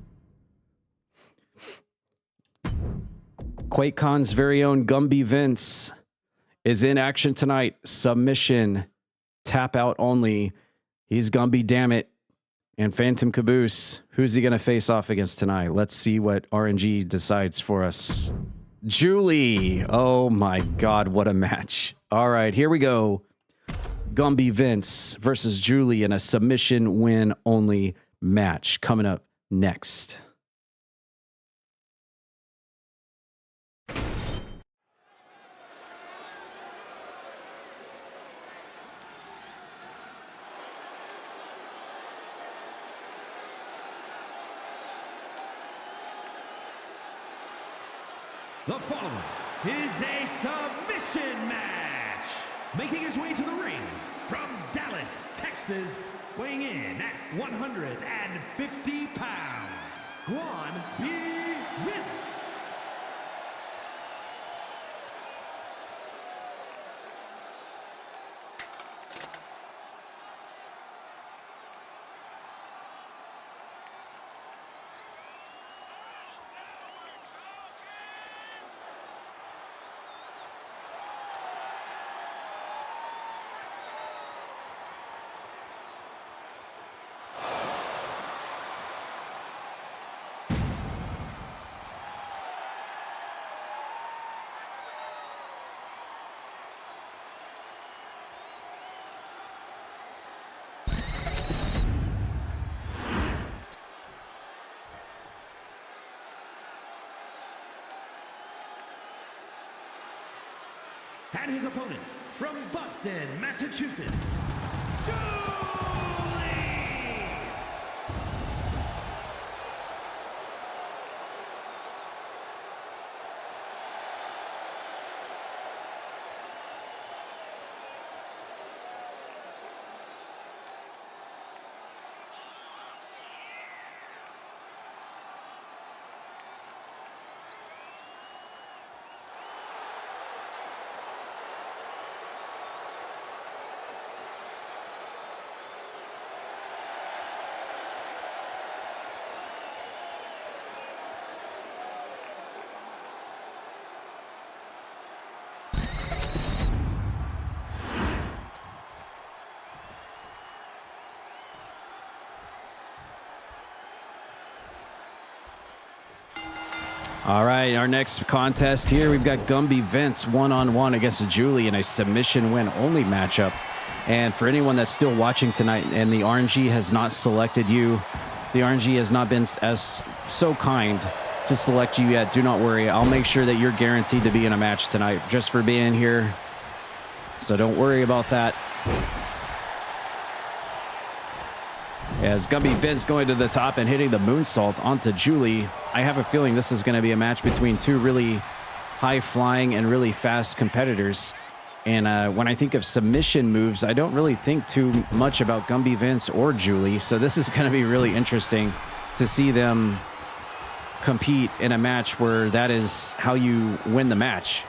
QuakeCon's very own Gumby Vince is in action tonight. Submission. Tap out only. He's Gumby, damn it. And Phantom Caboose. Who's he going to face off against tonight? Let's see what RNG decides for us. Julie. Oh my God, what a match. All right, here we go. Gumby Vince versus Julie in a submission win only match coming up next. The following is a submission match. Making his way to the ring from Dallas, Texas, weighing in at 150 pounds, Guan B. Vince. And his opponent from Boston, Massachusetts, Julie! All right, our next contest here, we've got Gumby Vince one-on-one against Julie in a submission win only matchup. And for anyone that's still watching tonight and the RNG has not selected you, the RNG has not been as so kind to select you yet, do not worry. I'll make sure that you're guaranteed to be in a match tonight just for being here. So don't worry about that. As Gumby Vince going to the top and hitting the moonsault onto Julie. I have a feeling this is going to be a match between two really high-flying and really fast competitors. And when I think of submission moves, I don't really think too much about Gumby Vince or Julie. So this is going to be really interesting to see them compete in a match where that is how you win the match.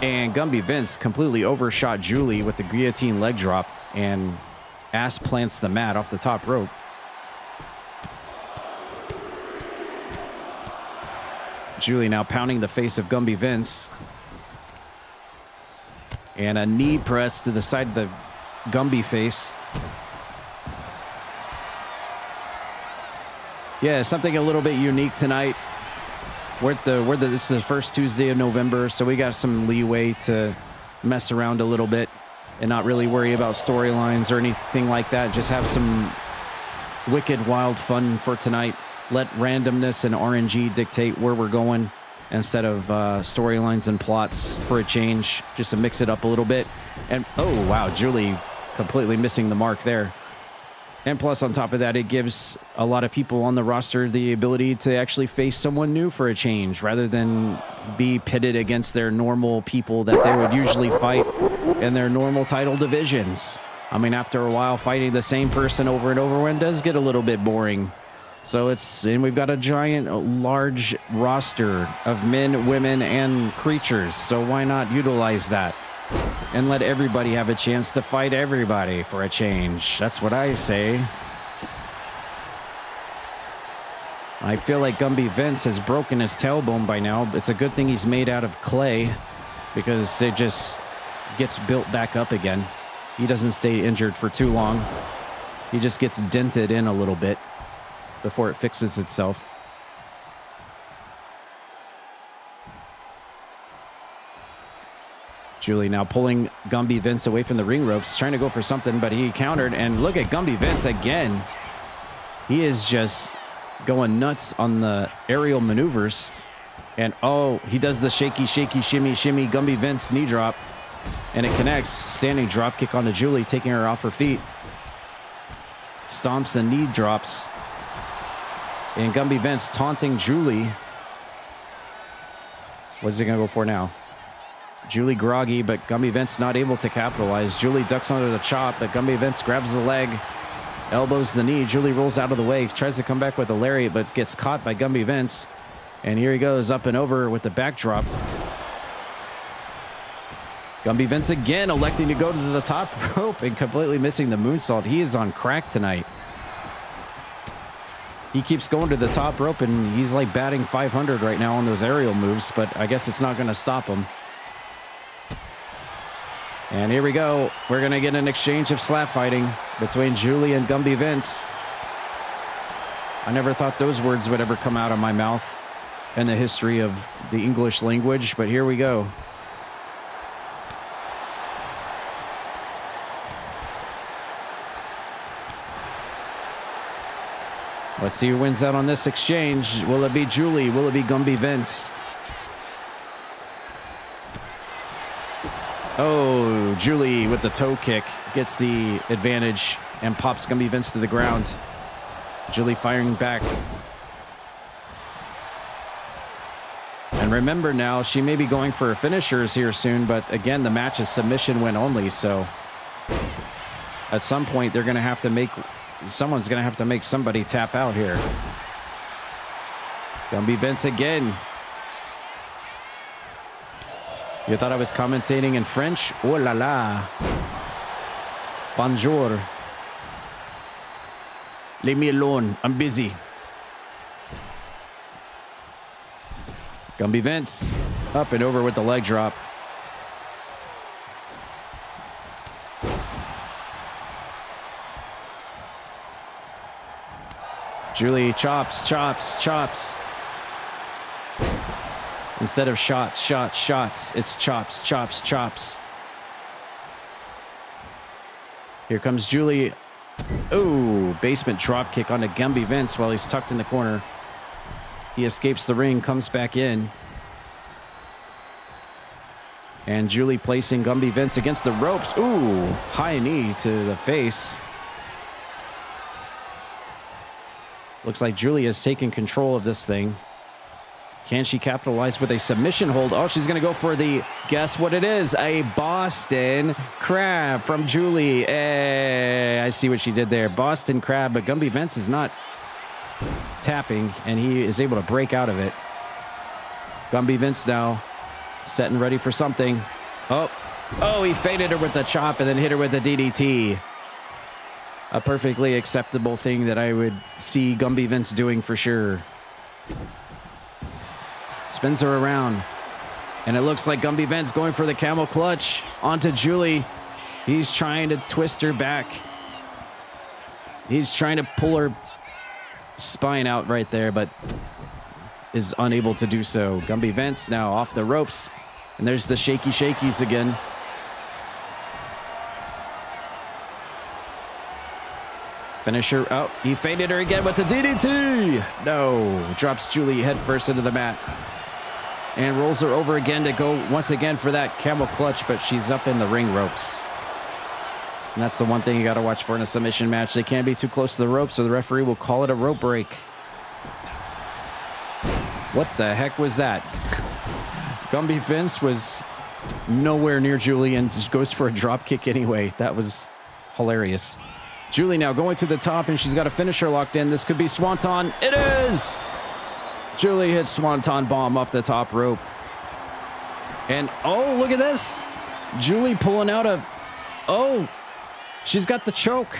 And Gumby Vince completely overshot Julie with the guillotine leg drop and ass plants the mat off the top rope. Julie now pounding the face of Gumby Vince. And a knee press to the side of the Gumby face. Yeah, something a little bit unique tonight. This is the first Tuesday of November, so we got some leeway to mess around a little bit and not really worry about storylines or anything like that. Just have some wicked, wild fun for tonight. Let randomness and RNG dictate where we're going. instead of storylines and plots for a change, just to mix it up a little bit. And oh wow, Julie completely missing the mark there. And plus, on top of that, it gives a lot of people on the roster the ability to actually face someone new for a change, rather than be pitted against their normal people that they would usually fight in their normal title divisions. I mean, after a while, fighting the same person over and over again does get a little bit boring. So and we've got a large roster of men, women, and creatures. So why not utilize that and let everybody have a chance to fight everybody for a change? That's what I say. I feel like Gumby Vince has broken his tailbone by now. It's a good thing he's made out of clay, because it just gets built back up again. He doesn't stay injured for too long. He just gets dented in a little bit before it fixes itself. Julie now pulling Gumby Vince away from the ring ropes, trying to go for something, but he countered. And look at Gumby Vince again. He is just going nuts on the aerial maneuvers. And oh, he does the shaky, shaky, shimmy, shimmy Gumby Vince knee drop. And it connects. Standing drop kick onto Julie, taking her off her feet. Stomps and knee drops. And Gumby Vince taunting Julie. What is he going to go for now? Julie groggy, but Gumby Vince not able to capitalize. Julie ducks under the chop, but Gumby Vince grabs the leg, elbows the knee. Julie rolls out of the way, tries to come back with a lariat, but gets caught by Gumby Vince. And here he goes up and over with the backdrop. Gumby Vince again electing to go to the top rope and completely missing the moonsault. He is on crack tonight. He keeps going to the top rope, and he's like batting 500 right now on those aerial moves, but I guess it's not going to stop him. And here we go. We're going to get an exchange of slap fighting between Julie and Gumby Vince. I never thought those words would ever come out of my mouth in the history of the English language, but here we go. Let's see who wins out on this exchange. Will it be Julie? Will it be Gumby Vince? Oh, Julie with the toe kick gets the advantage and pops Gumby Vince to the ground. Julie firing back. And remember now, she may be going for finishers here soon, but again, the match is submission win only, so at some point they're going to have to make... Someone's going to have to make somebody tap out here. Gumby Vince again. You thought I was commentating in French? Oh la la. Bonjour. Leave me alone. I'm busy. Gumby Vince up and over with the leg drop. Julie chops, chops, chops. Instead of shots, shots, shots, it's chops, chops, chops. Here comes Julie. Ooh, basement drop kick onto Gumby Vince while he's tucked in the corner. He escapes the ring, comes back in. And Julie placing Gumby Vince against the ropes. Ooh, high knee to the face. Looks like Julie has taken control of this thing. Can she capitalize with a submission hold? Oh, she's going to go for the, guess what it is? A Boston Crab from Julie. I see what she did there. Boston Crab, but Gumby Vince is not tapping, and he is able to break out of it. Gumby Vince now set and ready for something. Oh, he faded her with the chop and then hit her with the DDT. A perfectly acceptable thing that I would see Gumby Vince doing for sure. Spins her around. And it looks like Gumby Vince going for the camel clutch onto Julie. He's trying to twist her back. He's trying to pull her spine out right there, but is unable to do so. Gumby Vince now off the ropes. And there's the shaky shakies again. Finisher. Oh, he faded her again with the DDT. No. Drops Julie head first into the mat. and rolls her over again to go once again for that camel clutch, but she's up in the ring ropes. And that's the one thing you got to watch for in a submission match. They can't be too close to the ropes, so the referee will call it a rope break. What the heck was that? Gumby Vince was nowhere near Julie and just goes for a drop kick anyway. That was hilarious. Julie now going to the top, and she's got a finisher locked in. This could be Swanton. It is! Julie hits Swanton bomb off the top rope. And, oh, look at this. Julie pulling out a... Oh, she's got the choke.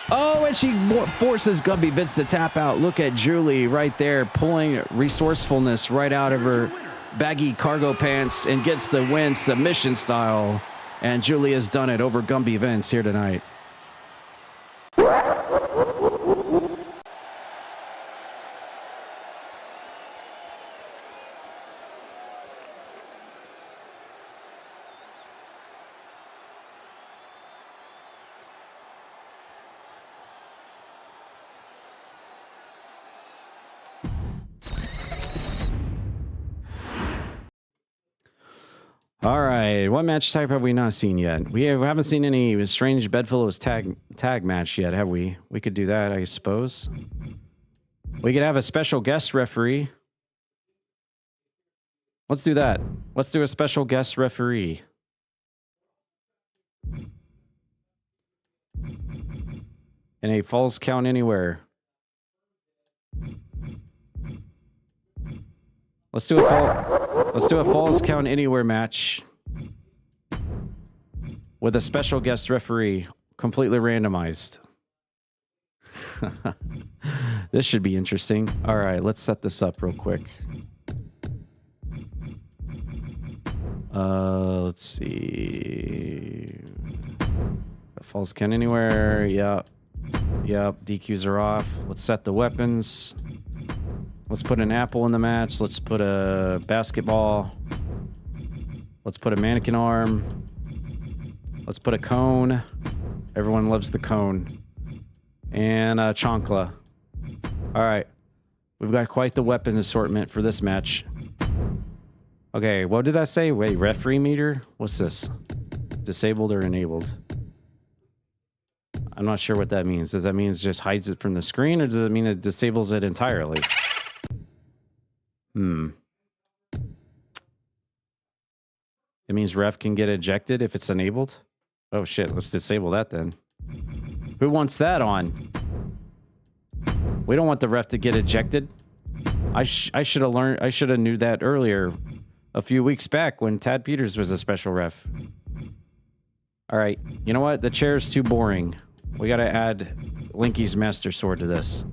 Oh, and she forces Gumby Vince to tap out. Look at Julie right there pulling resourcefulness right out of her baggy cargo pants and gets the win submission style. And Julie has done it over Gumby Vince here tonight. All right, what match type have we not seen yet? We haven't seen any strange bedfellows tag match yet, have we? We could do that, I suppose. We could have a special guest referee. Let's do that. Let's do a special guest referee. And a falls count anywhere. Let's do a falls count anywhere match with a special guest referee, completely randomized. This should be interesting. All right, let's set this up real quick. Let's see. Falls count anywhere. Yep. DQs are off. Let's set the weapons. Let's put an apple in the match. Let's put a basketball. Let's put a mannequin arm. Let's put a cone. Everyone loves the cone. And a chancla. All right. We've got quite the weapon assortment for this match. Okay, what did I say? Wait, referee meter? What's this? Disabled or enabled? I'm not sure what that means. Does that mean it just hides it from the screen, or does it mean it disables it entirely? It means ref can get ejected if it's enabled? Oh shit, let's disable that then. Who wants that on? We don't want the ref to get ejected. I should have knew that earlier, a few weeks back when Tad Peters was a special ref. All right, you know what? The chair's too boring. We gotta add Linky's Master Sword to this.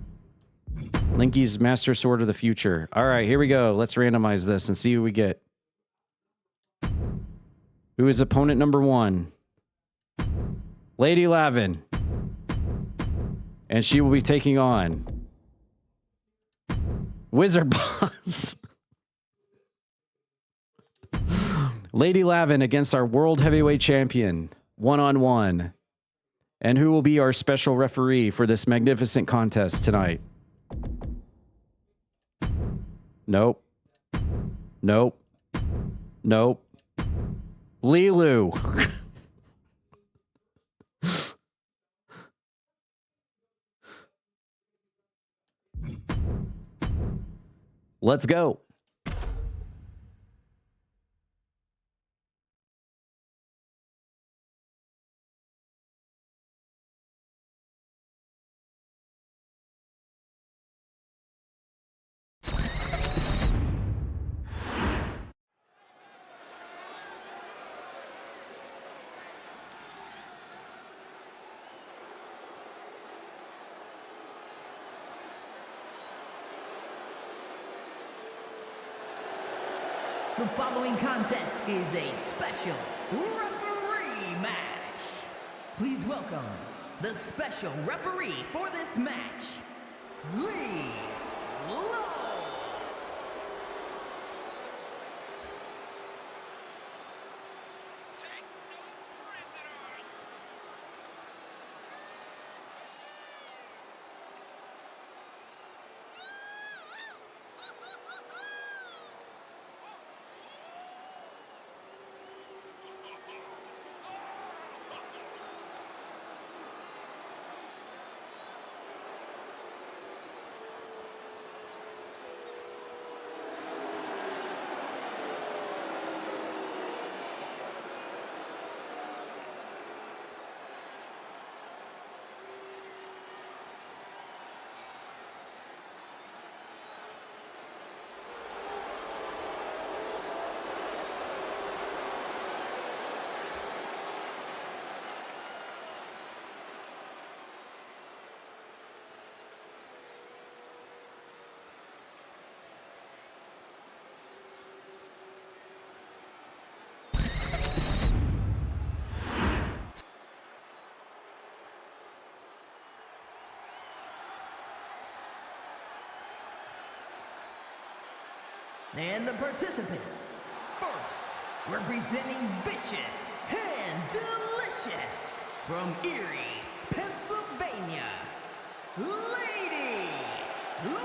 Linky's Master Sword of the Future. All right, here we go. Let's randomize this and see who we get. Who is opponent number 1? Lady Lavin. And she will be taking on Wizard Boss. Lady Lavin against our World Heavyweight Champion. 1-on-1. And who will be our special referee for this magnificent contest tonight? Nope. Lilu. Let's go. The following contest is a special referee match. Please welcome the special referee for this match, Lee Lowe. And the participants. First, representing Vicious and Delicious from Erie, Pennsylvania, Lady Lauren.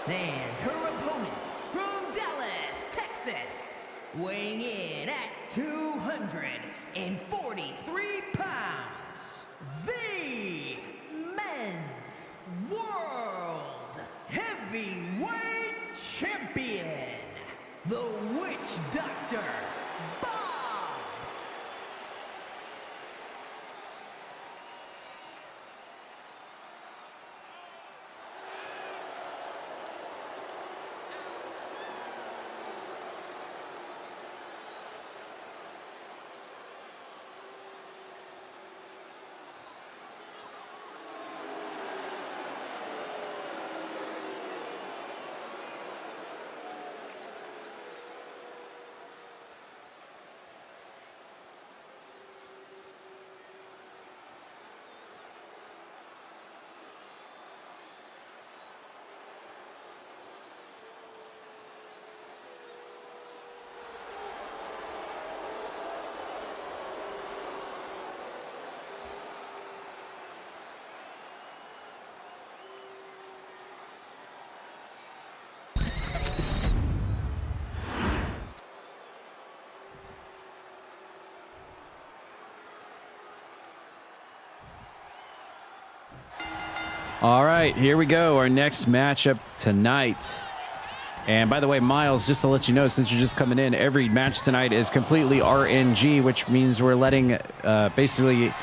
And her opponent from Dallas, Texas, weighing in at 243 pounds, the Men's World Heavyweight Champion, the Witch Doctor, Bob. All right, here we go. Our next matchup tonight. And by the way, Miles, just to let you know, since you're just coming in, every match tonight is completely RNG, which means we're letting, basically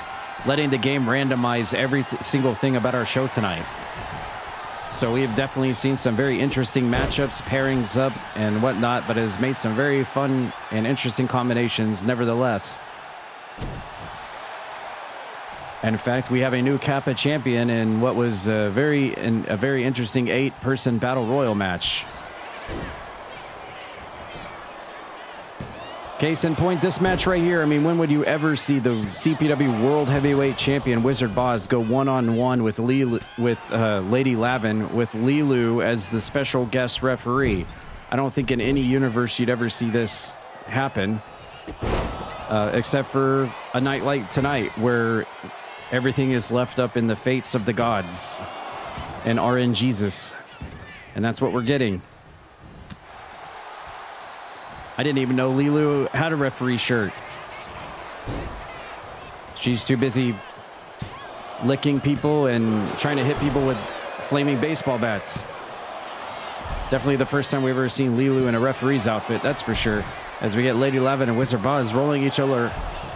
letting the game randomize every single thing about our show tonight. So we have definitely seen some very interesting matchups, pairings up and whatnot, but it has made some very fun and interesting combinations nevertheless. And in fact, we have a new Kappa champion in what was a very interesting 8-person battle royal match. Case in point, this match right here. I mean, when would you ever see the CPW World Heavyweight Champion Wizard Boz go one-on-one with Lady Lavin, with Lilu as the special guest referee? I don't think in any universe you'd ever see this happen, except for a night like tonight, where everything is left up in the fates of the gods and RNGesus. And that's what we're getting. I didn't even know Lilu had a referee shirt. She's too busy licking people and trying to hit people with flaming baseball bats. Definitely the first time we've ever seen Lilu in a referee's outfit, that's for sure. As we get Lady Lavin and Wizard Boz rolling each other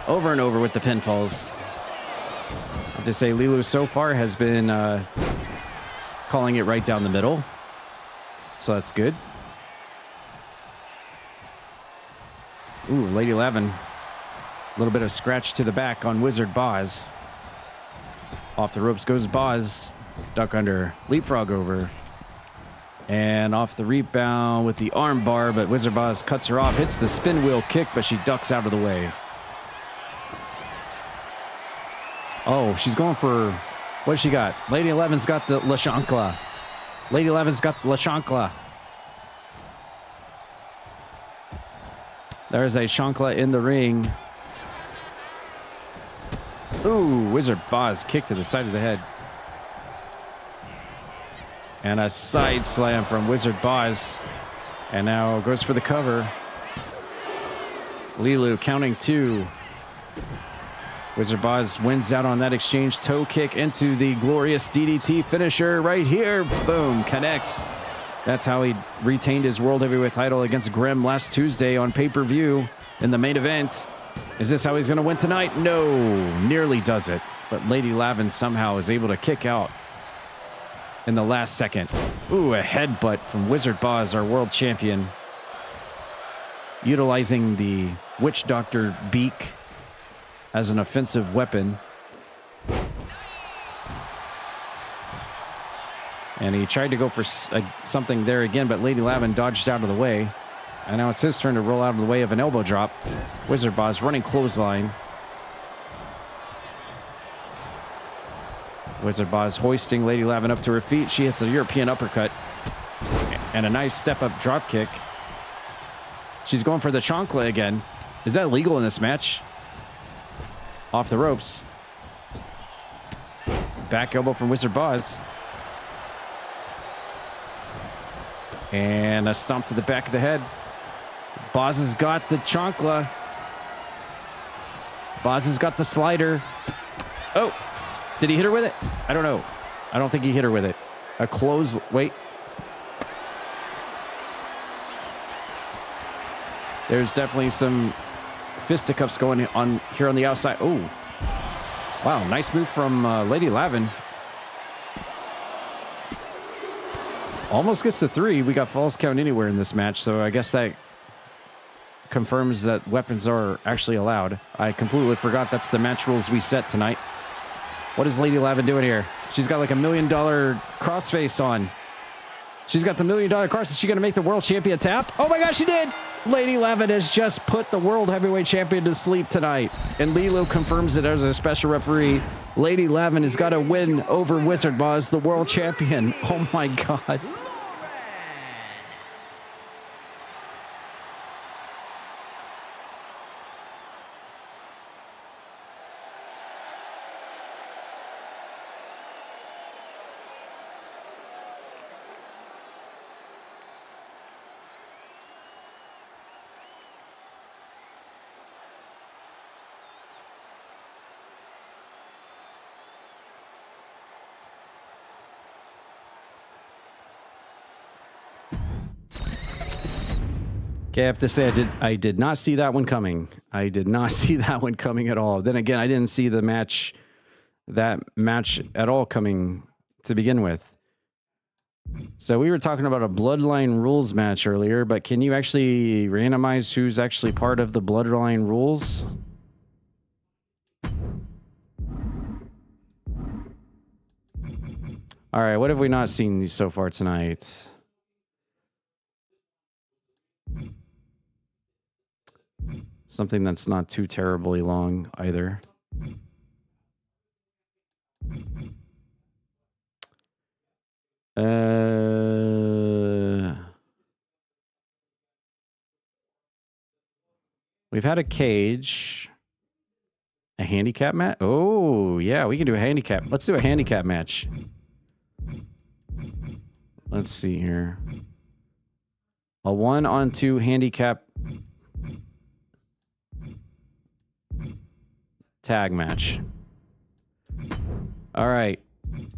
over and over with the pinfalls. I have to say, Lilu so far has been calling it right down the middle. So that's good. Ooh, Lady Lavin. A little bit of scratch to the back on Wizard Boz. Off the ropes goes Boz. Duck under. Leapfrog over. And off the rebound with the arm bar, but Wizard Boz cuts her off. Hits the spin wheel kick, but she ducks out of the way. Oh, she's going for... What does she got? Lady Lavin's got the La Chancla. Lady Lavin's got the La Chancla. There's a chancla in the ring. Ooh, Wizard Boz kick to the side of the head. And a side slam from Wizard Boz. And now goes for the cover. Lilu counting 2. Wizard Boz wins out on that exchange. Toe kick into the glorious DDT finisher right here. Boom, connects. That's how he retained his World Heavyweight title against Grimm last Tuesday on pay-per-view in the main event. Is this how he's going to win tonight? No, nearly does it. But Lady Lavin somehow is able to kick out in the last second. Ooh, a headbutt from Wizard Boz, our world champion. Utilizing the Witch Doctor beak as an offensive weapon. And he tried to go for something there again, but Lady Lavin dodged out of the way. And now it's his turn to roll out of the way of an elbow drop. Wizard Boz running clothesline. Wizard Boz hoisting Lady Lavin up to her feet. She hits a European uppercut. And a nice step-up drop kick. She's going for the chancla again. Is that legal in this match? Off the ropes. Back elbow from Wizard Boz. And a stomp to the back of the head. Boz has got the chancla. Boz has got the slider. Oh, did he hit her with it? I don't know. I don't think he hit her with it. A close, wait. There's definitely some fisticuffs going on here on the outside. Oh, wow, nice move from Lady Lavin. Almost gets to 3. We got falls count anywhere in this match, so I guess that confirms that weapons are actually allowed. I completely forgot that's the match rules we set tonight. What is Lady Lavin doing here? She's got like $1 million crossface on. She's got the $1 million cross. Is she going to make the world champion tap? Oh my gosh, she did! Lady Lavin has just put the world heavyweight champion to sleep tonight. And Lilo confirms it as a special referee. Lady Lavin has got a win over Wizard Boz, the world champion. Oh my God. Okay, I have to say I did not see that one coming. I did not see that one coming at all. Then again, I didn't see that match at all coming to begin with. So we were talking about a Bloodline Rules match earlier, but can you actually randomize who's actually part of the Bloodline Rules? All right, what have we not seen so far tonight? Something that's not too terribly long either. We've had a cage. A handicap match? Oh, yeah, we can do a handicap. Let's do a handicap match. Let's see here. A 1-on-2 handicap tag match. All right.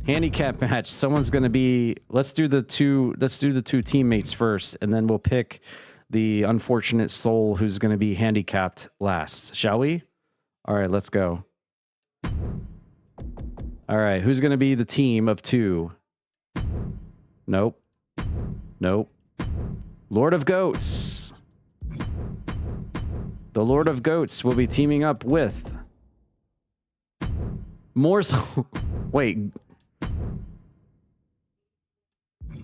Handicap match. Someone's going to be, let's do the two teammates first, and then we'll pick the unfortunate soul who's going to be handicapped last. Shall we? All right, let's go. All right, who's going to be the team of 2? Nope. Nope. Lord of Goats. The Lord of Goats will be teaming up with Morsel. Wait.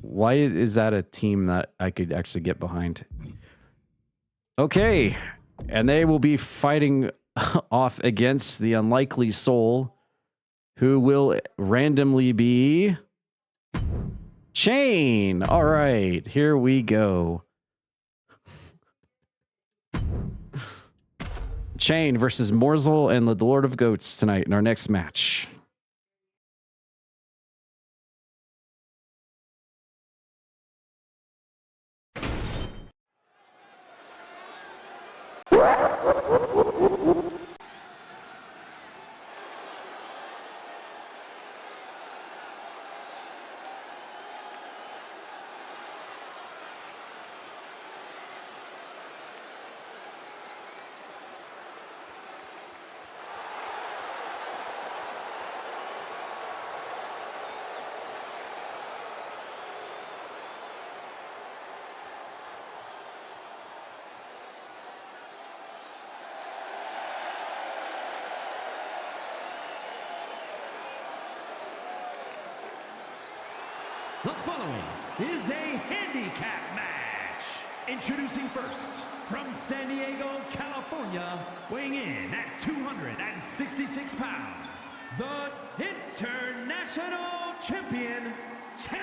Why is that a team that I could actually get behind? Okay. And they will be fighting off against the unlikely soul, who will randomly be Chain. All right. Here we go. Chain versus Morzel and the Lord of Goats tonight in our next match. The following is a handicap match. Introducing first, from San Diego, California, weighing in at 266 pounds, the International Champion, Chain.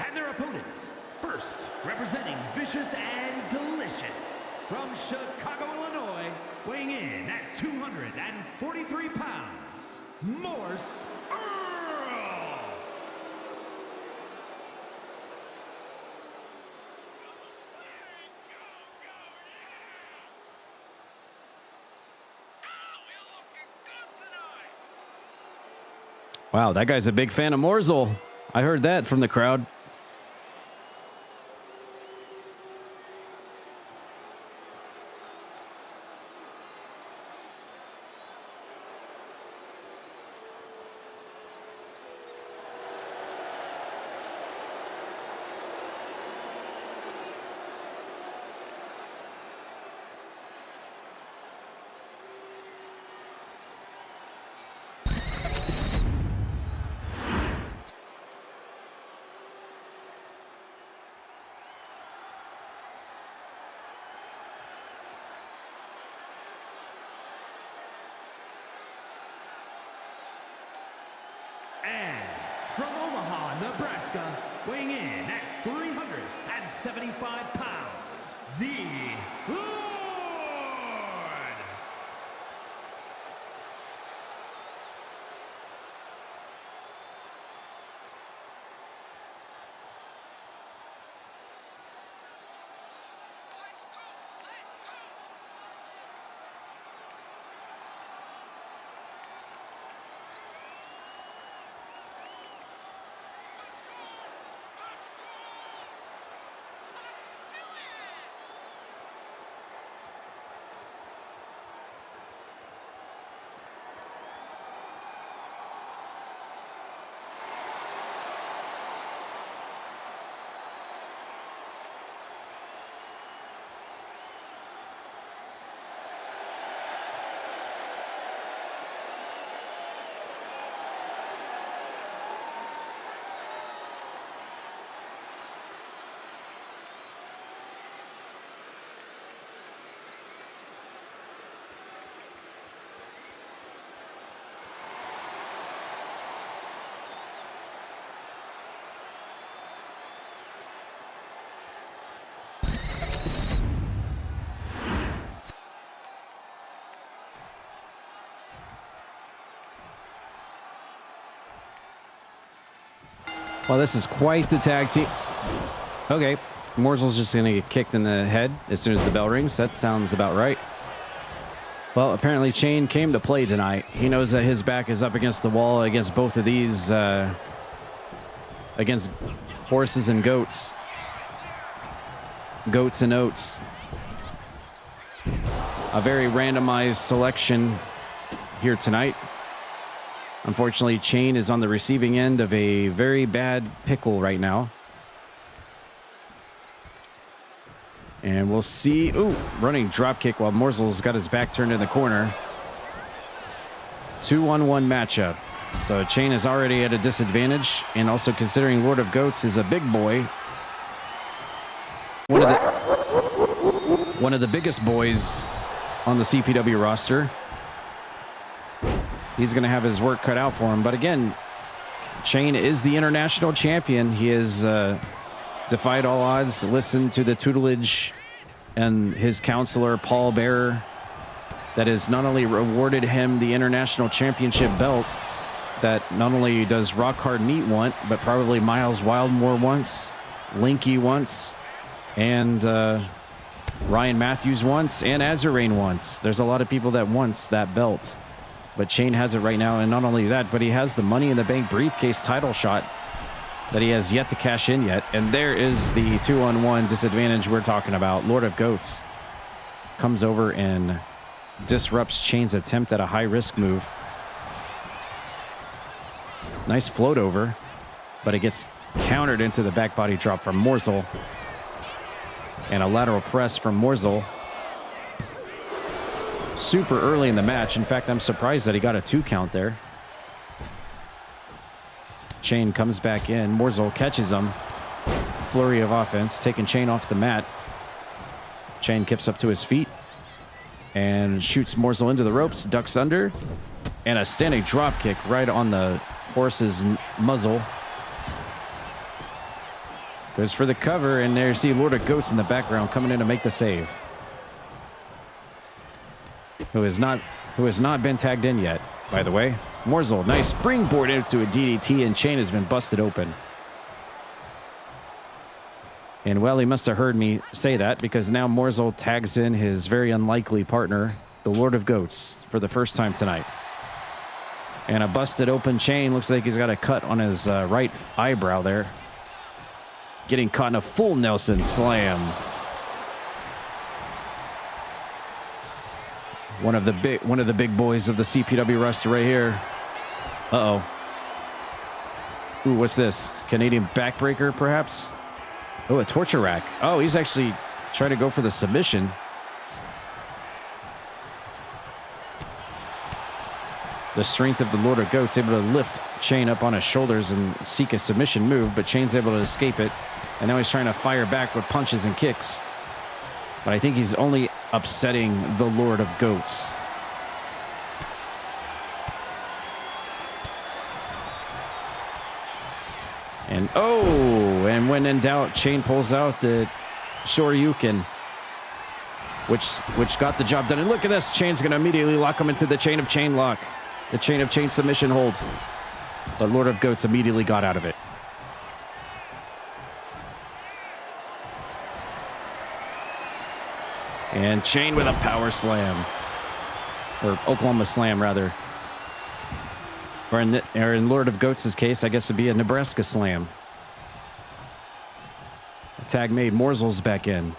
And their opponents, first, representing Vicious and Delicious, from Chicago, Illinois, weighing in at 243 pounds, Morse Earl. Wow, that guy's a big fan of Morzel. I heard that from the crowd. And from Omaha, Nebraska, weighing in at 375 pounds, the Lord. Well, this is quite the tag team. Okay, Morzel's just going to get kicked in the head as soon as the bell rings. That sounds about right. Well, apparently Chain came to play tonight. He knows that his back is up against the wall against both of these, against horses and goats. Goats and oats. A very randomized selection here tonight. Unfortunately, Chain is on the receiving end of a very bad pickle right now. And we'll see. Ooh, running drop kick while Morzel's got his back turned in the corner. 2-on-1 matchup. So Chain is already at a disadvantage, and also considering Lord of Goats is a big boy. One of the biggest boys on the CPW roster. He's going to have his work cut out for him. But again, Chain is the international champion. He has defied all odds, listened to the tutelage and his counselor, Paul Bearer, that has not only rewarded him the international championship belt that not only does Rock Hard Meat want, but probably Miles Wildmore once, Linky once, and Ryan Matthews once, and Azurain once. There's a lot of people that wants that belt. But Chain has it right now, and not only that, but he has the Money in the Bank briefcase title shot that he has yet to cash in yet. And there is the 2-on-1 disadvantage we're talking about. Lord of Goats comes over and disrupts Chain's attempt at a high-risk move. Nice float over, but it gets countered into the back body drop from Morzel. And a lateral press from Morzel. Super early in the match. In fact, I'm surprised that he got a 2 count there. Chain comes back in. Morzel catches him. Flurry of offense, taking Chain off the mat. Chain kips up to his feet and shoots Morzel into the ropes, ducks under, and a standing drop kick right on the horse's muzzle. Goes for the cover, and there you see Lord of Goats in the background coming in to make the save. Who has not been tagged in yet, by the way. Morzel, nice springboard into a DDT, and Chain has been busted open. And well, he must have heard me say that, because now Morzel tags in his very unlikely partner, the Lord of Goats, for the first time tonight. And a busted open Chain. Looks like he's got a cut on his right eyebrow there. Getting caught in a full Nelson slam. One of the big boys of the CPW roster right here. Uh-oh. Ooh, what's this? Canadian backbreaker, perhaps? Oh, a torture rack. Oh, he's actually trying to go for the submission. The strength of the Lord of Goats able to lift Chain up on his shoulders and seek a submission move, but Chain's able to escape it. And now he's trying to fire back with punches and kicks. But I think he's only upsetting the Lord of Goats. And and when in doubt, Chain pulls out the Shoryuken, which got the job done. And look at this, Chain's going to immediately lock him into the chain of chain lock, the chain of chain submission hold. But Lord of Goats immediately got out of it. And Chain with a power slam. Or Oklahoma slam, rather. Or in Lord of Goats' case, I guess it'd be a Nebraska slam. A tag made. Morzel's back in.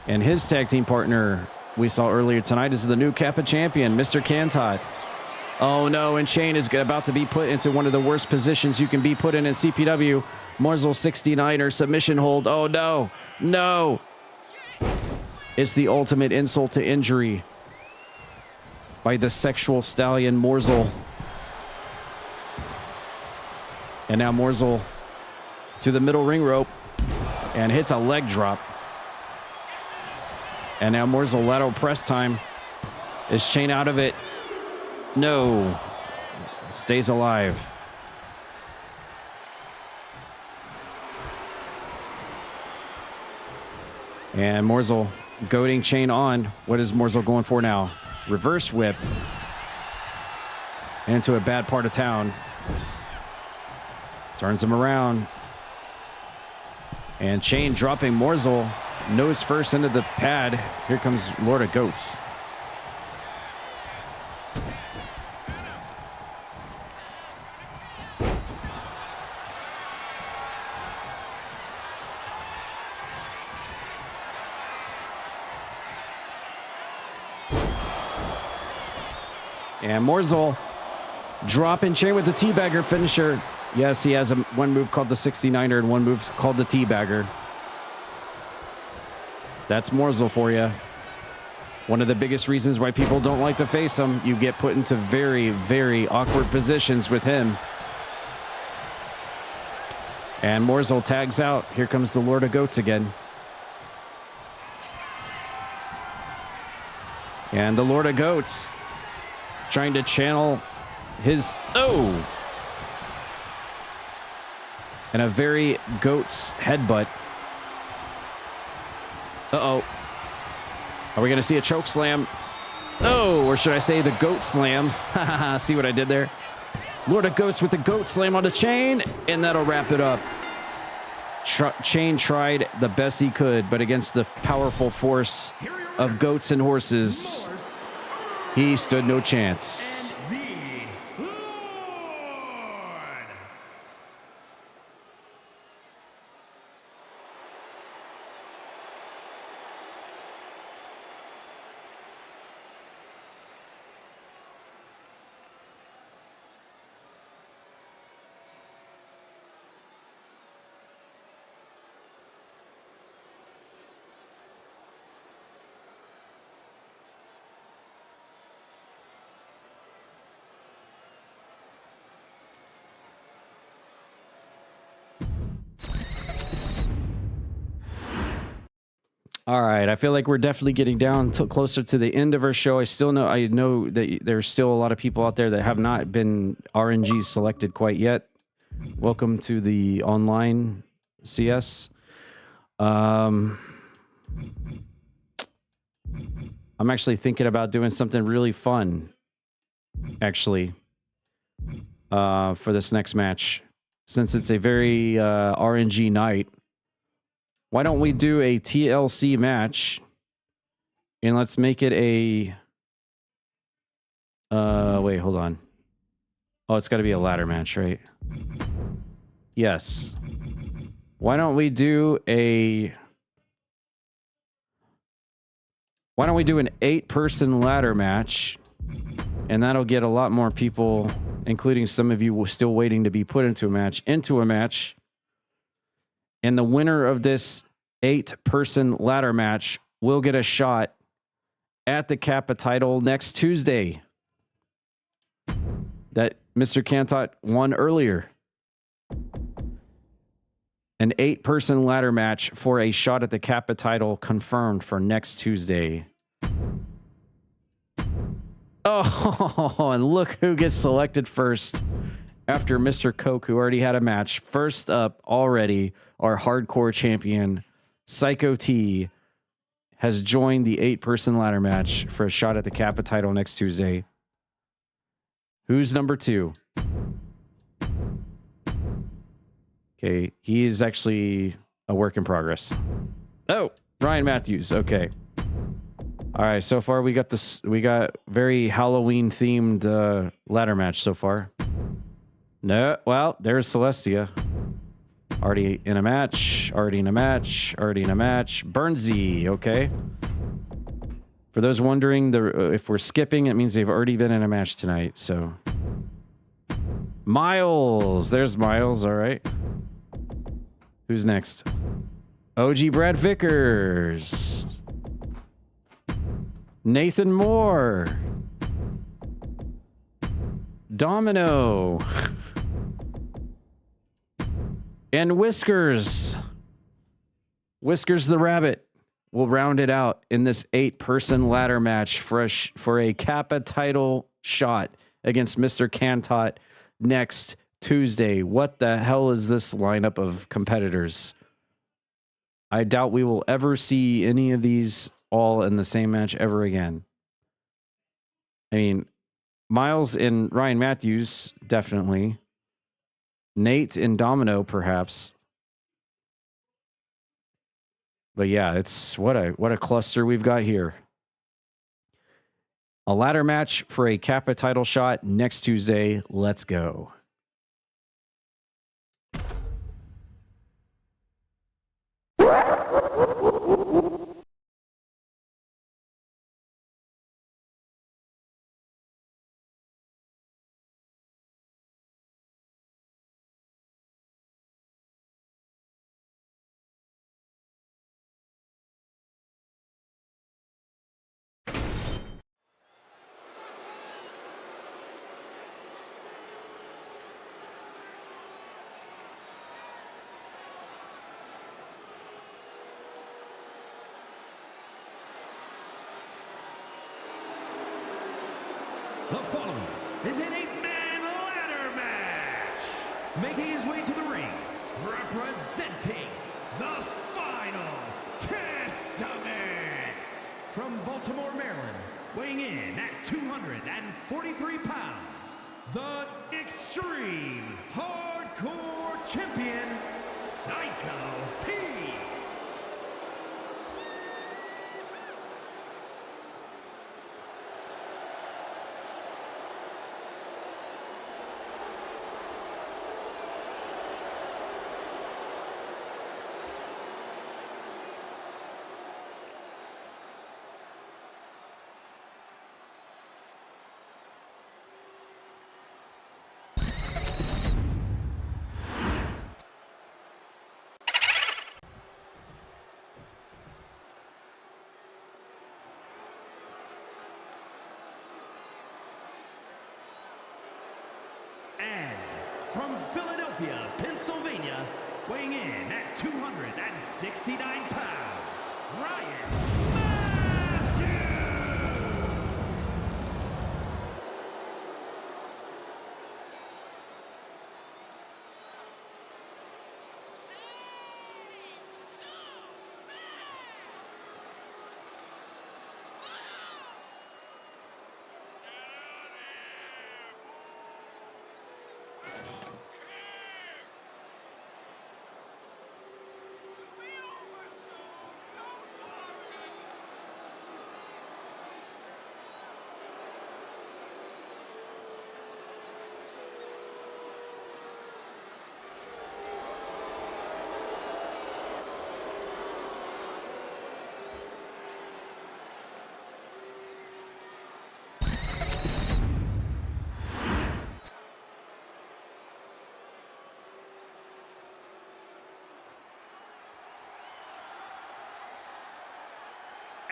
And his tag team partner we saw earlier tonight is the new Kappa champion, Mr. Kantot. Oh no, and Chain is about to be put into one of the worst positions you can be put in CPW. Morzel 69er submission hold. Oh no, no. It's the ultimate insult to injury by the sexual stallion Morzel. And now Morzel to the middle ring rope and hits a leg drop. And now Morzel lateral press time. Is Chain out of it? No. Stays alive. And Morzel goading Chain on. What is Morzel going for now? Reverse whip into a bad part of town. Turns him around. And Chain dropping Morzel nose first into the pad. Here comes Lord of Goats. And Morzel dropping chain with the teabagger finisher. Yes, he has one move called the 69er and one move called the teabagger. That's Morzel for you. One of the biggest reasons why people don't like to face him. You get put into very, very awkward positions with him. And Morzel tags out. Here comes the Lord of Goats again. And the Lord of Goats trying to channel his... Oh! And a very Goats headbutt. Uh-oh. Are we going to see a choke slam? Oh, or should I say the Goat slam? See what I did there? Lord of Goats with the Goat slam on the chain, and that'll wrap it up. Chain tried the best he could, but against the powerful force of goats and horses, he stood no chance. All right, I feel like we're definitely getting down closer to the end of our show. I know that there's still a lot of people out there that have not been RNG selected quite yet. Welcome to the online CS. I'm actually thinking about doing something really fun, actually, for this next match. Since it's a very RNG night, why don't we do a TLC match, and let's make it a... wait, hold on. Oh, it's got to be a ladder match, right? Yes. Why don't we do a... Why don't we do an 8-person ladder match, and that'll get a lot more people, including some of you still waiting to be put into a match, and the winner of this 8-person ladder match will get a shot at the Kappa title next Tuesday that Mr. Kantot won earlier. An 8-person ladder match for a shot at the Kappa title confirmed for next Tuesday. Oh, and look who gets selected first after Mr. Coke, who already had a match. First up already, our hardcore champion, Psycho T, has joined the 8-person ladder match for a shot at the Kappa title next Tuesday. Who's number 2? Okay, he is actually a work in progress. Oh, Ryan Matthews. Okay. All right, so far we got very Halloween themed ladder match so far. No, well, there's Celestia. Already in a match, Burnsy, okay. For those wondering, if we're skipping, it means they've already been in a match tonight, so. Miles, there's Miles, all right. Who's next? OG Brad Vickers. Nathan Moore. Domino. And Whiskers. Whiskers the Rabbit will round it out in this 8-person ladder match for a Kappa title shot against Mr. Kantot next Tuesday. What the hell is this lineup of competitors? I doubt we will ever see any of these all in the same match ever again. I mean, Miles and Ryan Matthews, definitely. Nate and Domino, perhaps. But yeah, it's what a cluster we've got here. A ladder match for a Kappa title shot next Tuesday. Let's go. The following is an 8-man ladder match. Making his way to the ring, representing the Final Testament. From Baltimore, Maryland, weighing in at 243 pounds, the Extreme Hardcore Champion, Psycho T. And from Philadelphia, Pennsylvania, weighing in at 269 pounds, Ryan Matthews!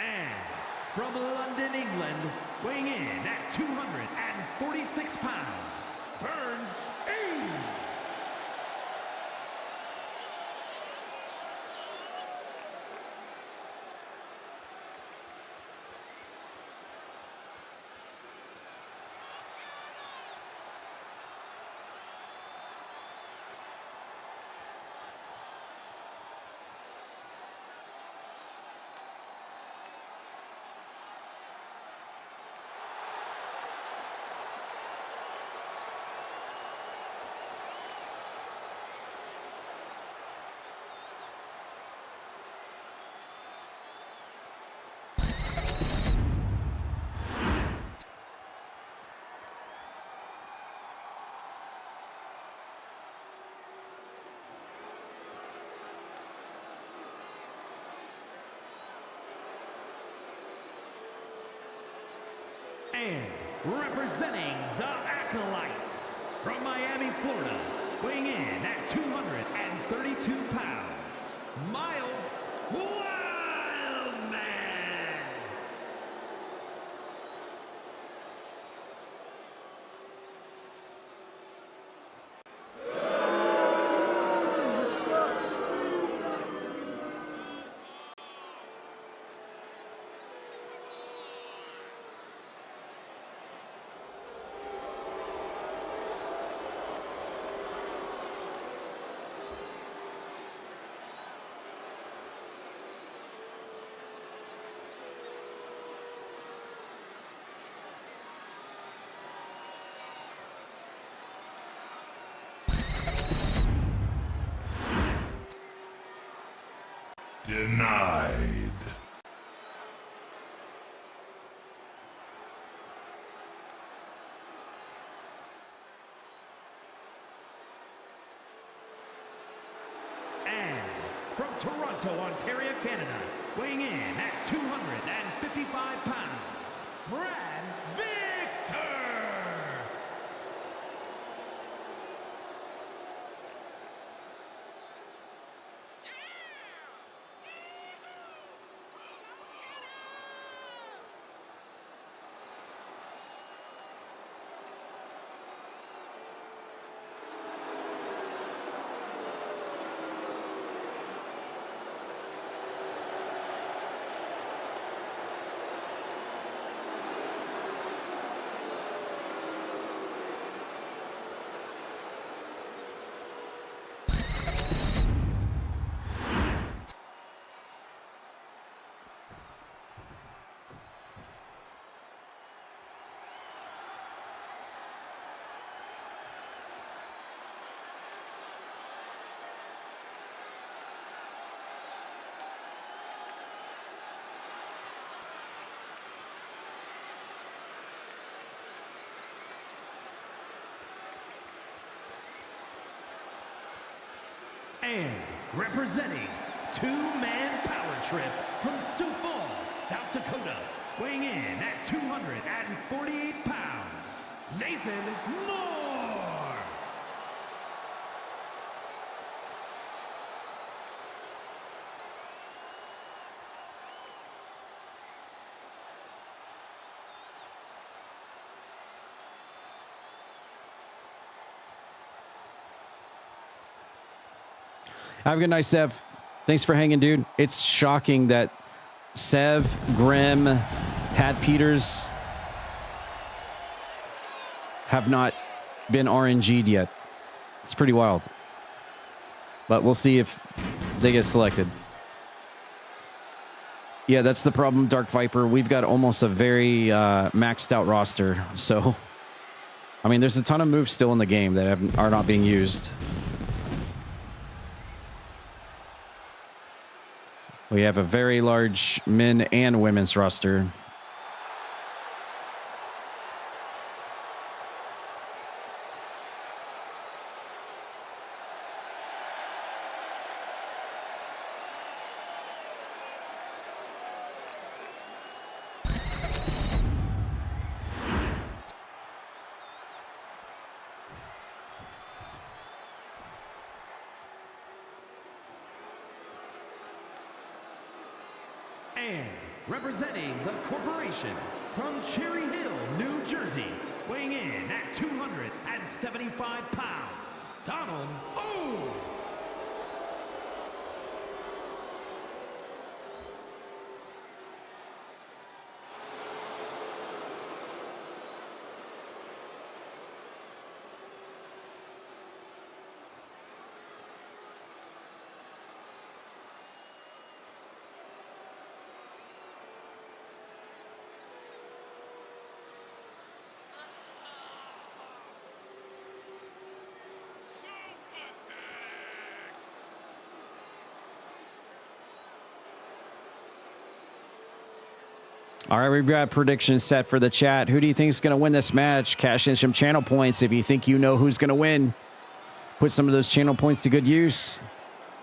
And from London, England, weighing in at 246 pounds, Burns E. And representing the Acolytes from Miami, Florida, weighing in at 232 pounds, Miles Wildman. Denied. And from Toronto, Ontario, Canada, weighing in at 255 pounds, Brad Victor! And representing two-man power trip from Sioux Falls, South Dakota, weighing in at 248 pounds, Nathan Moore. Have a good night, Sev. Thanks for hanging, dude. It's shocking that Sev, Grim, Tad Peters have not been RNG'd yet. It's pretty wild. But we'll see if they get selected. Yeah, that's the problem, Dark Viper. We've got almost a very maxed out roster. So, I mean, there's a ton of moves still in the game that are not being used. We have a very large men and women's roster. And representing the corporation from Cherry Hill, New Jersey, weighing in at 275 pounds, Donald O. All right, we've got predictions set for the chat. Who do you think is going to win this match? Cash in some channel points if you think you know who's going to win. Put some of those channel points to good use.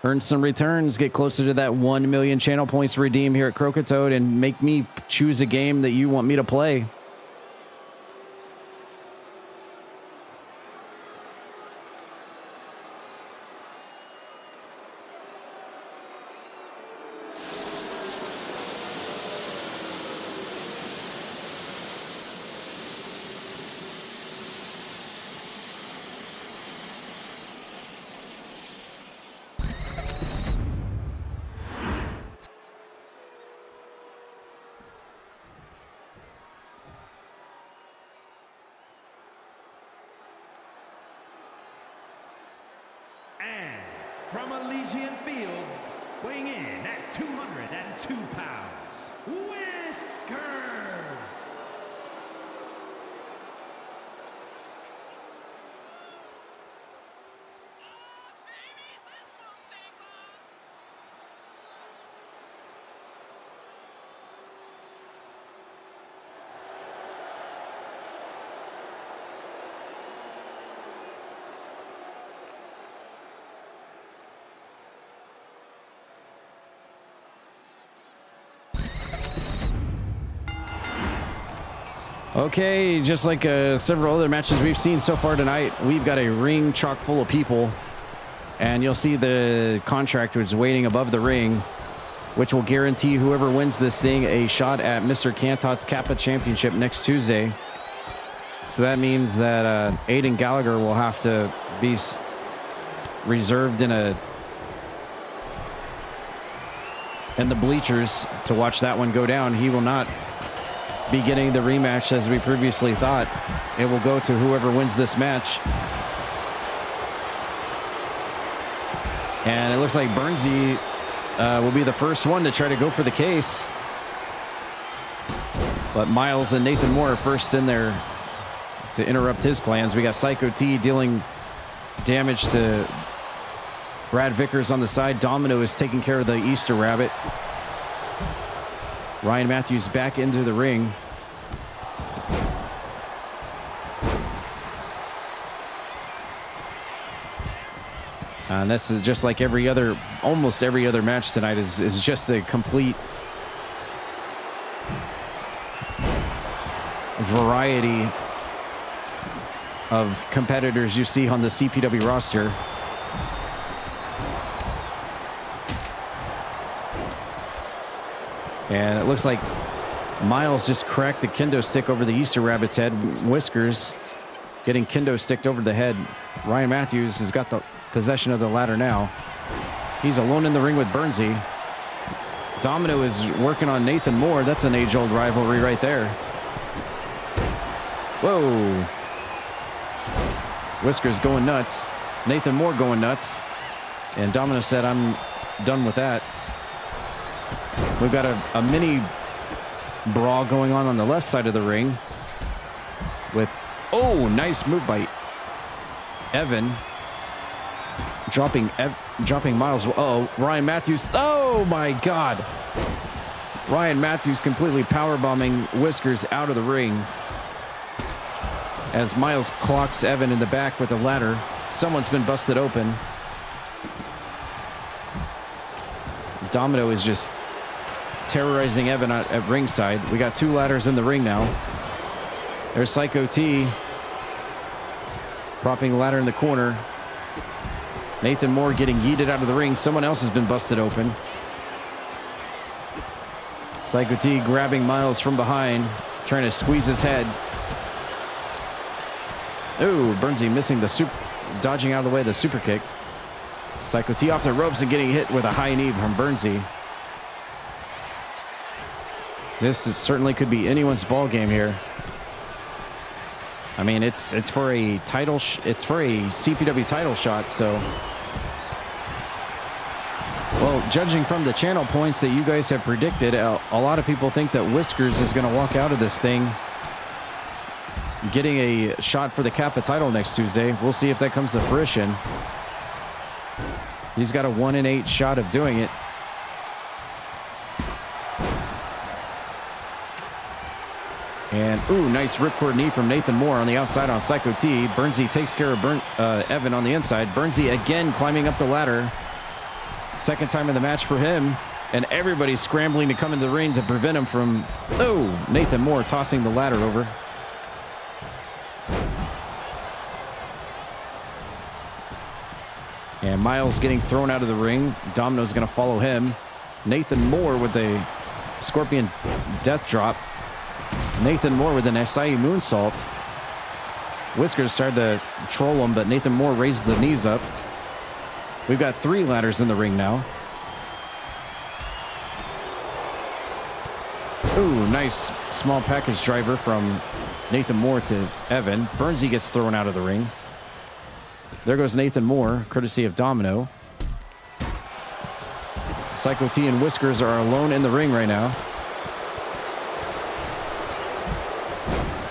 Earn some returns. Get closer to that 1 million channel points to redeem here at Croakitoad and make me choose a game that you want me to play. And from Elysian Fields, weighing in at 202 pounds, Whiskers. Okay, just like several other matches we've seen so far tonight, we've got a ring chock full of people. And you'll see the contractors waiting above the ring, which will guarantee whoever wins this thing a shot at Mr. Kantot's Kappa Championship next Tuesday. So that means that Aiden Gallagher will have to be reserved in the bleachers to watch that one go down. He will not be getting the rematch as we previously thought. It will go to whoever wins this match. And it looks like Burnsy will be the first one to try to go for the case. But Miles and Nathan Moore are first in there to interrupt his plans. We got Psycho T dealing damage to Brad Vickers on the side. Domino is taking care of the Easter Rabbit. Ryan Matthews back into the ring. And this is just like almost every other match tonight is just a complete variety of competitors you see on the CPW roster. And it looks like Miles just cracked the kendo stick over the Easter Rabbit's head. Whiskers getting kendo sticked over the head. Ryan Matthews has got the possession of the ladder now. He's alone in the ring with Bernsey. Domino is working on Nathan Moore. That's an age-old rivalry right there. Whoa. Whiskers going nuts. Nathan Moore going nuts. And Domino said, I'm done with that. We've got a mini brawl going on the left side of the ring with, oh, nice move by Evan. Dropping Miles. Uh-oh, Ryan Matthews. Oh, my God. Ryan Matthews completely powerbombing Whiskers out of the ring as Miles clocks Evan in the back with a ladder. Someone's been busted open. Domino is just terrorizing Evan at ringside. We got 2 ladders in the ring now. There's Psycho T propping the ladder in the corner. Nathan Moore getting yeeted out of the ring. Someone else has been busted open. Psycho T grabbing Miles from behind, trying to squeeze his head. Oh, Bernsey missing the dodging out of the way of the super kick. Psycho T off the ropes and getting hit with a high knee from Bernsey. This certainly could be anyone's ball game here. I mean, it's for a title. It's for a CPW title shot. So, well, judging from the channel points that you guys have predicted, a lot of people think that Whiskers is going to walk out of this thing getting a shot for the Kappa title next Tuesday. We'll see if that comes to fruition. He's got a 1 in 8 shot of doing it. And, ooh, nice ripcord knee from Nathan Moore on the outside on Psycho T. Bernsey takes care of Evan on the inside. Bernsey again climbing up the ladder. Second time in the match for him. And everybody's scrambling to come in the ring to prevent him from, oh, Nathan Moore tossing the ladder over. And Miles getting thrown out of the ring. Domino's going to follow him. Nathan Moore with a Scorpion Death Drop. Nathan Moore with an Acai Moonsault. Whiskers started to troll him, but Nathan Moore raised the knees up. We've got 3 ladders in the ring now. Ooh, nice small package driver from Nathan Moore to Evan. Bernsey gets thrown out of the ring. There goes Nathan Moore, courtesy of Domino. Psycho T and Whiskers are alone in the ring right now.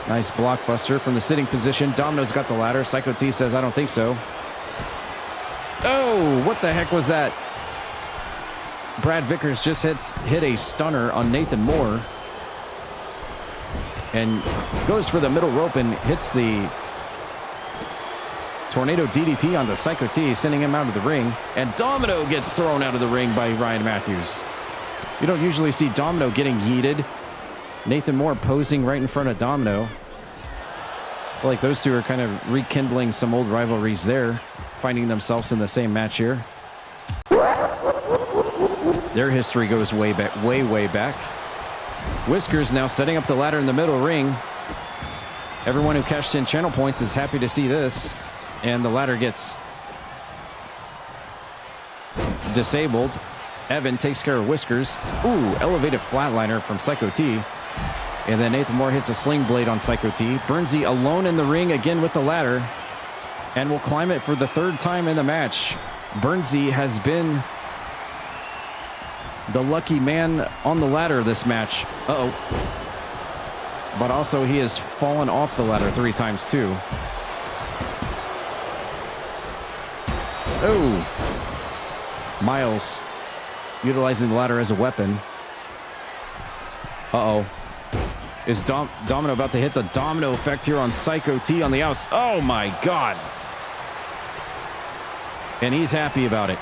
Nice blockbuster from the sitting position. Domino's got the ladder. Psycho T says, I don't think so. Oh, what the heck was that? Brad Vickers just hit a stunner on Nathan Moore. And goes for the middle rope and hits the Tornado DDT onto Psycho T, sending him out of the ring. And Domino gets thrown out of the ring by Ryan Matthews. You don't usually see Domino getting yeeted. Nathan Moore posing right in front of Domino. I feel like those two are kind of rekindling some old rivalries there, finding themselves in the same match here. Their history goes way back, way back. Whiskers now setting up the ladder in the middle ring. Everyone who cashed in channel points is happy to see this. And the ladder gets disabled. Evan takes care of Whiskers. Ooh, elevated flatliner from Psycho T. And then Nathan Moore hits a sling blade on Psycho T. Bernsey alone in the ring again with the ladder. And will climb it for the 3rd time in the match. Bernsey has been the lucky man on the ladder this match. Uh-oh. But also he has fallen off the ladder 3 times too. Oh. Miles utilizing the ladder as a weapon. Uh-oh. Is Domino about to hit the domino effect here on Psycho T on the outs? Oh my God. And he's happy about it.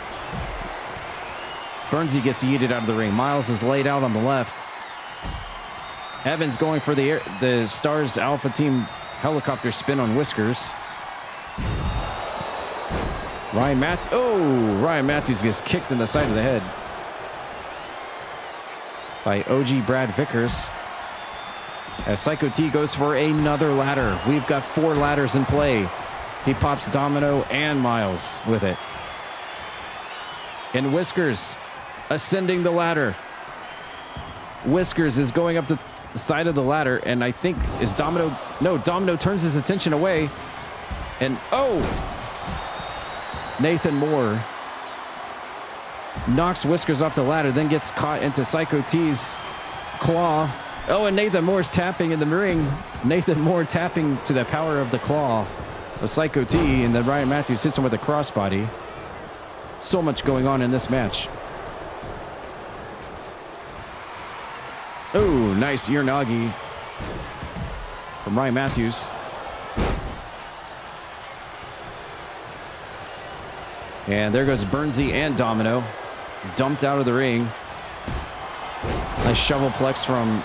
Burnsy gets yeeted out of the ring. Miles is laid out on the left. Evans going for the Stars Alpha Team helicopter spin on Whiskers. Ryan Matthews gets kicked in the side of the head by OG Brad Vickers. As Psycho T goes for another ladder. We've got 4 ladders in play. He pops Domino and Miles with it. And Whiskers ascending the ladder. Whiskers is going up the side of the ladder, and I think is Domino. No, Domino turns his attention away. And Nathan Moore knocks Whiskers off the ladder, then gets caught into Psycho T's claw. Oh, and Nathan Moore's tapping in the ring. Nathan Moore tapping to the power of the claw of Psycho T, and then Ryan Matthews hits him with a crossbody. So much going on in this match. Oh, nice ear nagi from Ryan Matthews. And there goes Burnsy and Domino. Dumped out of the ring. Nice shovelplex from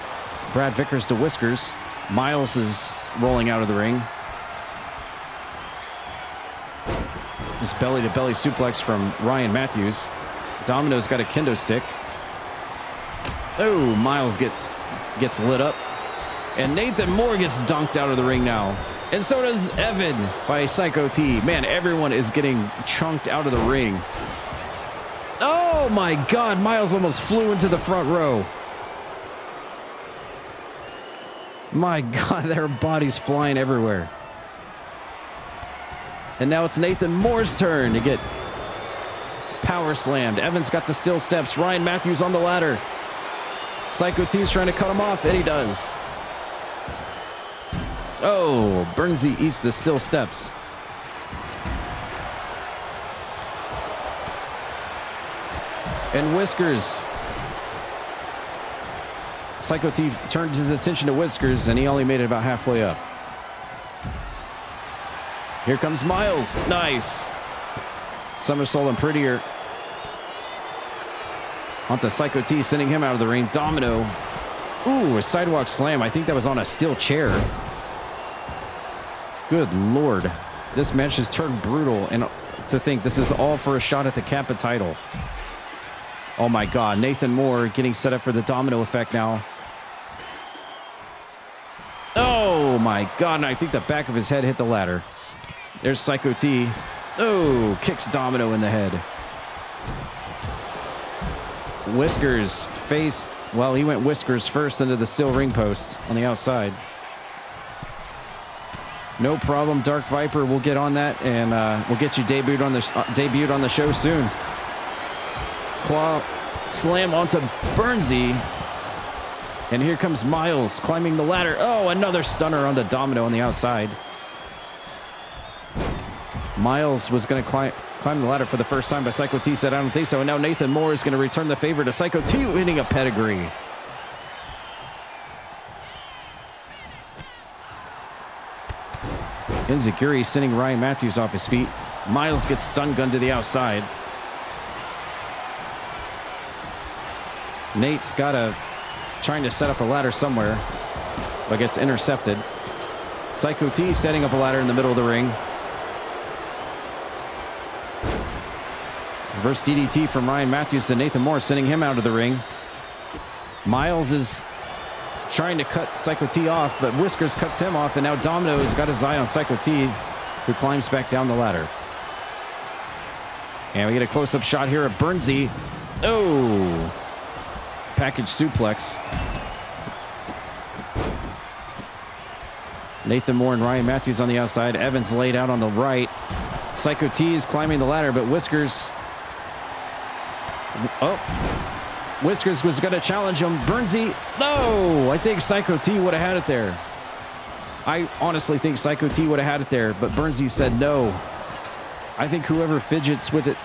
Brad Vickers to Whiskers. Miles is rolling out of the ring. This belly-to-belly suplex from Ryan Matthews. Domino's got a kendo stick. Oh, Miles gets lit up. And Nathan Moore gets dunked out of the ring now. And so does Evan by Psycho T. Man, everyone is getting chunked out of the ring. Oh my God, Miles almost flew into the front row. My God, their bodies flying everywhere. And now it's Nathan Moore's turn to get power slammed. Evans got the steel steps. Ryan Matthews on the ladder. Psycho T's trying to cut him off, and he does. Oh, Burnsy eats the steel steps. And Whiskers. Psycho T turned his attention to Whiskers, and he only made it about halfway up. Here comes Miles. Nice. Somersault and prettier. Onto Psycho T, sending him out of the ring. Domino. Ooh, a sidewalk slam. I think that was on a steel chair. Good Lord. This match has turned brutal, and to think this is all for a shot at the Kappa title. Oh my God, Nathan Moore getting set up for the domino effect now. Oh my God, and I think the back of his head hit the ladder. There's Psycho T. Oh, kicks Domino in the head. Whiskers face, well, he went Whiskers first into the steel ring post on the outside. No problem, Dark Viper. We'll get on that, and we'll get you debuted on the show soon. Claw slam onto Burnsy, and here comes Miles climbing the ladder. Oh, another stunner onto Domino on the outside. Miles was going to climb the ladder for the first time, but Psycho T said, I don't think so. And now Nathan Moore is going to return the favor to Psycho T, winning a pedigree. Enziguri sending Ryan Matthews off his feet. Miles gets stun gunned to the outside. Nate's trying to set up a ladder somewhere, but gets intercepted. Psycho T setting up a ladder in the middle of the ring. Reverse DDT from Ryan Matthews to Nathan Moore, sending him out of the ring. Miles is trying to cut Psycho T off, but Whiskers cuts him off, and now Domino has got his eye on Psycho T, who climbs back down the ladder. And we get a close-up shot here at Burnsy. Oh! Package suplex. Nathan Moore and Ryan Matthews on the outside. Evans laid out on the right. Psycho T is climbing the ladder, but Whiskers... Oh. Whiskers was going to challenge him. Burnsy... No! I think Psycho T would have had it there. I honestly think Psycho T would have had it there, but Burnsy said no. I think whoever fidgets with it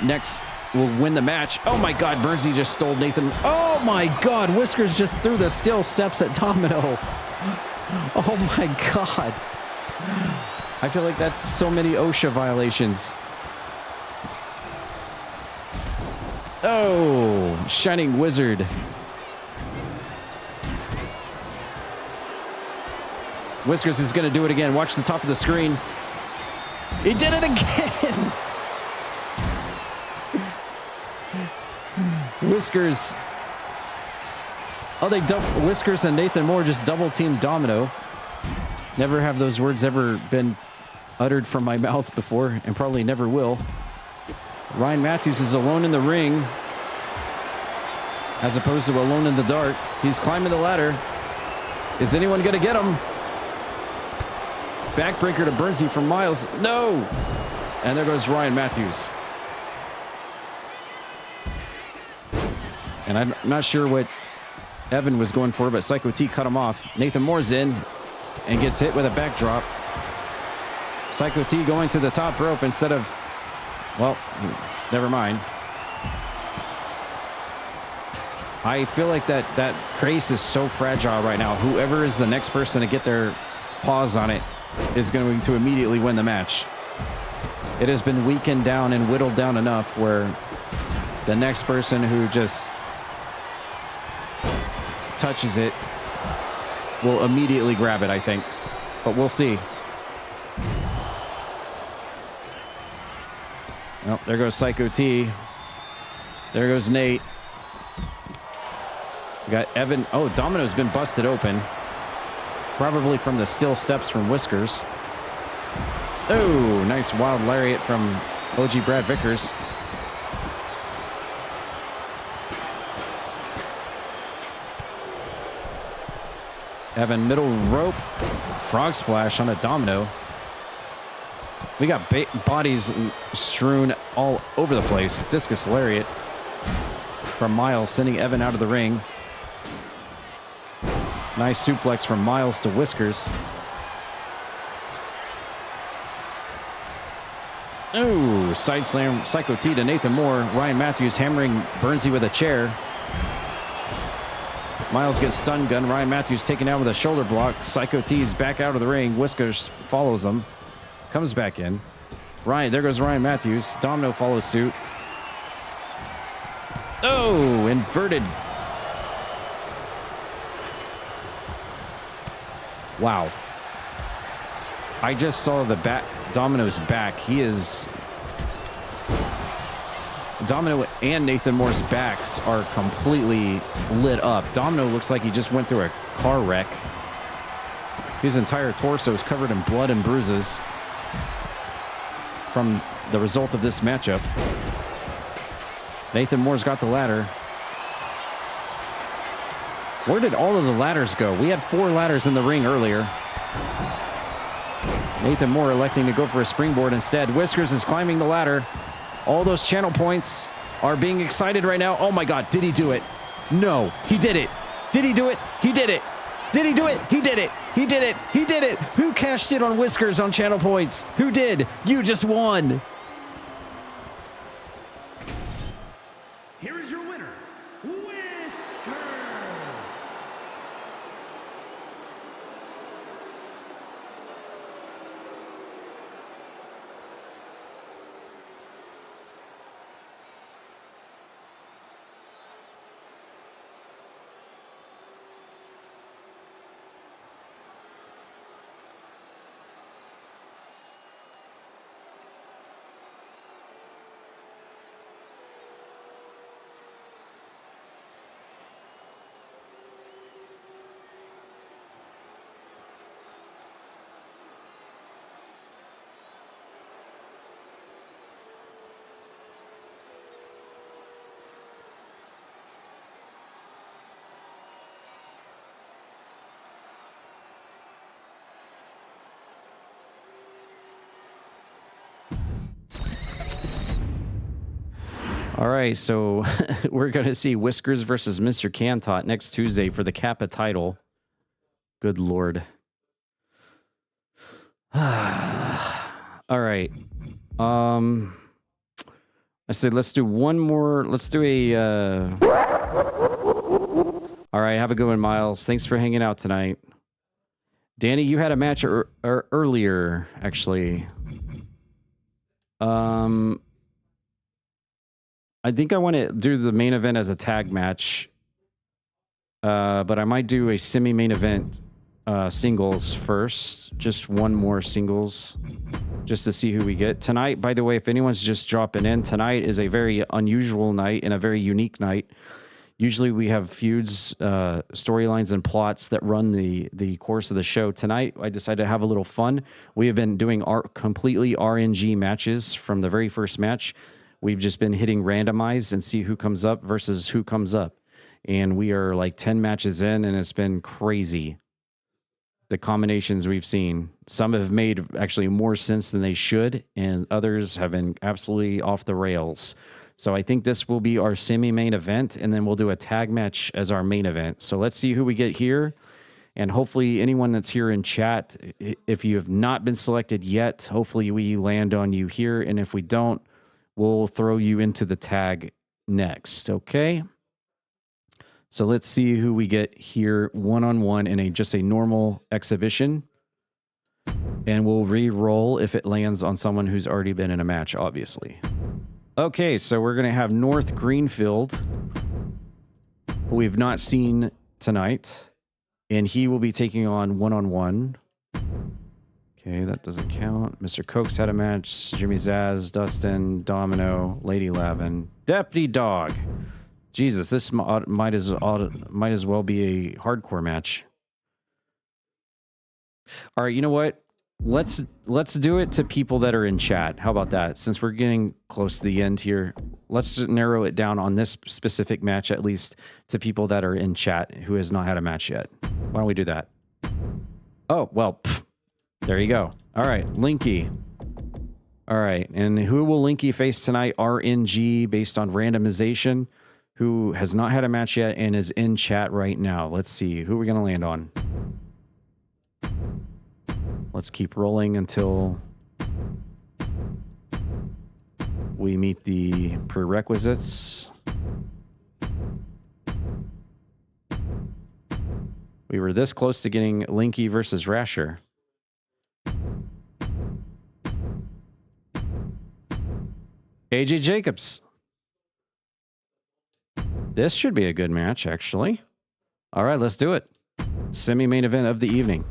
next will win the match. Oh my God, Burnsy just stole Nathan. Oh my God, Whiskers just threw the steel steps at Domino. Oh my God. I feel like that's so many OSHA violations. Oh, Shining Wizard. Whiskers is going to do it again. Watch the top of the screen. He did it again. Whiskers. Oh, Whiskers and Nathan Moore just double team Domino. Never have those words ever been uttered from my mouth before, and probably never will. Ryan Matthews is alone in the ring, as opposed to alone in the dark. He's climbing the ladder. Is anyone going to get him? Backbreaker to Burnsy from Miles. No! And there goes Ryan Matthews. And I'm not sure what Evan was going for, but Psycho T cut him off. Nathan Moore's in and gets hit with a backdrop. Psycho T going to the top rope instead of... Well, never mind. I feel like that Crace is so fragile right now. Whoever is the next person to get their paws on it is going to immediately win the match. It has been weakened down and whittled down enough where the next person who just touches it will immediately grab it, I think. But we'll see. Oh, there goes Psycho T. There goes Nate. We got Evan. Oh, Domino's been busted open. Probably from the steel steps from Whiskers. Oh, nice wild lariat from OG Brad Vickers. Evan middle rope. Frog splash on a Domino. We got bodies strewn all over the place. Discus lariat from Miles, sending Evan out of the ring. Nice suplex from Miles to Whiskers. Ooh, side slam, Psycho T to Nathan Moore. Ryan Matthews hammering Burnsy with a chair. Miles gets stun gun. Ryan Matthews taken out with a shoulder block. Psycho T's back out of the ring. Whiskers follows him. Comes back in. There goes Ryan Matthews. Domino follows suit. Oh, inverted. Wow. I just saw the Domino's back. He is... Domino and Nathan Moore's backs are completely lit up. Domino looks like he just went through a car wreck. His entire torso is covered in blood and bruises from the result of this matchup. Nathan Moore's got the ladder. Where did all of the ladders go? We had 4 ladders in the ring earlier. Nathan Moore electing to go for a springboard instead. Whiskers is climbing the ladder. All those channel points are being excited right now. Oh my God, did he do it? No, he did it. Did he do it? He did it. Did he do it? He did it. He did it. He did it. Who cashed in on Whiskers on channel points? Who did? You just won. Here is your winner, Whiskers. All right, so we're going to see Whiskers versus Mr. Kantot next Tuesday for the Kappa title. Good Lord. All right. I said let's do one more. Let's do a... All right, have a good one, Miles. Thanks for hanging out tonight. Danny, you had a match earlier, actually. I think I want to do the main event as a tag match. But I might do a semi-main event singles first. Just one more singles. Just to see who we get. Tonight, by the way, if anyone's just dropping in, tonight is a very unusual night and a very unique night. Usually we have feuds, storylines, and plots that run the course of the show. Tonight, I decided to have a little fun. We have been doing completely RNG matches from the very first match. We've just been hitting randomize and see who comes up versus who comes up. And we are like 10 matches in, and it's been crazy. The combinations we've seen. Some have made actually more sense than they should, and others have been absolutely off the rails. So I think this will be our semi-main event, and then we'll do a tag match as our main event. So let's see who we get here. And hopefully anyone that's here in chat, if you have not been selected yet, hopefully we land on you here. And if we don't, we'll throw you into the tag next. Okay? So let's see who we get here one-on-one in just a normal exhibition. And we'll re-roll if it lands on someone who's already been in a match, obviously. Okay, so we're going to have North Greenfield, who we've not seen tonight. And he will be taking on one-on-one. Okay, that doesn't count. Mr. Cokes had a match. Jimmy Zaz, Dustin, Domino, Lady Lavin, Deputy Dog. Jesus, this might as well be a hardcore match. All right, you know what? Let's do it to people that are in chat. How about that? Since we're getting close to the end here, let's narrow it down on this specific match, at least to people that are in chat who has not had a match yet. Why don't we do that? Oh, well, there you go. All right, Linky. All right, and who will Linky face tonight? RNG, based on randomization, who has not had a match yet and is in chat right now. Let's see. Who are we going to land on? Let's keep rolling until we meet the prerequisites. We were this close to getting Linky versus Rasher. AJ Jacobs. This should be a good match, actually. All right, let's do it. Semi-main event of the evening.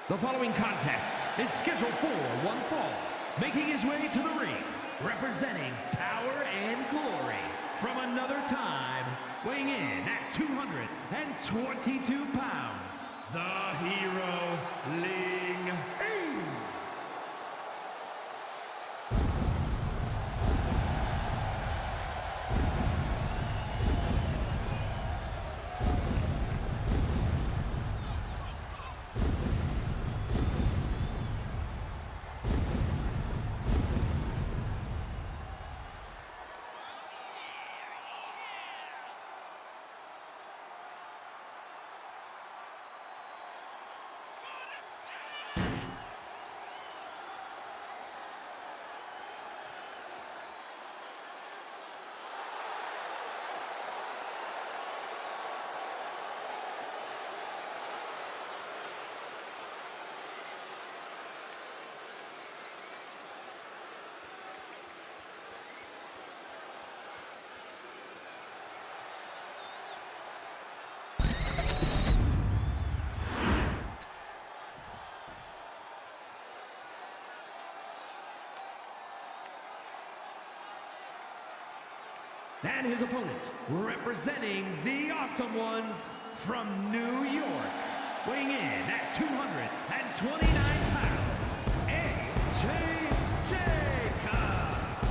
The following contest is scheduled for one fall. Making his way to the ring, representing power and glory from another time, weighing in at 222 pounds, the hero, Ling Eng. And his opponent, representing the Awesome Ones from New York, weighing in at 229 pounds, AJ Jacobs.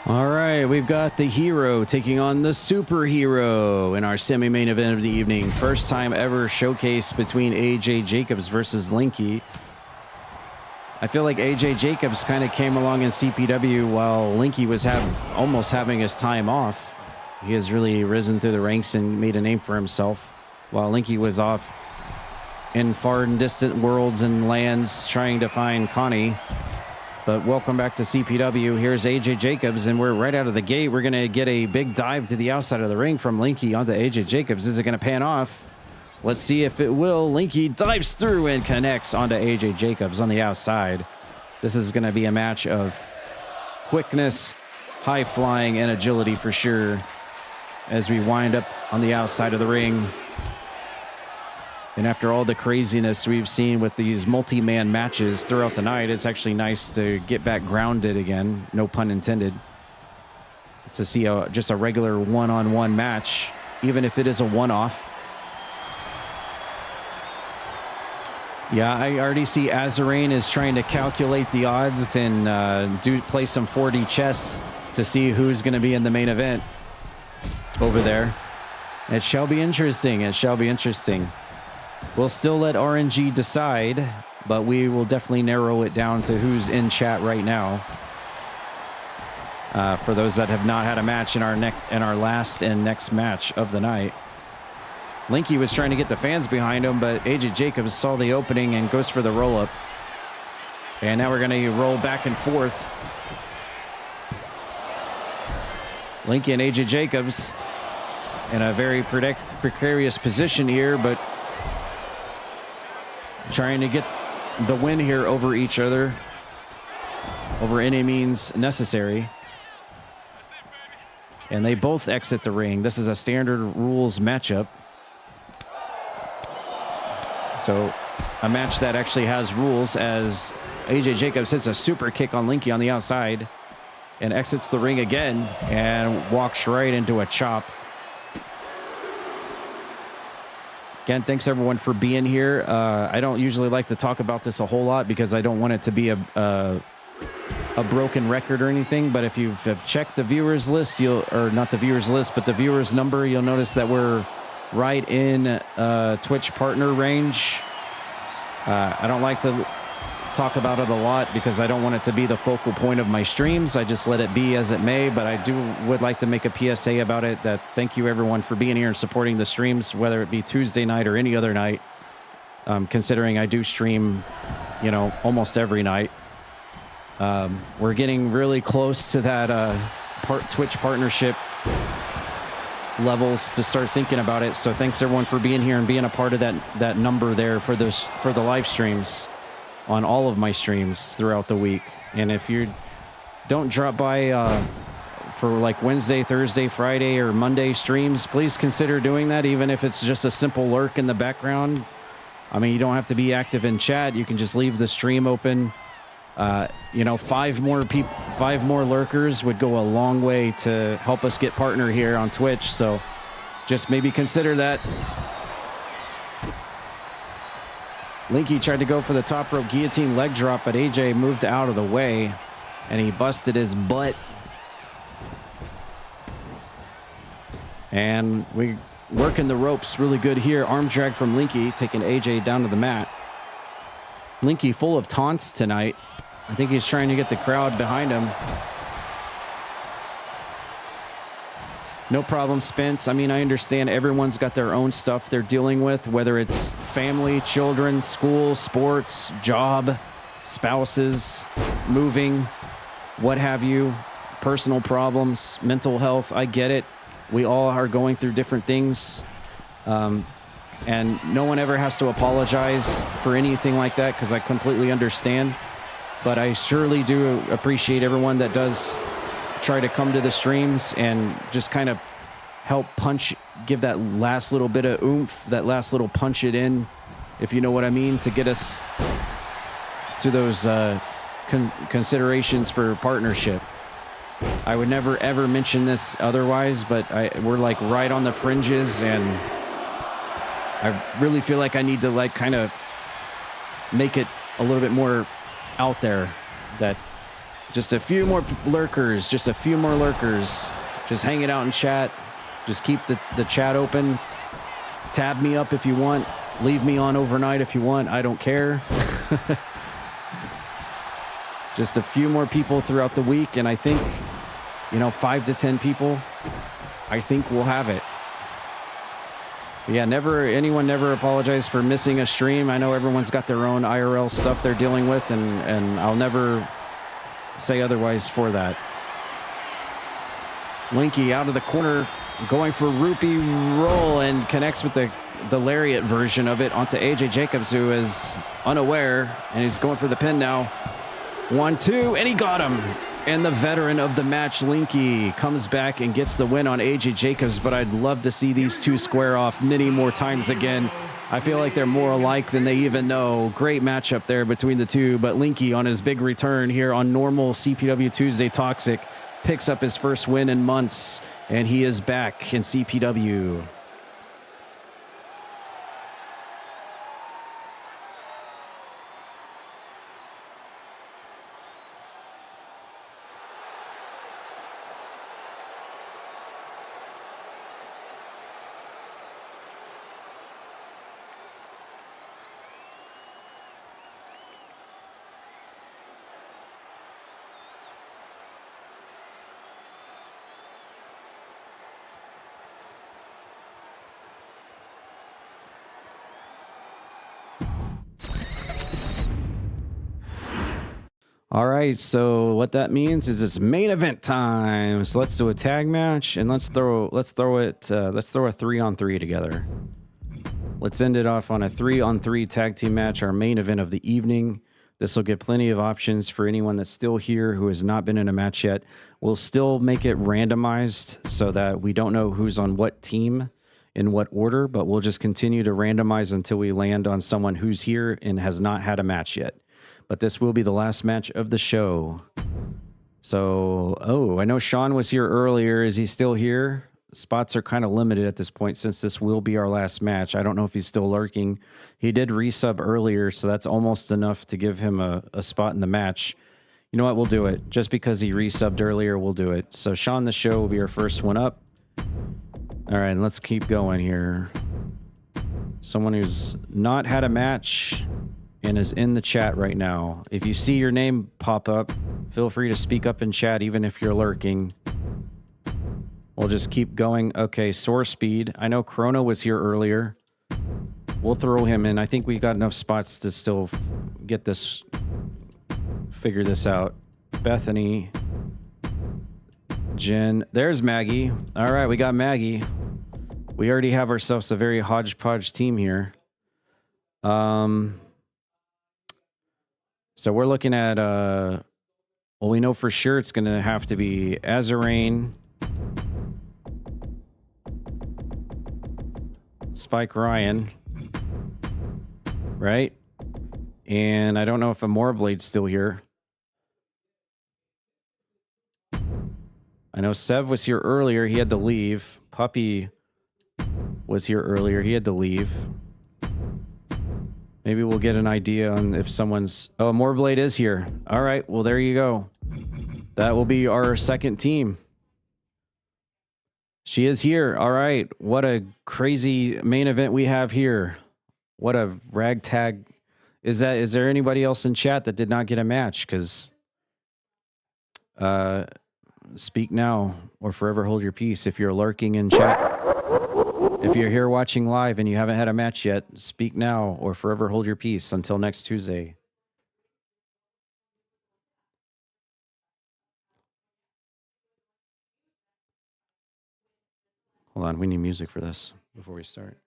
All right, we've got the hero taking on the superhero in our semi-main event of the evening. First time ever showcase between AJ Jacobs versus Linky. I feel like AJ Jacobs kind of came along in CPW while Linky was almost having his time off. He has really risen through the ranks and made a name for himself, while Linky was off in far and distant worlds and lands trying to find Connie. But welcome back to CPW. Here's AJ Jacobs, and we're right out of the gate. We're going to get a big dive to the outside of the ring from Linky onto AJ Jacobs. Is it going to pan off? Let's see if it will. Linky dives through and connects onto AJ Jacobs on the outside. This is going to be a match of quickness, high flying, and agility for sure as we wind up on the outside of the ring. And after all the craziness we've seen with these multi-man matches throughout the night, it's actually nice to get back grounded again, no pun intended, to see just a regular one-on-one match, even if it is a one-off. Yeah, I already see Azarain is trying to calculate the odds and play some 4D chess to see who's going to be in the main event over there. It shall be interesting. It shall be interesting. We'll still let RNG decide, but we will definitely narrow it down to who's in chat right now. For those that have not had a match in our last and next match of the night. Linky was trying to get the fans behind him, but AJ Jacobs saw the opening and goes for the roll-up. And now we're going to roll back and forth. Linky and AJ Jacobs in a very precarious position here, but trying to get the win here over each other, over any means necessary. And they both exit the ring. This is a standard rules matchup. So a match that actually has rules, as AJ Jacobs hits a super kick on Linky on the outside and exits the ring again and walks right into a chop. Again, thanks everyone for being here. I don't usually like to talk about this a whole lot because I don't want it to be a broken record or anything. But if you've checked the viewers list, or not the viewers list, but the viewers number, you'll notice that we're right in Twitch partner range. I don't like to talk about it a lot because I don't want it to be the focal point of my streams. I just let it be as it may, but I would like to make a PSA about it, that thank you everyone for being here and supporting the streams, whether it be Tuesday night or any other night, considering I do stream, almost every night. We're getting really close to that Twitch partnership levels to start thinking about it. So thanks everyone for being here and being a part of that number there for the live streams on all of my streams throughout the week. And if you don't drop by for like Wednesday, Thursday, Friday, or Monday streams, please consider doing that, even if it's just a simple lurk in the background. I mean, you don't have to be active in chat. You can just leave the stream open. 5 more lurkers would go a long way to help us get partner here on Twitch. So just maybe consider that. Linky tried to go for the top rope guillotine leg drop, but AJ moved out of the way and he busted his butt. And we working the ropes really good here. Arm drag from Linky, taking AJ down to the mat. Linky full of taunts tonight. I think he's trying to get the crowd behind him. No problem, Spence. I mean, I understand everyone's got their own stuff they're dealing with, whether it's family, children, school, sports, job, spouses, moving, what have you, personal problems, mental health. I get it. We all are going through different things. And no one ever has to apologize for anything like that, because I completely understand. But I surely do appreciate everyone that does try to come to the streams and just kind of help give that last little bit of oomph, that last little punch it in, if you know what I mean, to get us to those considerations for partnership. I would never ever mention this otherwise, but we're like right on the fringes, and I really feel like I need to like kind of make it a little bit more out there that Just a few more lurkers. Just a few more lurkers. Just hanging out in chat. Just keep the chat open. Tab me up if you want. Leave me on overnight if you want. I don't care. Just a few more people throughout the week, and I think, 5 to 10 people, I think we'll have it. But yeah, anyone never apologize for missing a stream. I know everyone's got their own IRL stuff they're dealing with, and I'll never say otherwise for that. Linky out of the corner, going for Rupee roll, and connects with the lariat version of it onto AJ Jacobs, who is unaware, and he's going for the pin now. 1-2, and he got him. And the veteran of the match, Linky, comes back and gets the win on AJ Jacobs, but I'd love to see these two square off many more times again. I feel like they're more alike than they even know. Great matchup there between the two, but Linky on his big return here on normal CPW Tuesday Toxic picks up his first win in months, and he is back in CPW. All right, so what that means is it's main event time. So let's do a tag match, and let's throw a 3-on-3 together. Let's end it off on a 3-on-3 tag team match, our main event of the evening. This will give plenty of options for anyone that's still here who has not been in a match yet. We'll still make it randomized so that we don't know who's on what team in what order, but we'll just continue to randomize until we land on someone who's here and has not had a match yet. But this will be the last match of the show. So, I know Sean was here earlier. Is he still here? Spots are kind of limited at this point since this will be our last match. I don't know if he's still lurking. He did resub earlier, so that's almost enough to give him a spot in the match. You know what? We'll do it. Just because he resubbed earlier, we'll do it. So Sean the Show will be our first one up. All right, let's keep going here. Someone who's not had a match and is in the chat right now. If you see your name pop up, feel free to speak up in chat, even if you're lurking. We'll just keep going. Okay, Source Speed. I know Chrono was here earlier. We'll throw him in. I think we got enough spots to still get this, figure this out. Bethany. Jen. There's Maggie. All right, we got Maggie. We already have ourselves a very hodgepodge team here. So we're looking at, well, we know for sure it's going to have to be Azarain, Spike Ryan, right? And I don't know if a Moorblade's still here. I know Sev was here earlier. He had to leave. Puppy was here earlier. He had to leave. Maybe we'll get an idea on if someone's... Oh, Moorblade is here. All right, well, there you go. That will be our second team. She is here. All right. What a crazy main event we have here. What a ragtag. Is there anybody else in chat that did not get a match? Because speak now or forever hold your peace. If you're lurking in chat... If you're here watching live and you haven't had a match yet, speak now or forever hold your peace until next Tuesday. Hold on, we need music for this before we start.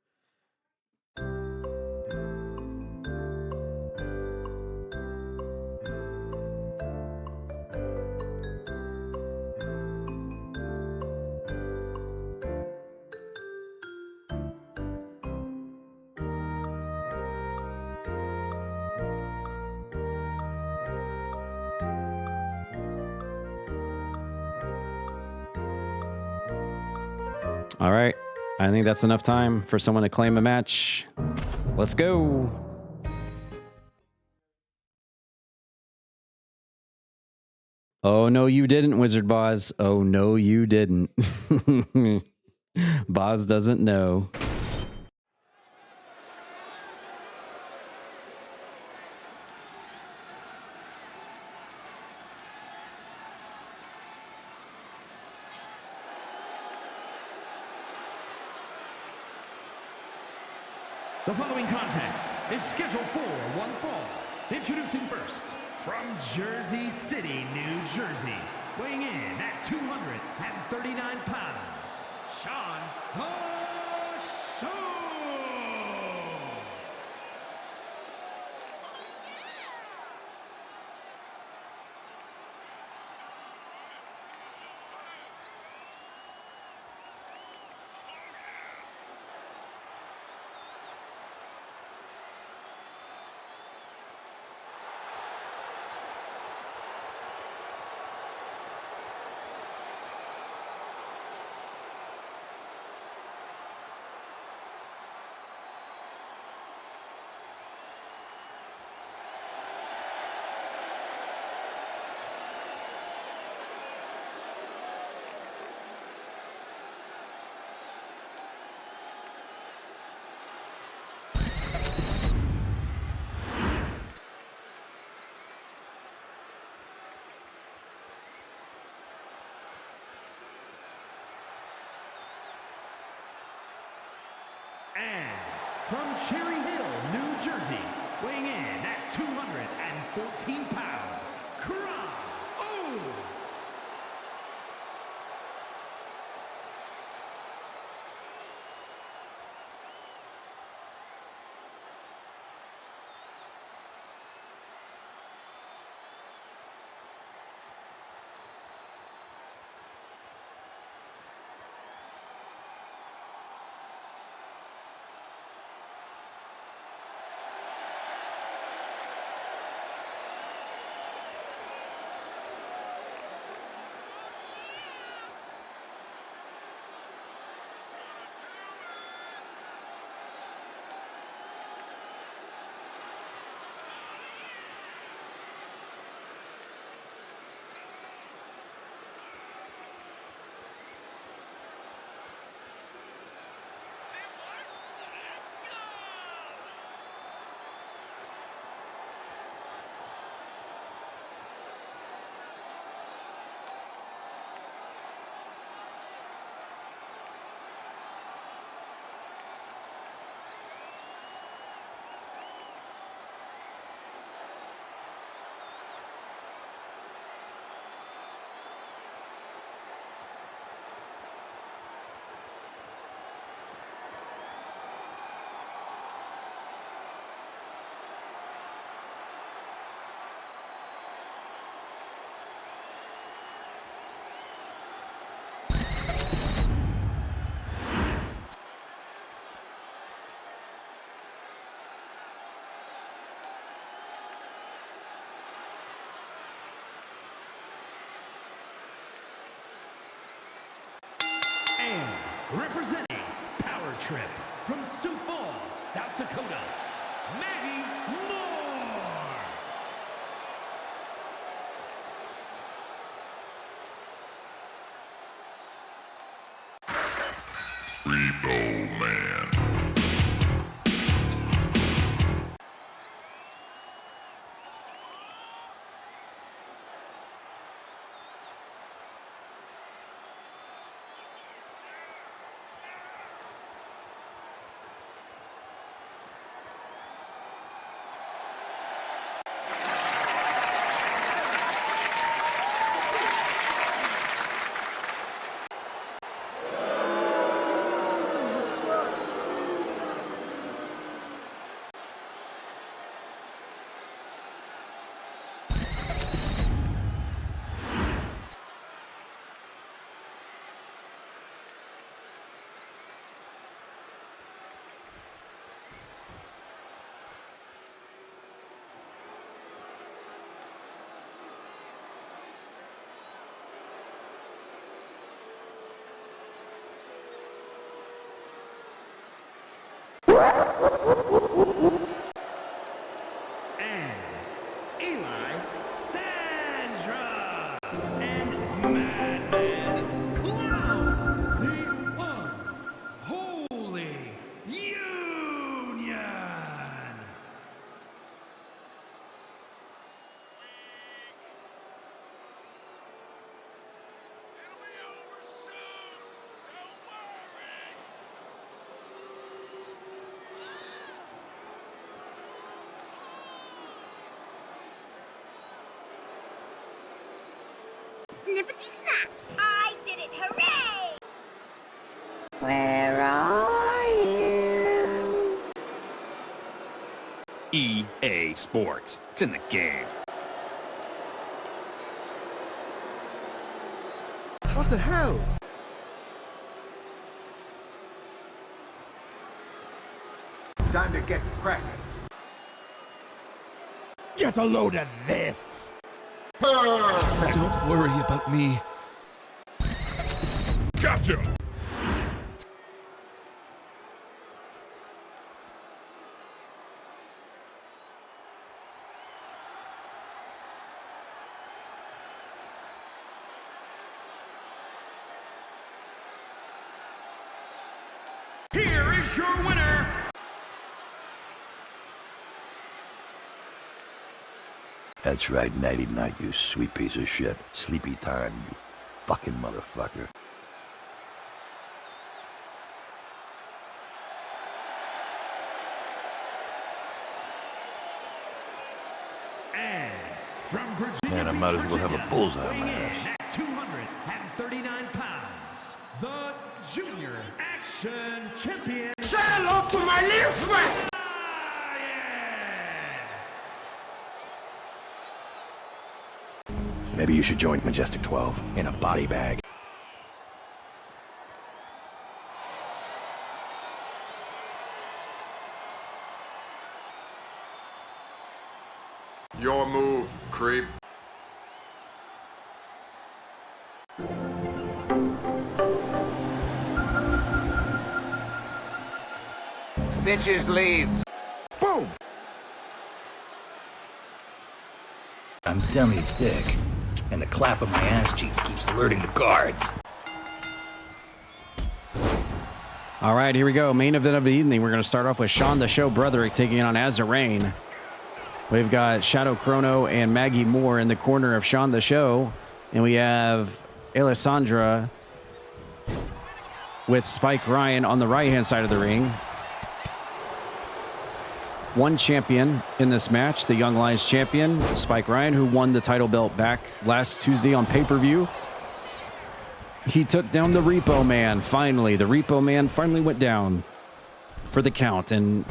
All right. I think that's enough time for someone to claim a match. Let's go. Oh, no, you didn't, Wizard Boz. Oh, no, you didn't. Boz doesn't know. The following contest is scheduled for one fall. Introducing first, from Jersey City, New Jersey, weighing in at 239 pounds, Sean the Show! And from Cherry Hill, New Jersey, weighing in at 214 pounds, Croakitoad! And representing Power Trip from Sioux Falls, South Dakota, Maggie Moore! Rebo Man. And Eli Sandra! snap! I did it! Hooray! Where are you? EA Sports. It's in the game. What the hell? Time to get cracking. Get a load of this! Don't worry about me. Gotcha! Here is your winner, That's right, Nighty Night, you sweet piece of shit. Sleepy time, you fucking motherfucker. and from Virginia Man, I might as well have a Virginia, bullseye on my weighing in ass. at 239 pounds, the Junior Action Champion. Say hello to my little friend! Maybe you should join Majestic 12 in a body bag. Your move, creep. Bitches leave. Boom! I'm dummy thick, and the clap of my ass cheeks keeps alerting the guards. All right, here we go. Main event of the evening. We're going to start off with Sean the Show Broderick taking on Azarain. We've got Shadow Chrono and Maggie Moore in the corner of Sean the Show. And we have Alessandra with Spike Ryan on the right-hand side of the ring. One champion in this match, the Young Lions champion, Spike Ryan, who won the title belt back last Tuesday on pay-per-view. He took down the Repo Man, finally. The Repo Man finally went down for the count, and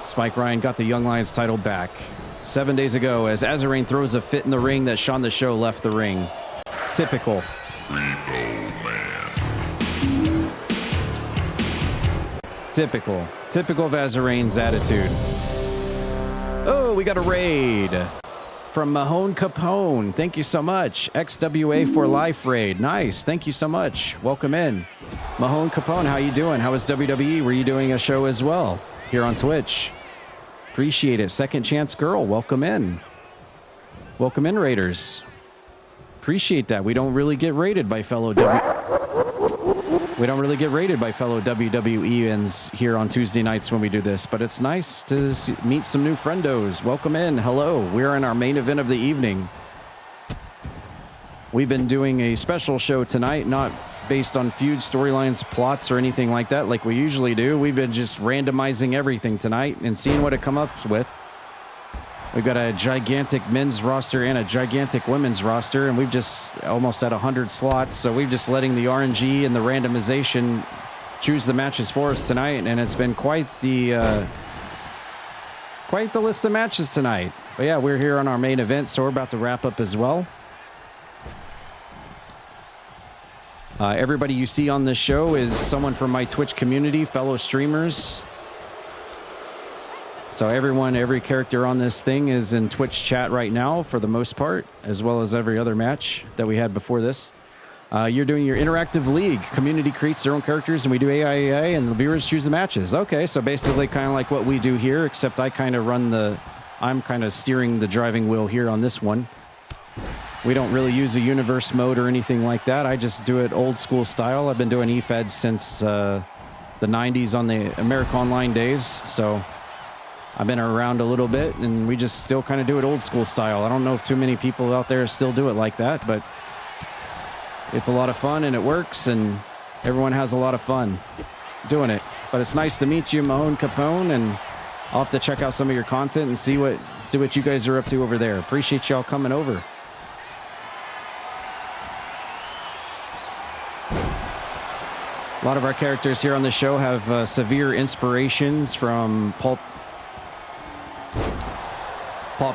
Spike Ryan got the Young Lions title back 7 days ago as Azarain throws a fit in the ring that Sean the Show left the ring. Typical. Typical of Azarain's attitude. Oh, we got a raid from Mahone Capone. Thank you so much. XWA for Life raid. Nice. Thank you so much. Welcome in. Mahone Capone, how you doing? How was WWE? Were you doing a show as well here on Twitch? Appreciate it. Second Chance Girl, welcome in. Welcome in, Raiders. Appreciate that. We don't really get raided by fellow WWEians here on Tuesday nights when we do this, but it's nice to meet some new friendos. Welcome in. Hello. We're in our main event of the evening. We've been doing a special show tonight, not based on feud storylines, plots, or anything like that like we usually do. We've been just randomizing everything tonight and seeing what it comes up with. We've got a gigantic men's roster and a gigantic women's roster, and we've just almost at 100 slots. So we're just letting the RNG and the randomization choose the matches for us tonight, and it's been quite the list of matches tonight. But yeah, we're here on our main event, so we're about to wrap up as well. Everybody you see on this show is someone from my Twitch community, fellow streamers. So every character on this thing is in Twitch chat right now for the most part, as well as every other match that we had before this. You're doing your interactive league. Community creates their own characters, and we do AIA, and the viewers choose the matches. Okay, so basically kind of like what we do here, except I'm kind of steering the driving wheel here on this one. We don't really use a universe mode or anything like that. I just do it old school style. I've been doing EFed since the 90s on the America Online days, so I've been around a little bit, and we just still kind of do it old school style. I don't know if too many people out there still do it like that, but it's a lot of fun, and it works, and everyone has a lot of fun doing it. But it's nice to meet you, Mahone Capone, and I'll have to check out some of your content and see what you guys are up to over there. Appreciate y'all coming over. A lot of our characters here on the show have severe inspirations from pulp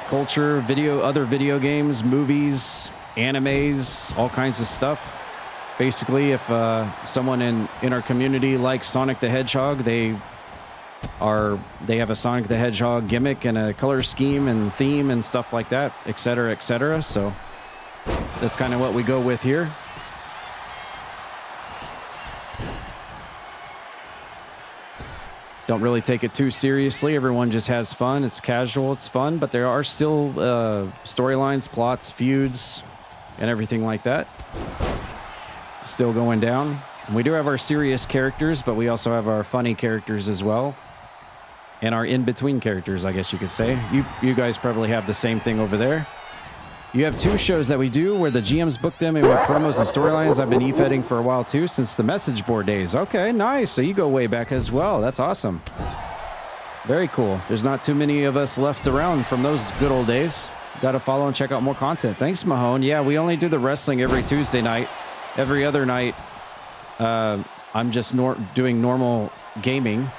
culture, other video games, movies, animes, all kinds of stuff. Basically, if someone in our community likes Sonic the Hedgehog, they have a Sonic the Hedgehog gimmick and a color scheme and theme and stuff like that, etc., etc. So that's kind of what we go with here. Don't really take it too seriously. Everyone just has fun. It's casual. It's fun. But there are still storylines, plots, feuds, and everything like that still going down. And we do have our serious characters, but we also have our funny characters as well. And our in-between characters, I guess you could say. You guys probably have the same thing over there. You have 2 shows that we do where the GMs book them and with promos and storylines. I've been EFedding for a while too, since the message board days. Okay, nice. So you go way back as well. That's awesome. Very cool. There's not too many of us left around from those good old days. Got to follow and check out more content. Thanks, Mahone. Yeah, we only do the wrestling every Tuesday night. Every other night, I'm just doing normal gaming.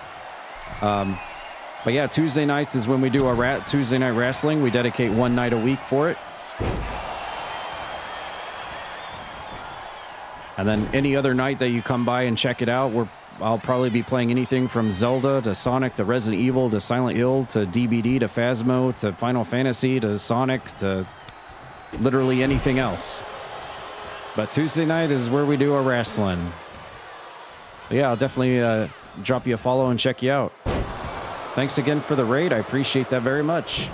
But yeah, Tuesday nights is when we do our Tuesday night wrestling. We dedicate 1 night a week for it. And then any other night that you come by and check it out, I'll probably be playing anything from Zelda to Sonic to Resident Evil to Silent Hill to DBD to Phasmo to Final Fantasy to Sonic to literally anything else. But Tuesday night is where we do our wrestling. But yeah, I'll definitely drop you a follow and check you out. Thanks again for the raid. I appreciate that very much.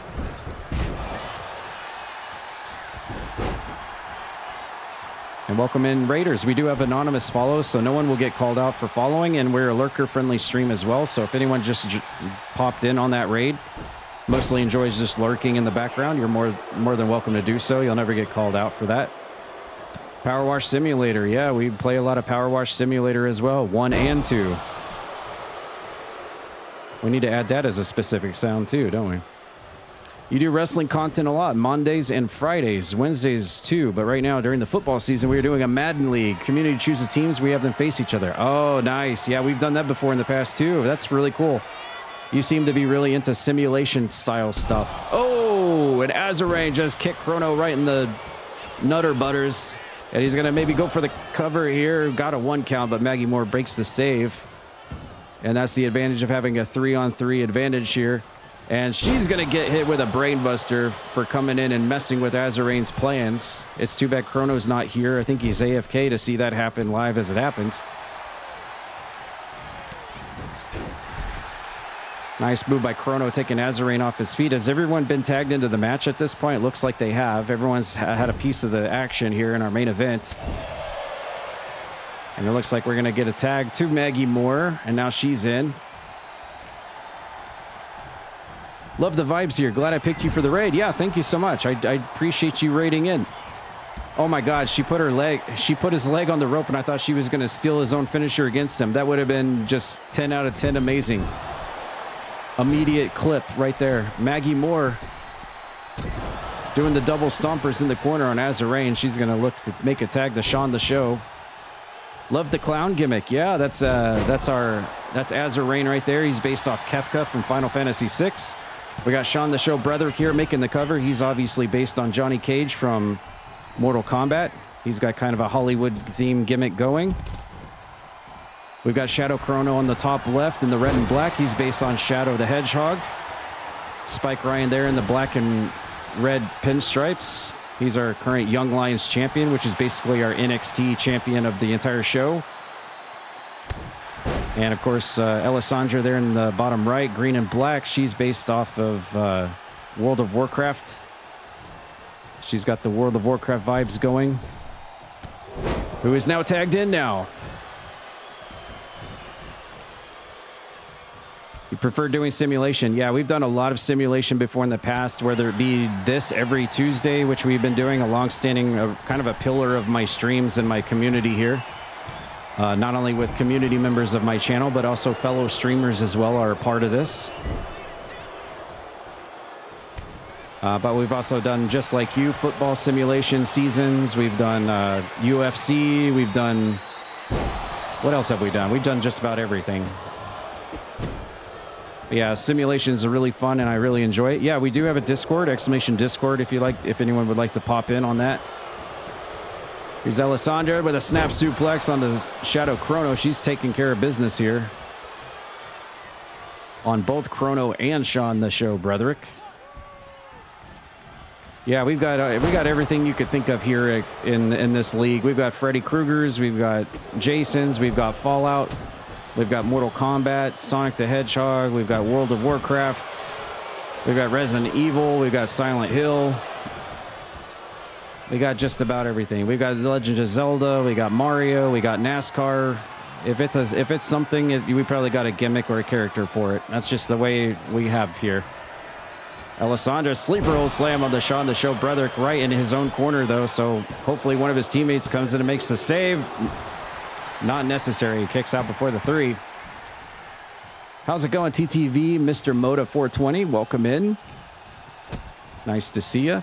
And welcome in raiders. We do have anonymous follows, so no one will get called out for following, and we're a lurker-friendly stream as well, so if anyone just popped in on that raid, mostly enjoys just lurking in the background, you're more than welcome to do so. You'll never get called out for that. Power Wash Simulator. Yeah, we play a lot of Power Wash Simulator as well, 1 and 2. We need to add that as a specific sound too, don't we? You do wrestling content a lot, Mondays and Fridays, Wednesdays too. But right now, during the football season, we are doing a Madden League. Community chooses teams, we have them face each other. Oh, nice. Yeah, we've done that before in the past too. That's really cool. You seem to be really into simulation style stuff. Oh, and Azarain just kicked Chrono right in the nutter butters. And he's going to maybe go for the cover here. Got a 1 count, but Maggie Moore breaks the save. And that's the advantage of having a 3-on-3 advantage here. And she's going to get hit with a brainbuster for coming in and messing with Azarain's plans. It's too bad Chrono's not here. I think he's AFK to see that happen live as it happened. Nice move by Chrono, taking Azarain off his feet. Has everyone been tagged into the match at this point? It looks like they have. Everyone's had a piece of the action here in our main event. And it looks like we're going to get a tag to Maggie Moore, and now she's in. Love the vibes here. Glad I picked you for the raid. Yeah, thank you so much. I appreciate you raiding in. Oh my God, she put his leg on the rope, and I thought she was going to steal his own finisher against him. That would have been just 10 out of 10 amazing. Immediate clip right there. Maggie Moore doing the double stompers in the corner on Azarain. She's going to look to make a tag to Sean the Show. Love the clown gimmick. Yeah, that's Azarain right there. He's based off Kefka from Final Fantasy VI. We got Sean the Show Brother here making the cover. He's obviously based on Johnny Cage from Mortal Kombat. He's got kind of a Hollywood theme gimmick going. We've got Shadow Chrono on the top left in the red and black. He's based on Shadow the Hedgehog. Spike Ryan there in the black and red pinstripes. He's our current Young Lions champion, which is basically our NXT champion of the entire show. And of course, Alessandra there in the bottom right, green and black. She's based off of World of Warcraft. She's got the World of Warcraft vibes going. Who is now tagged in now? You prefer doing simulation? Yeah, we've done a lot of simulation before in the past, whether it be this every Tuesday, which we've been doing, a long-standing kind of a pillar of my streams and my community here. Not only with community members of my channel, but also fellow streamers as well are a part of this. But we've also done, just like you, football simulation seasons. We've done UFC. We've done... What else have we done? We've done just about everything. Yeah, simulations are really fun and I really enjoy it. Yeah, we do have a Discord, !Discord, if anyone would like to pop in on that. Here's Alessandra with a snap suplex on the Shadow Chrono. She's taking care of business here. On both Chrono and Sean the Show, Broderick. Yeah, we got everything you could think of here in this league. We've got Freddy Krueger's, we've got Jason's, we've got Fallout, we've got Mortal Kombat, Sonic the Hedgehog, we've got World of Warcraft, we've got Resident Evil, we've got Silent Hill. We got just about everything. We've got The Legend of Zelda, we got Mario, we got NASCAR. If it's something, we probably got a gimmick or a character for it. That's just the way we have here. Alessandra, sleeper roll slam on the Sean the Show Broderick right in his own corner, though, so hopefully one of his teammates comes in and makes the save. Not necessary. He kicks out before the 3. How's it going, TTV? Mr. Moda 420, welcome in. Nice to see you.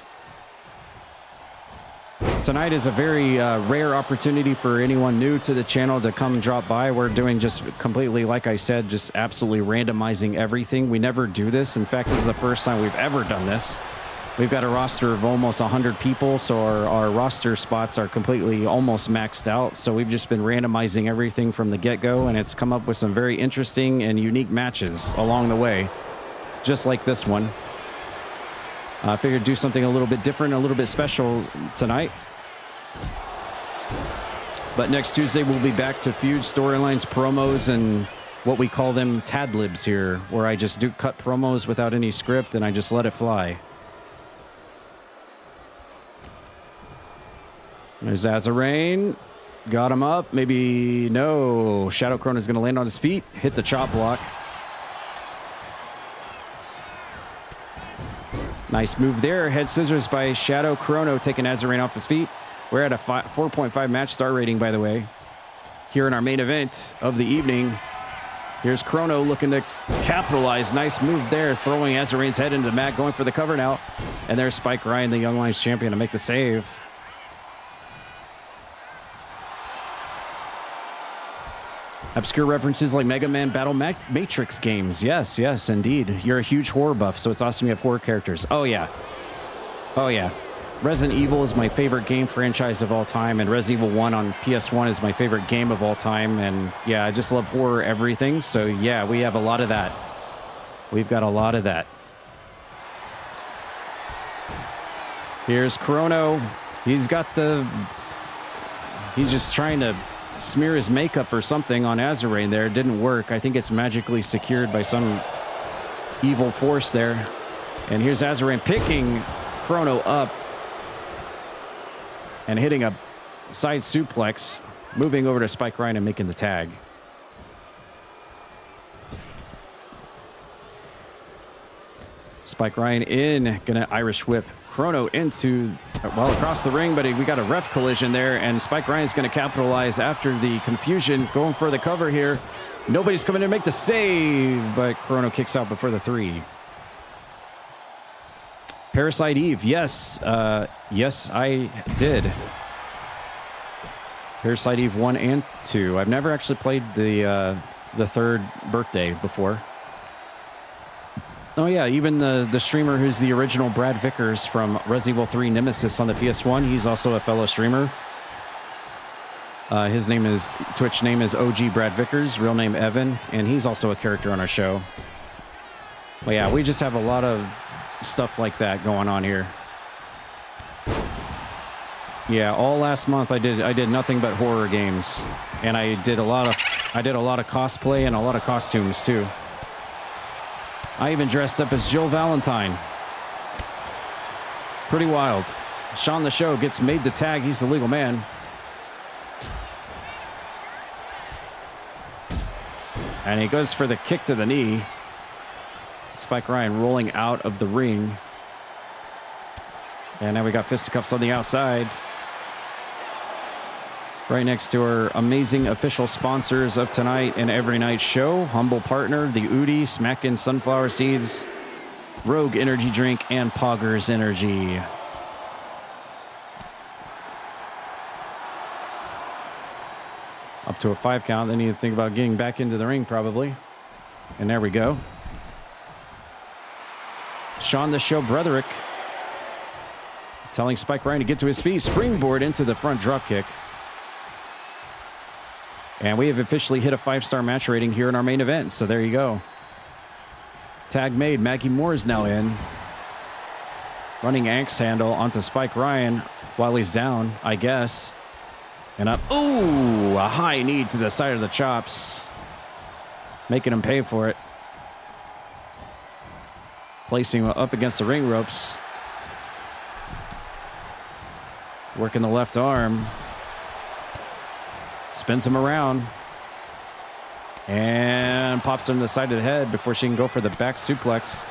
Tonight is a very rare opportunity for anyone new to the channel to come drop by. We're doing just completely, like I said, just absolutely randomizing everything. We never do this. In fact, this is the first time we've ever done this. We've got a roster of almost 100 people, so our roster spots are completely almost maxed out. So we've just been randomizing everything from the get-go, and it's come up with some very interesting and unique matches along the way, just like this one. I figured do something a little bit different, a little bit special tonight. But next Tuesday, we'll be back to feud storylines, promos, and what we call them tadlibs here, where I just do cut promos without any script and I just let it fly. There's Azarain. Got him up. Maybe no. Shadow Chrono is going to land on his feet, hit the chop block. Nice move there. Head scissors by Shadow Chrono, taking Azarain off his feet. We're at a 4.5 match star rating, by the way, here in our main event of the evening. Here's Chrono looking to capitalize. Nice move there, throwing Azarain's head into the mat, going for the cover now. And there's Spike Ryan, the Young Lions champion, to make the save. Obscure references like Mega Man Battle Matrix games. Yes, yes, indeed. You're a huge horror buff, so it's awesome you have horror characters. Oh, yeah. Oh, yeah. Resident Evil is my favorite game franchise of all time, and Resident Evil 1 on PS1 is my favorite game of all time. And, yeah, I just love horror everything. So, yeah, we have a lot of that. We've got a lot of that. Here's Chrono. He's just trying to smear his makeup or something on Azarain there. It didn't work. I think it's magically secured by some evil force there. And here's Azarain picking Chrono up and hitting a side suplex, moving over to Spike Ryan and making the tag. Spike Ryan in, gonna Irish whip Chrono into, well, across the ring, but we got a ref collision there, and Spike Ryan's going to capitalize after the confusion, going for the cover here. Nobody's coming to make the save, but Chrono kicks out before the 3. Parasite Eve, yes. Yes, I did. Parasite Eve 1 and 2. I've never actually played the third birthday before. Oh, yeah, even the streamer who's the original Brad Vickers from Resident Evil 3 Nemesis on the PS1, he's also a fellow streamer. His Twitch name is OG Brad Vickers, real name Evan, and he's also a character on our show. But yeah, we just have a lot of stuff like that going on here. Yeah, all last month I did nothing but horror games, and I did a lot of cosplay and a lot of costumes too. I even dressed up as Jill Valentine. Pretty wild. Sean the Show gets made the tag. He's the legal man. And he goes for the kick to the knee. Spike Ryan rolling out of the ring. And now we got fisticuffs on the outside. Right next to our amazing official sponsors of tonight and every night's show. Humble partner, the Udi, Smackin' Sunflower Seeds, Rogue Energy Drink, and Poggers Energy. Up to a 5 count. They need to think about getting back into the ring probably. And there we go. Sean the Show Broderick telling Spike Ryan to get to his feet. Springboard into the front drop kick. And we have officially hit a 5-star match rating here in our main event. So there you go. Tag made. Maggie Moore is now in. Running axe handle onto Spike Ryan while he's down, I guess. And up. Ooh, a high knee to the side of the chops. Making him pay for it. Placing him up against the ring ropes. Working the left arm. Spins him around. And pops him to the side of the head before she can go for the back suplex.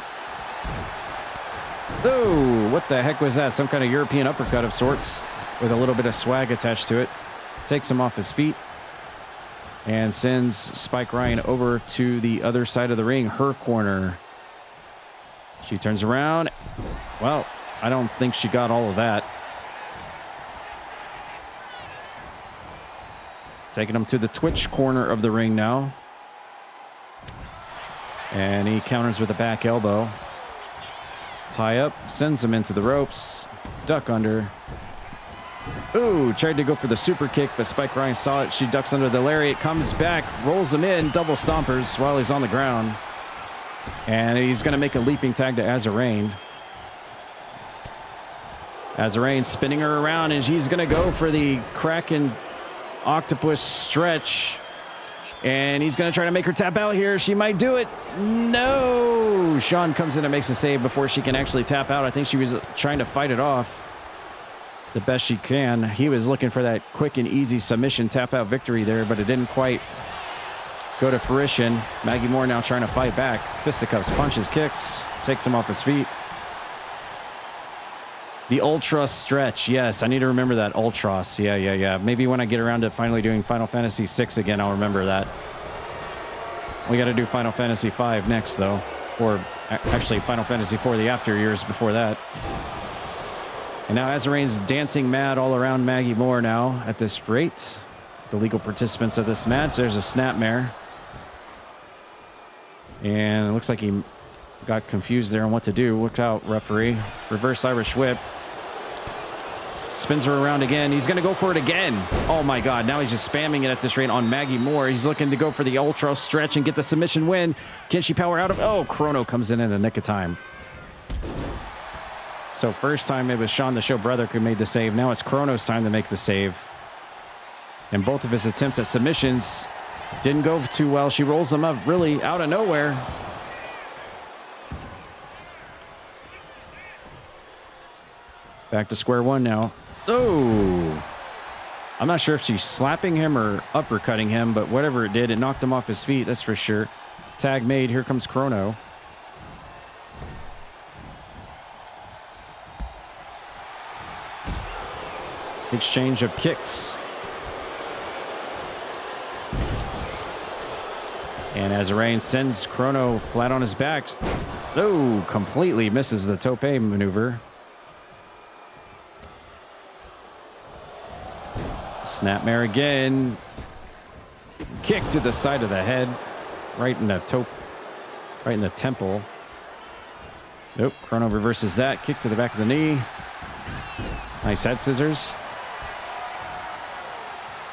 Oh, what the heck was that? Some kind of European uppercut of sorts with a little bit of swag attached to it. Takes him off his feet and sends Spike Ryan over to the other side of the ring, her corner. She turns around. Well, I don't think she got all of that. Taking him to the Twitch corner of the ring now. And he counters with a back elbow. Tie up, sends him into the ropes. Duck under. Ooh, tried to go for the super kick, but Spike Ryan saw it. She ducks under the lariat, comes back, rolls him in, double stompers while he's on the ground. And he's going to make a leaping tag to Azarain. Azarain spinning her around, and she's going to go for the Kraken octopus stretch. And he's going to try to make her tap out here. She might do it. No! Sean comes in and makes a save before she can actually tap out. I think she was trying to fight it off the best she can. He was looking for that quick and easy submission tap out victory there, but it didn't quite go to fruition. Maggie Moore now trying to fight back. Fisticuffs, punches, kicks, takes him off his feet. The Ultra stretch. Yes, I need to remember that. Ultros. Yeah. Maybe when I get around to finally doing Final Fantasy VI again, I'll remember that. We got to do Final Fantasy V next, though. Or actually Final Fantasy IV, the after years before that. And now Azarain's dancing mad all around Maggie Moore now at this rate. The legal participants of this match. There's a snapmare. And it looks like he got confused there on what to do. Look out, referee. Reverse Irish whip. Spins her around again. He's going to go for it again. Oh, my God. Now he's just spamming it at this rate on Maggie Moore. He's looking to go for the Ultra stretch and get the submission win. Can she power out of it? Oh, Chrono comes in the nick of time. So first time it was Sean the Show Brother who made the save. Now it's Chrono's time to make the save. And both of his attempts at submissions didn't go too well. She rolls him up really out of nowhere. Back to square one now. Oh! I'm not sure if she's slapping him or uppercutting him, but whatever it did, it knocked him off his feet, that's for sure. Tag made. Here comes Chrono. Exchange of kicks. And Azarain sends Chrono flat on his back. Oh, completely misses the tope maneuver. Snapmare again. Kick to the side of the head. Right in the toe. Right in the temple. Nope. Chrono reverses that. Kick to the back of the knee. Nice head scissors.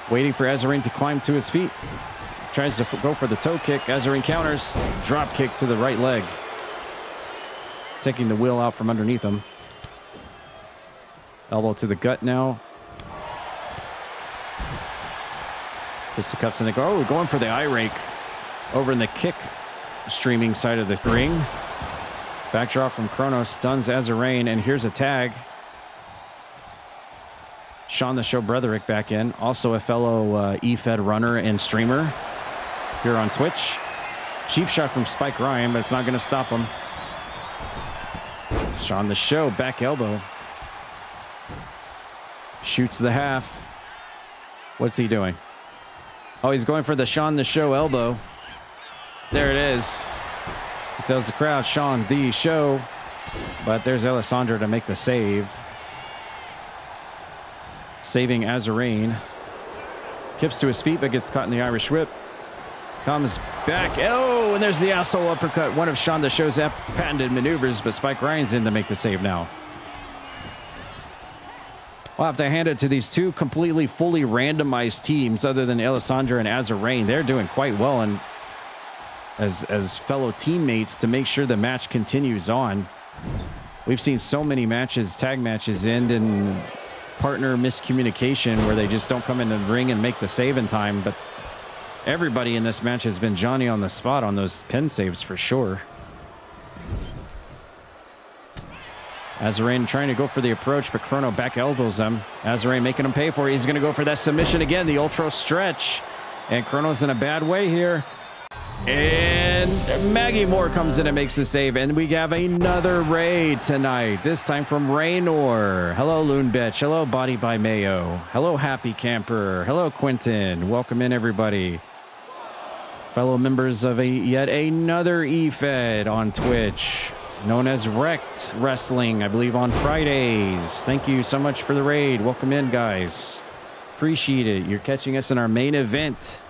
Waiting for Azarain to climb to his feet. Tries to go for the toe kick. Azarain counters. Drop kick to the right leg. Taking the wheel out from underneath him. Elbow to the gut now. Fisticuffs in the go. Oh, going for the eye rake. Over in the kick streaming side of the ring. Backdrop from Chrono stuns Azarain. And here's a tag. Sean the Show Broderick back in. Also a fellow EFed runner and streamer here on Twitch. Cheap shot from Spike Ryan, but it's not going to stop him. Sean the Show, back elbow. Shoots the half. What's he doing? Oh, he's going for the Sean the Show elbow. There it is. He tells the crowd, Sean the Show. But there's Alessandra to make the save. Saving Azarain. Kips to his feet, but gets caught in the Irish whip. Comes back. Oh, and there's the asshole uppercut. One of Sean the Show's patented maneuvers, but Spike Ryan's in to make the save now. We'll have to hand it to these two completely fully randomized teams other than Alessandra and Azarain. They're doing quite well and as fellow teammates to make sure the match continues on. We've seen so many matches, tag matches, end in partner miscommunication where they just don't come in the ring and make the save in time. But everybody in this match has been Johnny on the spot on those pin saves for sure. Azarain trying to go for the approach, but Chrono back elbows him. Azarain making him pay for it. He's going to go for that submission again, the ultra stretch. And Chrono's in a bad way here. And Maggie Moore comes in and makes the save. And we have another raid tonight, this time from Raynor. Hello, Loon Bitch. Hello, Body by Mayo. Hello, Happy Camper. Hello, Quentin. Welcome in, everybody. Fellow members of yet another EFed on Twitch, known as Wrecked Wrestling, I believe on Fridays. Thank you so much for the raid. Welcome in, guys. Appreciate it. You're catching us in our main event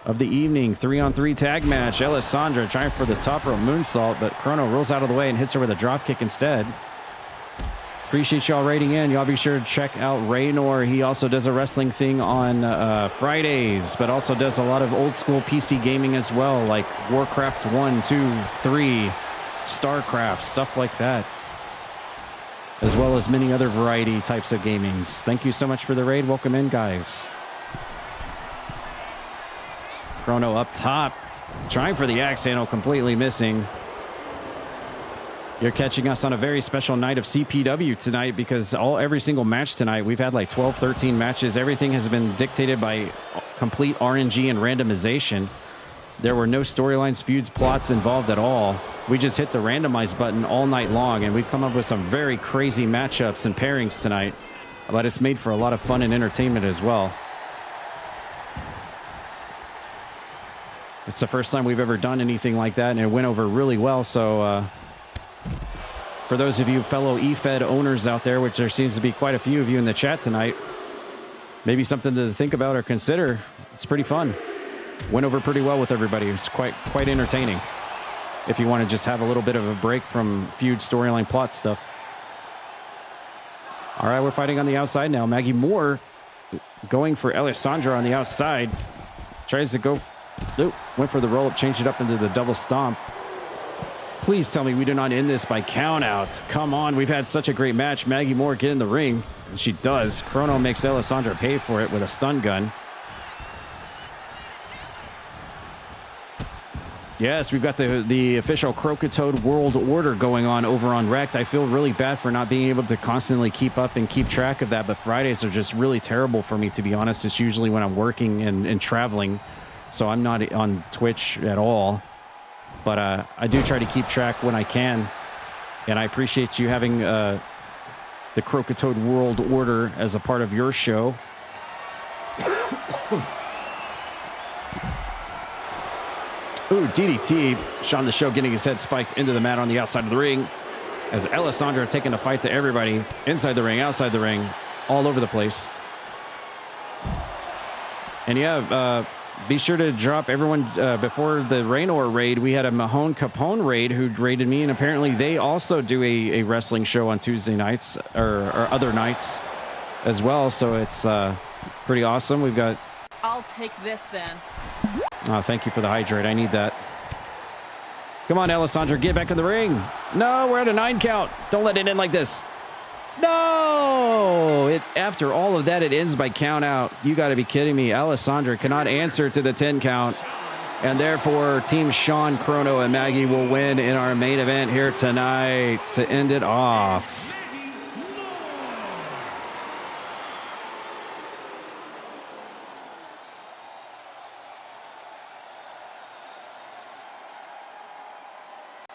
of the evening, 3-on-3 tag match. Alessandra trying for the top rope moonsault, but Chrono rolls out of the way and hits her with a drop kick instead. Appreciate y'all raiding in. Y'all be sure to check out Raynor. He also does a wrestling thing on Fridays, but also does a lot of old school PC gaming as well, like Warcraft 1, 2, 3, StarCraft, stuff like that, as well as many other variety types of gamings. Thank you so much for the raid. Welcome in, guys. Chrono up top, trying for the axe handle, completely missing. You're catching us on a very special night of CPW tonight because every single match tonight, we've had like 12, 13 matches. Everything has been dictated by complete RNG and randomization. There were no storylines, feuds, plots involved at all. We just hit the randomize button all night long, and we've come up with some very crazy matchups and pairings tonight, but it's made for a lot of fun and entertainment as well. It's the first time we've ever done anything like that, and it went over really well. So for those of you fellow EFed owners out there, which there seems to be quite a few of you in the chat tonight, maybe something to think about or consider. It's pretty fun. Went over pretty well with everybody. It's quite entertaining if you want to just have a little bit of a break from feud, storyline, plot stuff. All right, we're fighting on the outside now. Maggie Moore going for Alessandra on the outside. Tries to go... Nope, went for the roll-up, changed it up into the double stomp. Please tell me we do not end this by count-out. Come on, we've had such a great match. Maggie Moore get in the ring, and she does. Chrono makes Alessandra pay for it with a stun gun. Yes, we've got the official Croakitoad World Order going on over on Wrecked. I feel really bad for not being able to constantly keep up and keep track of that, but Fridays are just really terrible for me, to be honest. It's usually when I'm working and traveling, so I'm not on Twitch at all. But I do try to keep track when I can, and I appreciate you having the Croakitoad World Order as a part of your show. Ooh, DDT. Sean the Show getting his head spiked into the mat on the outside of the ring, as Alessandra taking the fight to everybody, inside the ring, outside the ring, all over the place. And yeah, be sure to drop everyone before the Raynor raid. We had a Mahone Capone raid who raided me, and apparently they also do a wrestling show on Tuesday nights or other nights as well. So it's pretty awesome. We've got... I'll take this then. Oh, thank you for the hydrate. I need that. Come on, Alessandra, get back in the ring. No, we're at a 9 count. Don't let it end like this. No! After all of that, it ends by count out. You got to be kidding me. Alessandra cannot answer to the 10 count. And therefore, Team Sean, Chrono, and Maggie will win in our main event here tonight to end it off.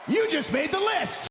You just made the list!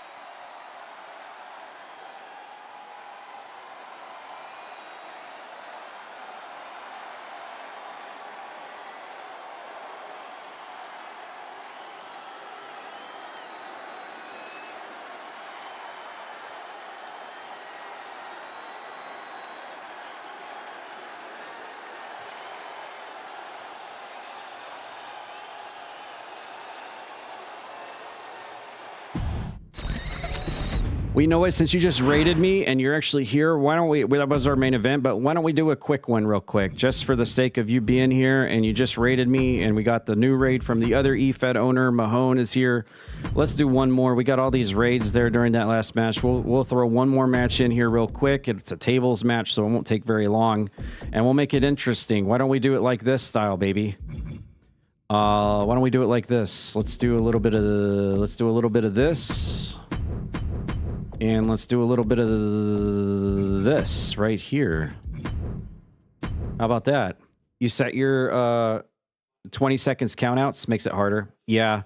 We know it since you just raided me and you're actually here. Why don't we, that was our main event, but why don't we do a quick one real quick, just for the sake of you being here and you just raided me and we got the new raid from the other EFed owner, Mahone is here. Let's do one more. We got all these raids there during that last match. We'll throw one more match in here real quick. It's a tables match, so it won't take very long and we'll make it interesting. Why don't we do it like this style, baby? Why don't we do it like this? Let's do a little bit of this. And let's do a little bit of this right here. How about that? You set your 20 seconds countouts, makes it harder. Yeah,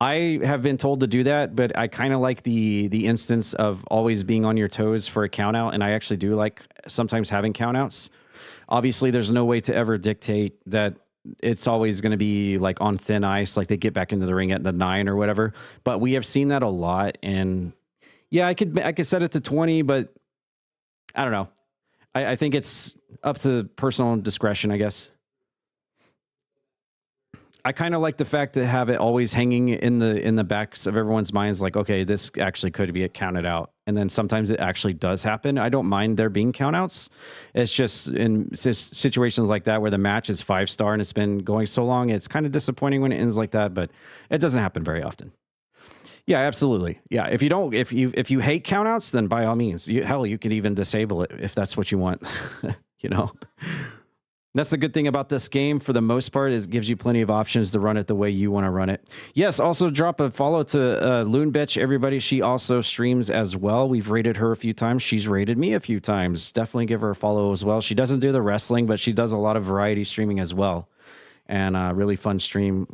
I have been told to do that, but I kind of like the instance of always being on your toes for a countout, and I actually do like sometimes having countouts. Obviously, there's no way to ever dictate that it's always going to be like on thin ice, like they get back into the ring at the 9 or whatever. But we have seen that a lot, and yeah, I could set it to 20, but I don't know. I think it's up to personal discretion, I guess. I kind of like the fact to have it always hanging in the backs of everyone's minds, like, okay, this actually could be counted out. And then sometimes it actually does happen. I don't mind there being countouts. It's just in situations like that where the match is 5-star and it's been going so long, it's kind of disappointing when it ends like that, but it doesn't happen very often. Yeah, absolutely. Yeah, if you hate countouts, then by all means, hell, you can even disable it if that's what you want. You know, that's the good thing about this game. For the most part, it gives you plenty of options to run it the way you want to run it. Yes, also drop a follow to Loon Bitch, everybody. She also streams as well. We've rated her a few times. She's rated me a few times. Definitely give her a follow as well. She doesn't do the wrestling, but she does a lot of variety streaming as well. And really fun stream,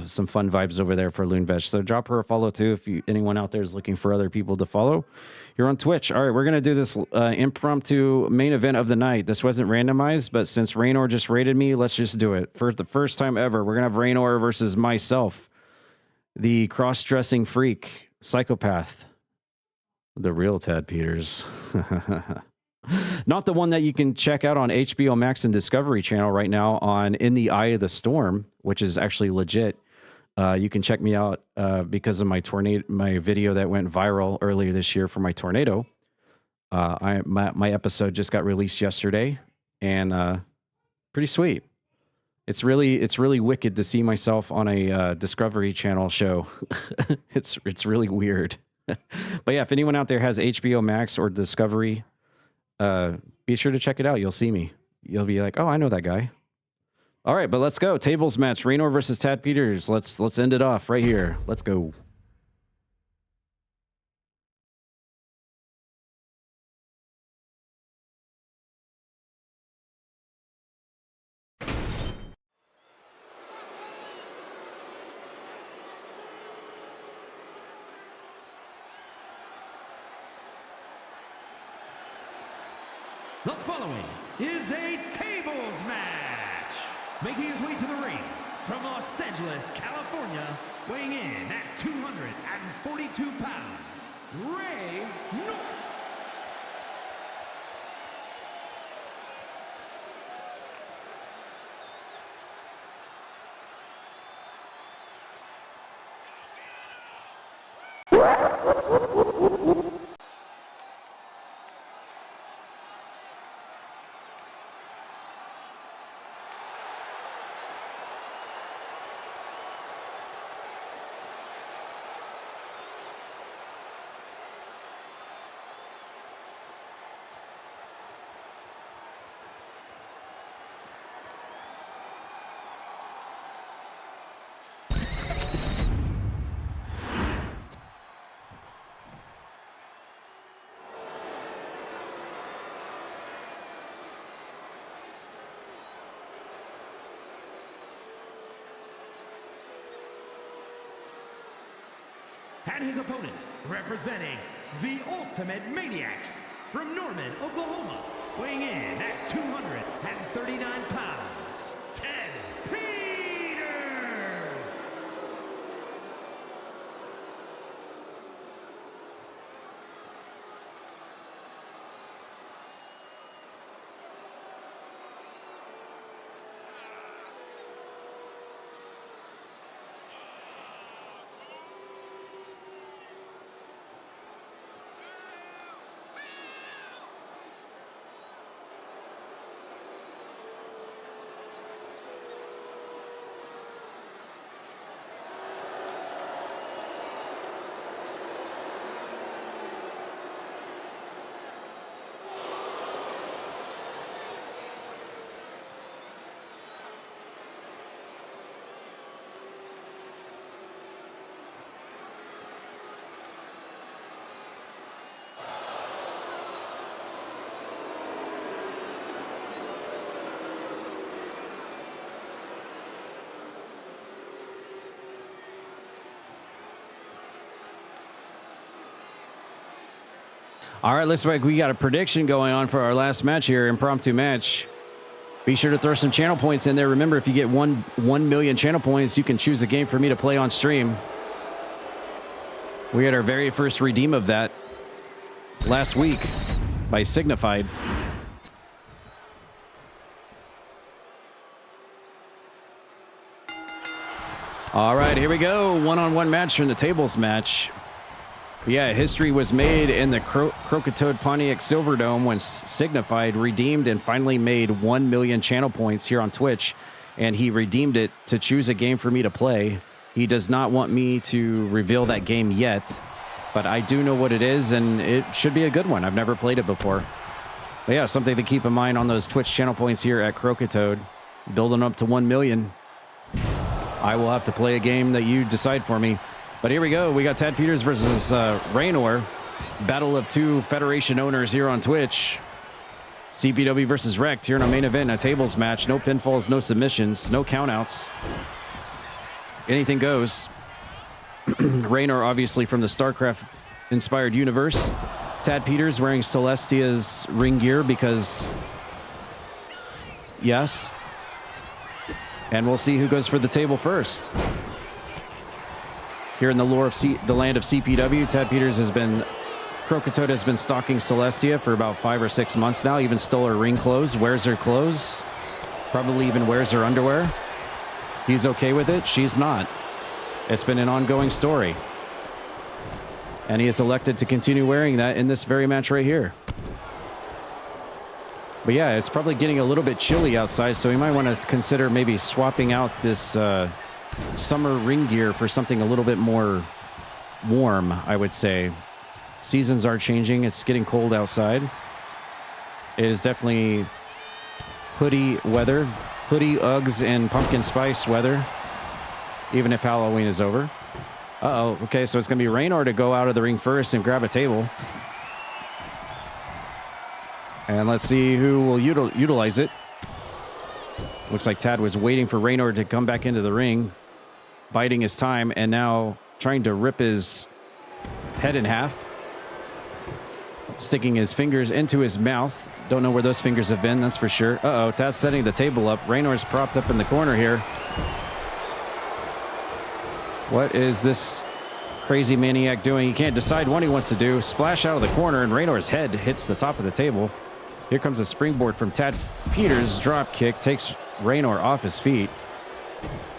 some fun vibes over there for Loon Bitch. So drop her a follow too if anyone out there is looking for other people to follow. You're on Twitch. All right, we're going to do this impromptu main event of the night. This wasn't randomized, but since Raynor just raided me, let's just do it. For the first time ever, we're going to have Raynor versus myself, the cross-dressing freak, psychopath, the real Tad Peters. Not the one that you can check out on HBO Max and Discovery Channel right now on In the Eye of the Storm, which is actually legit. You can check me out because of my video that went viral earlier this year for my tornado. My episode just got released yesterday, and pretty sweet. It's really wicked to see myself on a Discovery Channel show. It's really weird. But yeah, if anyone out there has HBO Max or Discovery, be sure to check it out. You'll see me. You'll be like, oh, I know that guy. All right, but let's go. Tables match, Raynor versus Tad Peters. Let's end it off right here. Let's go. The following is a tables match. Making his way to the ring from Los Angeles, California, weighing in at 242 pounds, Raynor. And his opponent, representing the Ultimate Maniacs from Norman, Oklahoma, weighing in at 239 pounds, Tad Peters. All right, looks like we got a prediction going on for our last match here, impromptu match. Be sure to throw some channel points in there. Remember, if you get 1 million channel points, you can choose a game for me to play on stream. We had our very first redeem of that last week by Signified. All right, here we go. One-on-one match from the tables match. Yeah, history was made in the Croakitoad Pontiac Silverdome when Signified redeemed and finally made 1 million channel points here on Twitch. And he redeemed it to choose a game for me to play. He does not want me to reveal that game yet, but I do know what it is, and it should be a good one. I've never played it before. But yeah, something to keep in mind on those Twitch channel points here at Croakitoad. Building up to 1 million. I will have to play a game that you decide for me. But here we go. We got Tad Peters versus Raynor. Battle of two Federation owners here on Twitch. CPW versus Wrecked here in a main event, a tables match. No pinfalls, no submissions, no countouts. Anything goes. Raynor, obviously from the StarCraft-inspired universe. Tad Peters wearing Celestia's ring gear because... yes. And we'll see who goes for the table first. Here in the lore of the land of CPW, Tad Peters has been... Croakitoad has been stalking Celestia for about 5 or 6 months now. Even stole her ring clothes, wears her clothes. Probably even wears her underwear. He's okay with it. She's not. It's been an ongoing story. And he is elected to continue wearing that in this very match right here. But yeah, it's probably getting a little bit chilly outside, so we might want to consider maybe swapping out this summer ring gear for something a little bit more warm, I would say. Seasons are changing. It's getting cold outside. It is definitely hoodie weather. Hoodie, Uggs, and pumpkin spice weather. Even if Halloween is over. Uh-oh. Okay, so it's going to be Raynor to go out of the ring first and grab a table. And let's see who will utilize it. Looks like Tad was waiting for Raynor to come back into the ring. Biding his time and now trying to rip his head in half. Sticking his fingers into his mouth. Don't know where those fingers have been, that's for sure. Uh-oh, Tad's setting the table up. Raynor's propped up in the corner here. What is this crazy maniac doing? He can't decide what he wants to do. Splash out of the corner, and Raynor's head hits the top of the table. Here comes a springboard from Tad Peters. Drop kick takes Raynor off his feet.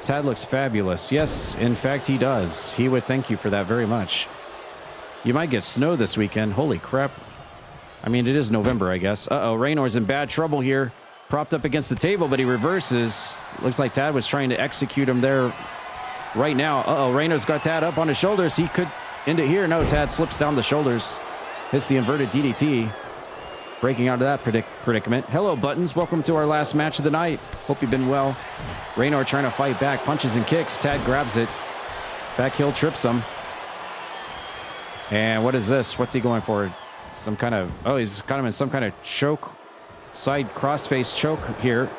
Tad looks fabulous. Yes, in fact, he does. He would thank you for that very much. You might get snow this weekend. Holy crap. I mean, it is November, I guess. Uh-oh, Raynor's in bad trouble here. Propped up against the table, but he reverses. Looks like Tad was trying to execute him there right now. Uh-oh, Raynor's got Tad up on his shoulders. He could end it here. No, Tad slips down the shoulders. Hits the inverted DDT. Breaking out of that predicament. Hello, Buttons. Welcome to our last match of the night. Hope you've been well. Raynor trying to fight back. Punches and kicks. Tad grabs it. Back heel trips him. And what is this? What's he going for? Some kind of... oh, he's got him in some kind of choke. Side crossface choke here.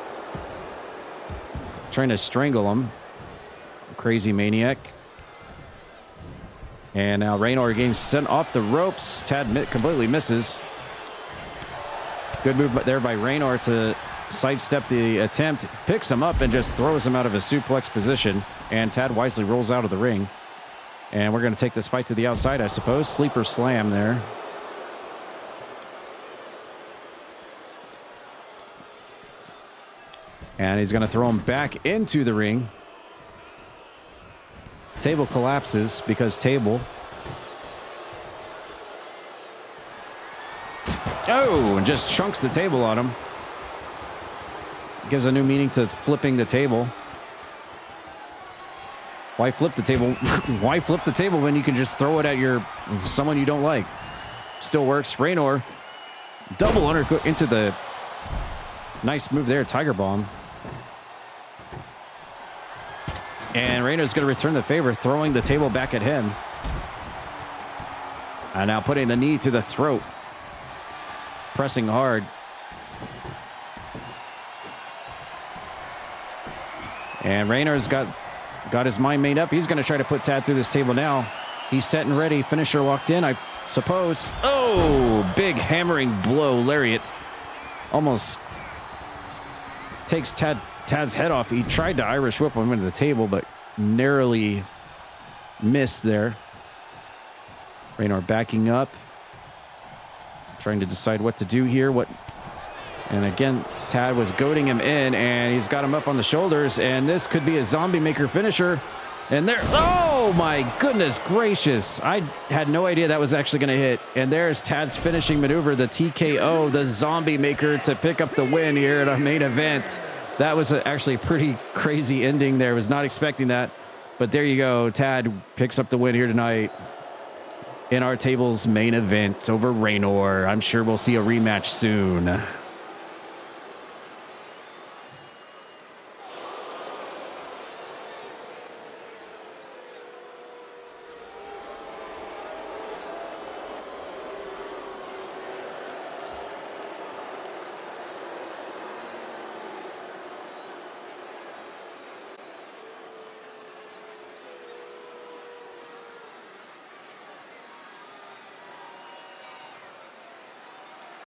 Trying to strangle him. Crazy maniac. And now Raynor getting sent off the ropes. Tad completely misses. Good move there by Raynor to sidestep the attempt. Picks him up and just throws him out of a suplex position. And Tad wisely rolls out of the ring. And we're going to take this fight to the outside, I suppose. Sleeper slam there. And he's going to throw him back into the ring. Table collapses because table. Oh, and just chunks the table on him. Gives a new meaning to flipping the table. Why flip the table? Why flip the table when you can just throw it at someone you don't like? Still works. Raynor, double underhook into the... nice move there, Tiger Bomb. And Raynor's going to return the favor, throwing the table back at him. And now putting the knee to the throat. Pressing hard. And Raynor's got his mind made up. He's going to try to put Tad through this table now. He's set and ready. Finisher locked in, I suppose. Oh, Oh, big hammering blow. Lariat almost takes Tad's head off. He tried to Irish whip him into the table, but narrowly missed there. Raynor backing up, trying to decide what to do here. And again, Tad was goading him in, and he's got him up on the shoulders, and this could be a zombie maker finisher. And there, oh my goodness gracious. I had no idea that was actually going to hit. And there's Tad's finishing maneuver, the TKO, the zombie maker, to pick up the win here at our main event. That was actually a pretty crazy ending there. Was not expecting that. But there you go. Tad picks up the win here tonight in our table's main event over Raynor. I'm sure we'll see a rematch soon.